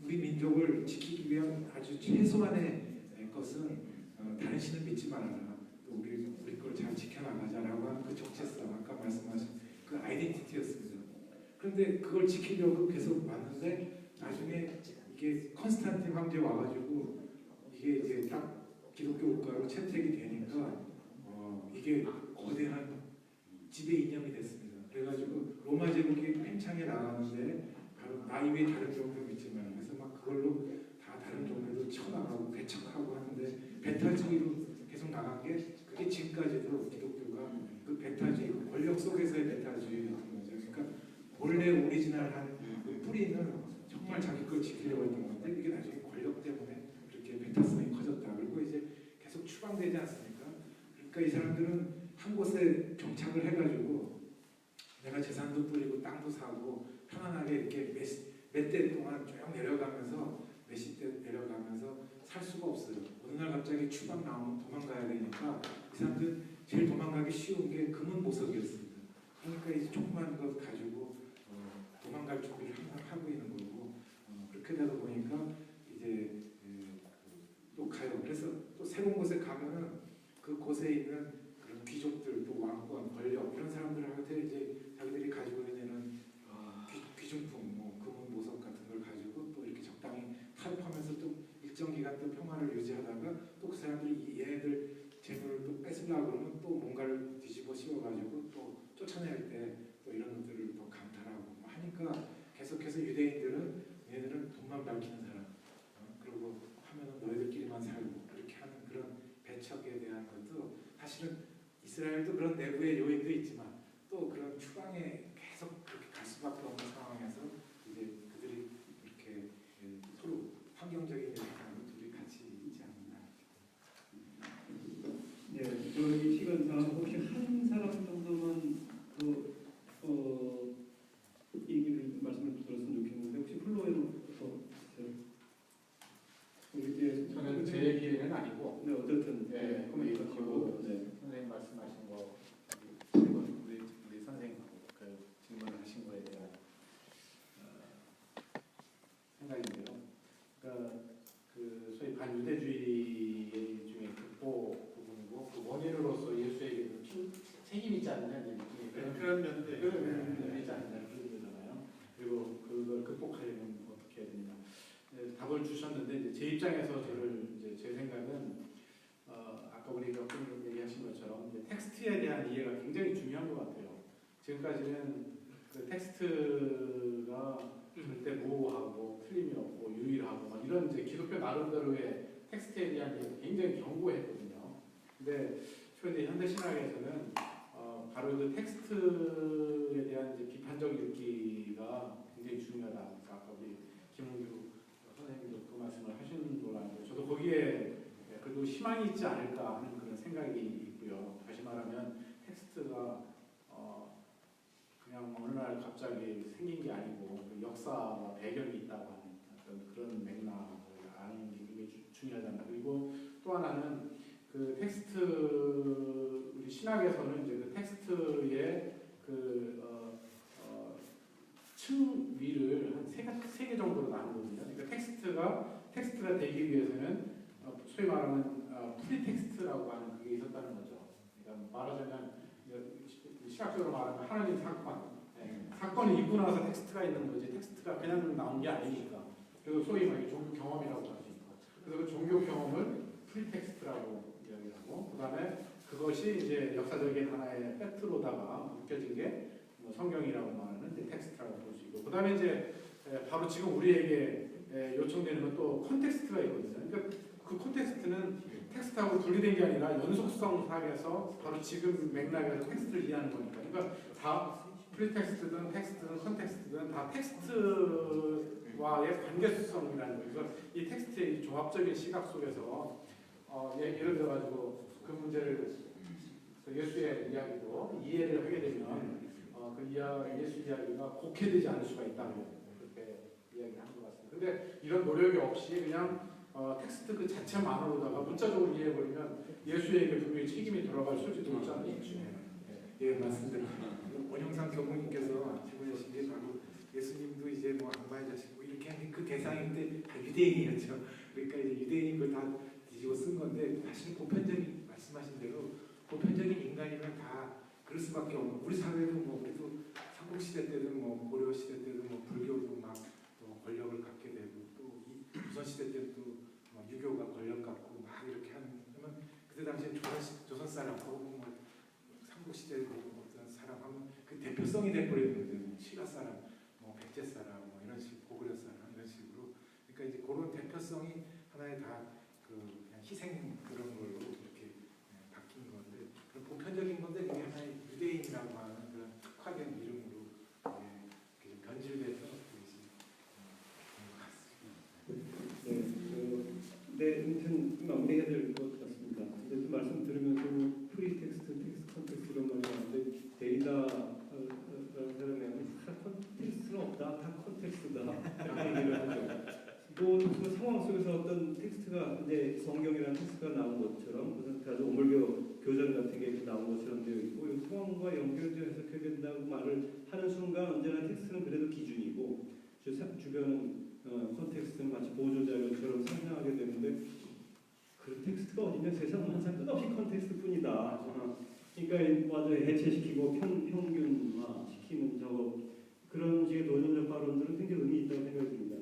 J: 우리 민족을 지키기 위한 아주 최소한의 것은 다른 신을 믿지 말아라. 또 우리 걸 잘 지켜나가자라고 하는 그 정체성, 아까 말씀하신 그 아이덴티티였습니다. 그런데 그걸 지키려고 계속 왔는데 나중에 이게 컨스탄틴 황제 와가지고 이게 이제 딱 기독교 국가로 채택이 되니까 이게 거대한 지배 이념이 됐습니다. 그래가지고 로마 제국이 팽창해 나가는데 바로 나 이외에 다른 종교 믿지 말라. 그래서 막 그걸로 다 다른 종교도 쳐나가고 배척하고 하는데 배타주의로 계속 나간 게 그게 지금까지도 기독교가 그 배타주의, 그 권력 속에서의 배타주의였던 거죠. 그러니까 원래 오리지널한 그 뿌리는 정말 자기 걸 지키려고 했던 건데 이게 나중에 권력 때문에 그렇게 배타성이 커졌다. 그리고 이제 계속 추방되지 않습니까? 그러니까 이 사람들은 한 곳에 정착을 해가지고 내가 재산도 뿌리고 땅도 사고 편안하게 이렇게 몇 대 동안 쭉 내려가면서 몇십 대 내려가면서 살 수가 없어요. 어느 날 갑자기 추방 나오면 도망가야 되니까 이 사람들 제일 도망가기 쉬운 게 금은 보석이었습니다. 그러니까 이제 조그만 것 가지고 도망갈 준비를 항상 하고 있는 거고 그렇게 되다 보니까 이제 또 가요. 그래서 또 새로운 곳에 가면은 그 곳에 있는 그런 귀족들 또 왕권 쓰나 그러면 또 뭔가를 뒤집어 씌워가지고 또 쫓아낼 때 또 이런 것들을 또 감탄하고 하니까 계속해서 유대인들은 얘네들은 돈만 밝히는 사람, 그리고 하면은 너희들끼리만 살고 그렇게 하는 그런 배척에 대한 것도 사실은 이스라엘도 그런 내부의 요인도 있지만 또 그런 추방에 계속 그렇게 갈 수밖에 없는 상황에서 이제 그들이 이렇게 서로 환경적인 요인하고 둘이 같이 있지 않나.
A: 네, 저희 시간상 혹시 한 사람 정도만 얘기를 말씀을 들었으면 좋겠는데 혹시 플로에로부터 우리
C: 저는 제 얘기는 아니고
A: 네 어쨌든
C: 네,
A: 코멘트
C: 그
A: 하시고 네.
C: 선생님 말씀하신 거 우리 선생님하고 그 질문하신 거에 대한 생각인데요. 그러니까 그 소위 반유대주의 중에 극복 부분이고 그 원인으로서 예수에게 책임 있지 않느냐 그런 면도 있지 않느냐 그런 거잖아요. 그리고 그걸 극복하려면 어떻게 해야 되냐. 네, 답을 주셨는데 이제 제 입장에서 이제 제 생각은 아까 우리 몇 분 얘기하신 것처럼 이제 텍스트에 대한 이해가 굉장히 중요한 것 같아요. 지금까지는 그 텍스트가 절대 모호하고 틀림이 없고 유일하고 막 이런 이제 기독교 나름대로의 텍스트에 대한 이해가 굉장히 견고했거든요. 근데 최근에 현대 신학에서는 바로 그 텍스트에 대한 이제 비판적 읽기가 굉장히 중요하다. 그러니까 아까 우리 김은규 선생님도 그 말씀을 하신 거라는데 저도 거기에 그래도 희망이 있지 않을까 하는 그런 생각이 있고요. 다시 말하면 텍스트가 그냥 어느 날 갑자기 생긴 게 아니고 그 역사와 배경이 있다고 하는 어떤 그런 맥락을 아는 게 굉장히 중요하잖아요. 그리고 또 하나는 그 텍스트 우리 신학에서는 이제 그 텍스트의 그 층 위를 한 세 개 정도로 나누거든요. 그러니까 텍스트가 되기 위해서는 소위 말하는 프리텍스트라고 하는 그게 있었다는 거죠. 그러니까 말하자면 시각적으로 말하면 하나님 사건이 있고 나서 텍스트가 있는 거지 텍스트가 그냥 나온 게 아니니까. 그래서 소위 말해 종교 경험이라고 할 수 있고. 그래서 그 종교 경험을 프리텍스트라고 이야기를 하고 그다음에 그것이 이제 역사적인 하나의 팩트로다가 묶여진 게 뭐 성경이라고 말하는 이제 텍스트라고 볼 수 있고 그다음에 이제 바로 지금 우리에게 요청되는 건 또 컨텍스트가 있거든요. 그러니까 그 콘텍스트는 텍스트하고 분리된 게 아니라 연속성상에서 바로 지금 맥락에서 텍스트를 이해하는 거니까. 그러니까 다 프리텍스트든 텍스트든 컨텍스트든 다 텍스트와의 관계성이라는 거예요. 그래서 이 텍스트의 종합적인 시각 속에서 예를 들어가지고 그 문제를 그 예수의 이야기도 이해를 하게 되면 그 예수 이야기가 곡해되지 않을 수가 있다고 그렇게 이야기를 한 것 같습니다. 근데 이런 노력이 없이 그냥 텍스트 그 자체만으로다가 문자적으로 이해해버리면 예수에게 분명히 책임이 들어갈 수도 있지 않을지.
J: 예, 맞습니다. 원영상 교무님께서 질문하신 게 바로 예수님도 이제 뭐 악마의 자식 뭐 이렇게 하는 그 대상인데 다 유대인이었죠. 그러니까 이제 유대인 걸 다 뒤집어 쓴 건데 사실 보편적인 말씀하신 대로 보편적인 인간이면 다 그럴 수밖에 없는. 우리 사회도 뭐 그래도 삼국 시대 때든 뭐 고려 시대 때든 뭐 불교도 막 또 권력을 갖게 되고 또 이 조선 시대 때도 뭐 유교가 권력 갖고 막 이렇게 하면 그때 당시에 조선 사람하고 뭐 삼국 시대 보고 어떤 사람 하면 그 대표성이 돼버리는 거죠. 신라 사람, 뭐 백제 사람, 뭐 이런 식, 고구려 사람 이런 식으로. 그러니까 이제 그런 대표성이 하나의 다 그 그냥 희생 그런 걸로 이렇게 바뀐 건데 그런 보편적인 건데 그게 하나의 유대인이라고 하는 그런 특화된 이름으로 변질돼서 그것이
A: 네, 아무튼 마무리해야 될 것 같습니다. 근데 또 말씀 들으면서 프리텍스트, 텍스트, 컨텍스트 이런 말이 나오는데 데리다라는 사람이 텍스트는 없다, 다 컨텍스트다 이렇게 얘기를 하죠. 또 그 상황 속에서 어떤 텍스트가 이제 성경이라는 텍스트가 나온 것처럼 무슨 아주 오물교 교전 같은 게 나온 것처럼 되어 있고 이 상황과 연결되어 해석해야 된다고 말을 하는 순간 언제나 텍스트는 그래도 기준이고 주변은 컨텍스트는 마치 보조자료처럼 상상하게 되는데 그 텍스트가 어디냐 세상은 항상 끝없이 컨텍스트뿐이다. 그러니까 맞아 해체시키고 평균화시키는 그런 식의 도전적 발언들은 굉장히 의미 있다고 생각이 듭니다.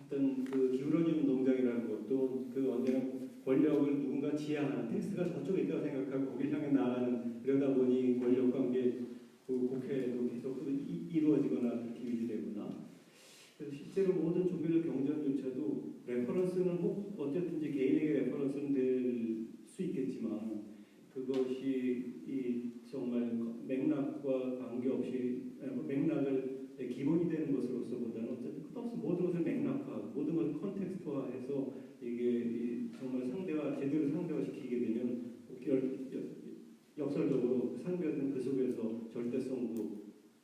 A: 어떤 그 기울어진 운동장이라는 것도 그 언제나 권력을 누군가 지향하는 텍스트가 저쪽에 있다고 생각하고 관계없이 맥락을 기본이 되는 것으로서보다는 어쨌든 끝없이 모든 것을 맥락화하고 모든 것을 컨텍스트화해서 이게 정말 상대와 제대로 상대화시키게 되면 역설적으로 상대는 그 속에서 절대성도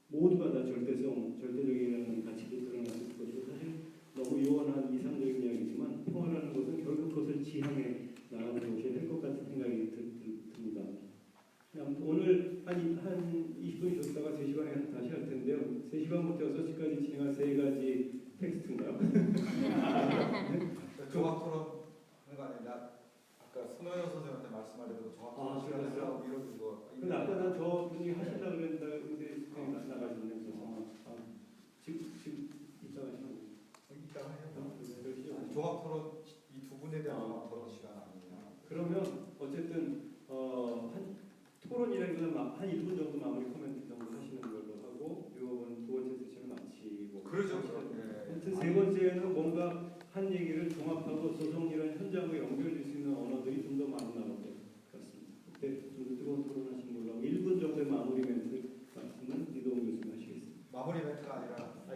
A: 모두가 다 절대적인 가치도 드러날 수 있을 것이고 사실 너무 요원한 이상적인 이야기지만 평화라는 것은 결국 그것을 지향해 나가는 것이 될 것 같은 생각이 듭니다. 오늘 한 20분 쉬었다가 3시간에 다시 할 텐데요. 3시간부터 6시까지 진행할 3가지 텍스트인가요?
D: 종합 토론 하는 거 아니라 아까 손호영 선생님한테 말씀하려고 종합 토론 시간을 하라고 밀어준 거.
A: 근데 아까 저분이 하시려고 그랬는데 나가셨네. 지금 이따가 하시면
D: 이따가 해요. 종합 토론 이 두 분에 대한 종합 토론 시간 아니냐.
A: 그러면 어쨌든 한 토론이라기보다 한 1분 정도 마무리 코멘트 정도 하시는 걸로 하고 이건 두 번째 세션을 마치고
D: 그러죠.
A: 하여튼 세 번째는 뭔가 한 얘기를 종합하고 소송이랑 현장과 연결될 수 있는 언어들이 좀 더 많이 나올 것 같습니다. 그때 좀 더 뜨거운 토론하시는 걸로 하고 1분 정도의 마무리 멘트 말씀은 이동훈 교수님 하시겠습니다.
D: 마무리 멘트가 아니라
A: 네,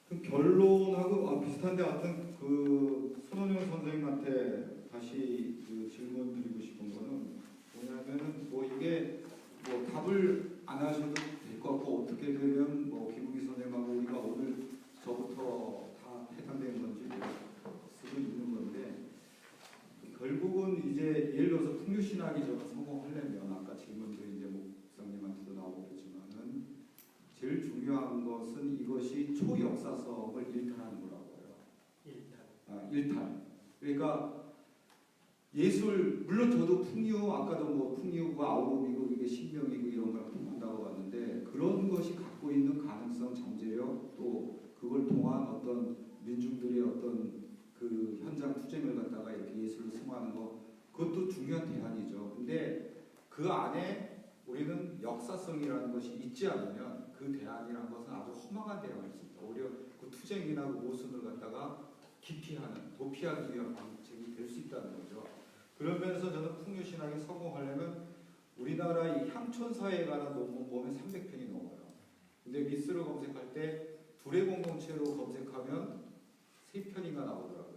D: 그 결론하고 비슷한데 하여튼 그 손원영 선생님한테 다시 그 질문 드리고 싶은 거는 뭐냐면은 뭐 이게 뭐 답을 안 하셔도 될 것 같고 어떻게 되면 뭐 김우기 선생님하고 우리가 오늘 저부터 다 해당되는 건지 쓰고 있는 건데 결국은 이제 예를 들어서 풍류신학이 저가 성공하려면 아까 질문도 이제 목사님한테도 나오고 그랬지만은 제일 중요한 것은 이것이 초역사성을 일탈하는 거라고요. 일탈. 그러니까 예술 물론 저도 풍류 아까도 뭐 풍류가 아우복이고 이게 신명이고 이런 걸 한다고 봤는데 그런 것이 갖고 있는 가능성, 잠재력 또 그걸 통한 어떤 민중들의 어떤 그 현장 투쟁을 갖다가 이렇게 예술을 승화하는 거 그것도 중요한 대안이죠. 근데 그 안에 우리는 역사성이라는 것이 있지 않으면 그 대안이라는 것은 아주 허망한 대안일 수 있다. 오히려 그 투쟁이나 그 모순을 갖다가 기피하는, 도피하기 위한 방책이 될 수 있다는 거죠. 그러면서 저는 풍류신학이 성공하려면 우리나라 이 향촌사회에 관한 논문 보면 300편이 넘어요. 근데 미스를 검색할 때 둘의 공동체로 검색하면 3편인가 나오더라고요.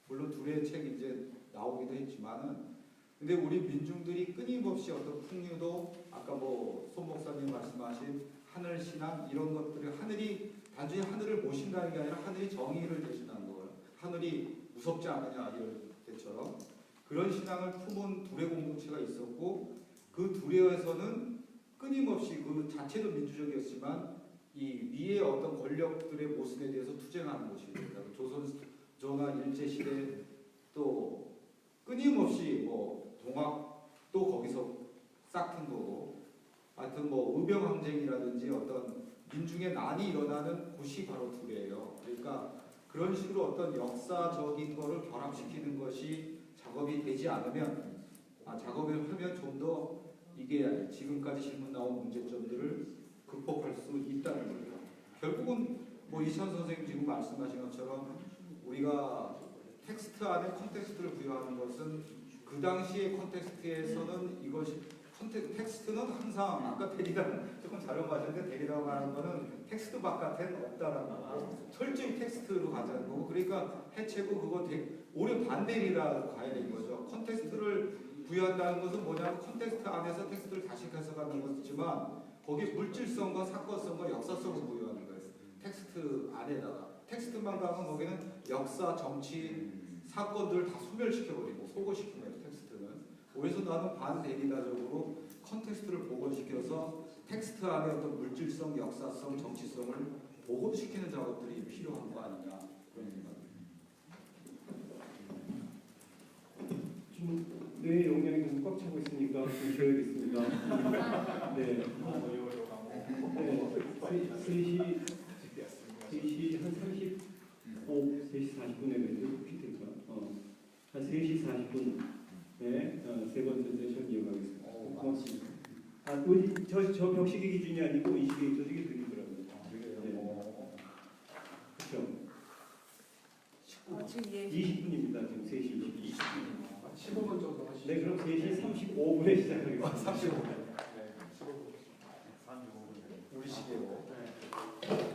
D: 물론 둘의 책이 이제 나오기도 했지만은 근데 우리 민중들이 끊임없이 어떤 풍류도 아까 뭐 손 목사님 말씀하신 하늘 신앙 이런 것들을 하늘이 단순히 하늘을 모신다는 게 아니라 하늘이 정의를 대신하는 거예요. 하늘이 무섭지 않느냐 이럴 때처럼 그런 신앙을 품은 둘의 공동체가 있었고 그 둘에서는 끊임없이 그 자체도 민주적이었지만 이 위의 어떤 권력들의 모습에 대해서 투쟁하는 것입니다. 조선조나 일제시대 또 끊임없이 뭐 동학도 거기서 싹튼 거고 하여튼 뭐 의병항쟁이라든지 어떤 민중의 난이 일어나는 곳이 바로 둘이에요. 그러니까 그런 식으로 어떤 역사적인 거를 결합시키는 것이 작업이 되지 않으면 작업을 하면 좀 더 이게 지금까지 질문 나온 문제점들을 극복할 수 있다는 거예요. 결국은 뭐 이찬 선생님 지금 말씀하신 것처럼 우리가 텍스트 안에 컨텍스트를 부여하는 것은 그 당시의 컨텍스트에서는 이것이 텍스트는 항상 아까 대리다 조금 잘못 하셨는데 대리라고 하는 거는 텍스트 바깥에는 없다라는 거고 철저히 텍스트로 가자는 거고 그러니까 해체고 그거 오히려 반대리라 가야 되는 거죠. 컨텍스트를 부여한다는 것은 뭐냐면 컨텍스트 안에서 텍스트를 다시 해석하는 것이지만 거기에 물질성과 사건성과 역사성을 부여하는 거예요. 텍스트 안에다가 텍스트만 가면 거기는 역사, 정치, 사건들을 다 소멸시켜버리고 소거시키는 텍스트는 그래서 나는 반대리다적으로 컨텍스트를 복원시켜서 텍스트 안에 어떤 물질성, 역사성, 정치성을 복원시키는 작업들이 필요한 거 아니냐 그런 생각입니다.
A: 뇌 용량이 좀 꽉 차고 있으니까 좀 쉬어야겠습니다. 네. 3시 한 3시 40분에 피트니까 한 3시 40분에 세 번째 세션 이어가겠습니다. 고맙습니다. 저 벽시계 기준이 아니고 이 시계 저 시계 들리더라고요. 그렇죠. 20분입니다. 지금 3시 20분.
J: 15분 정도 하시죠.
A: 네, 그럼 3시 35분에 시작하겠습니다.
D: 35분. 우리 시계로.
H: 네.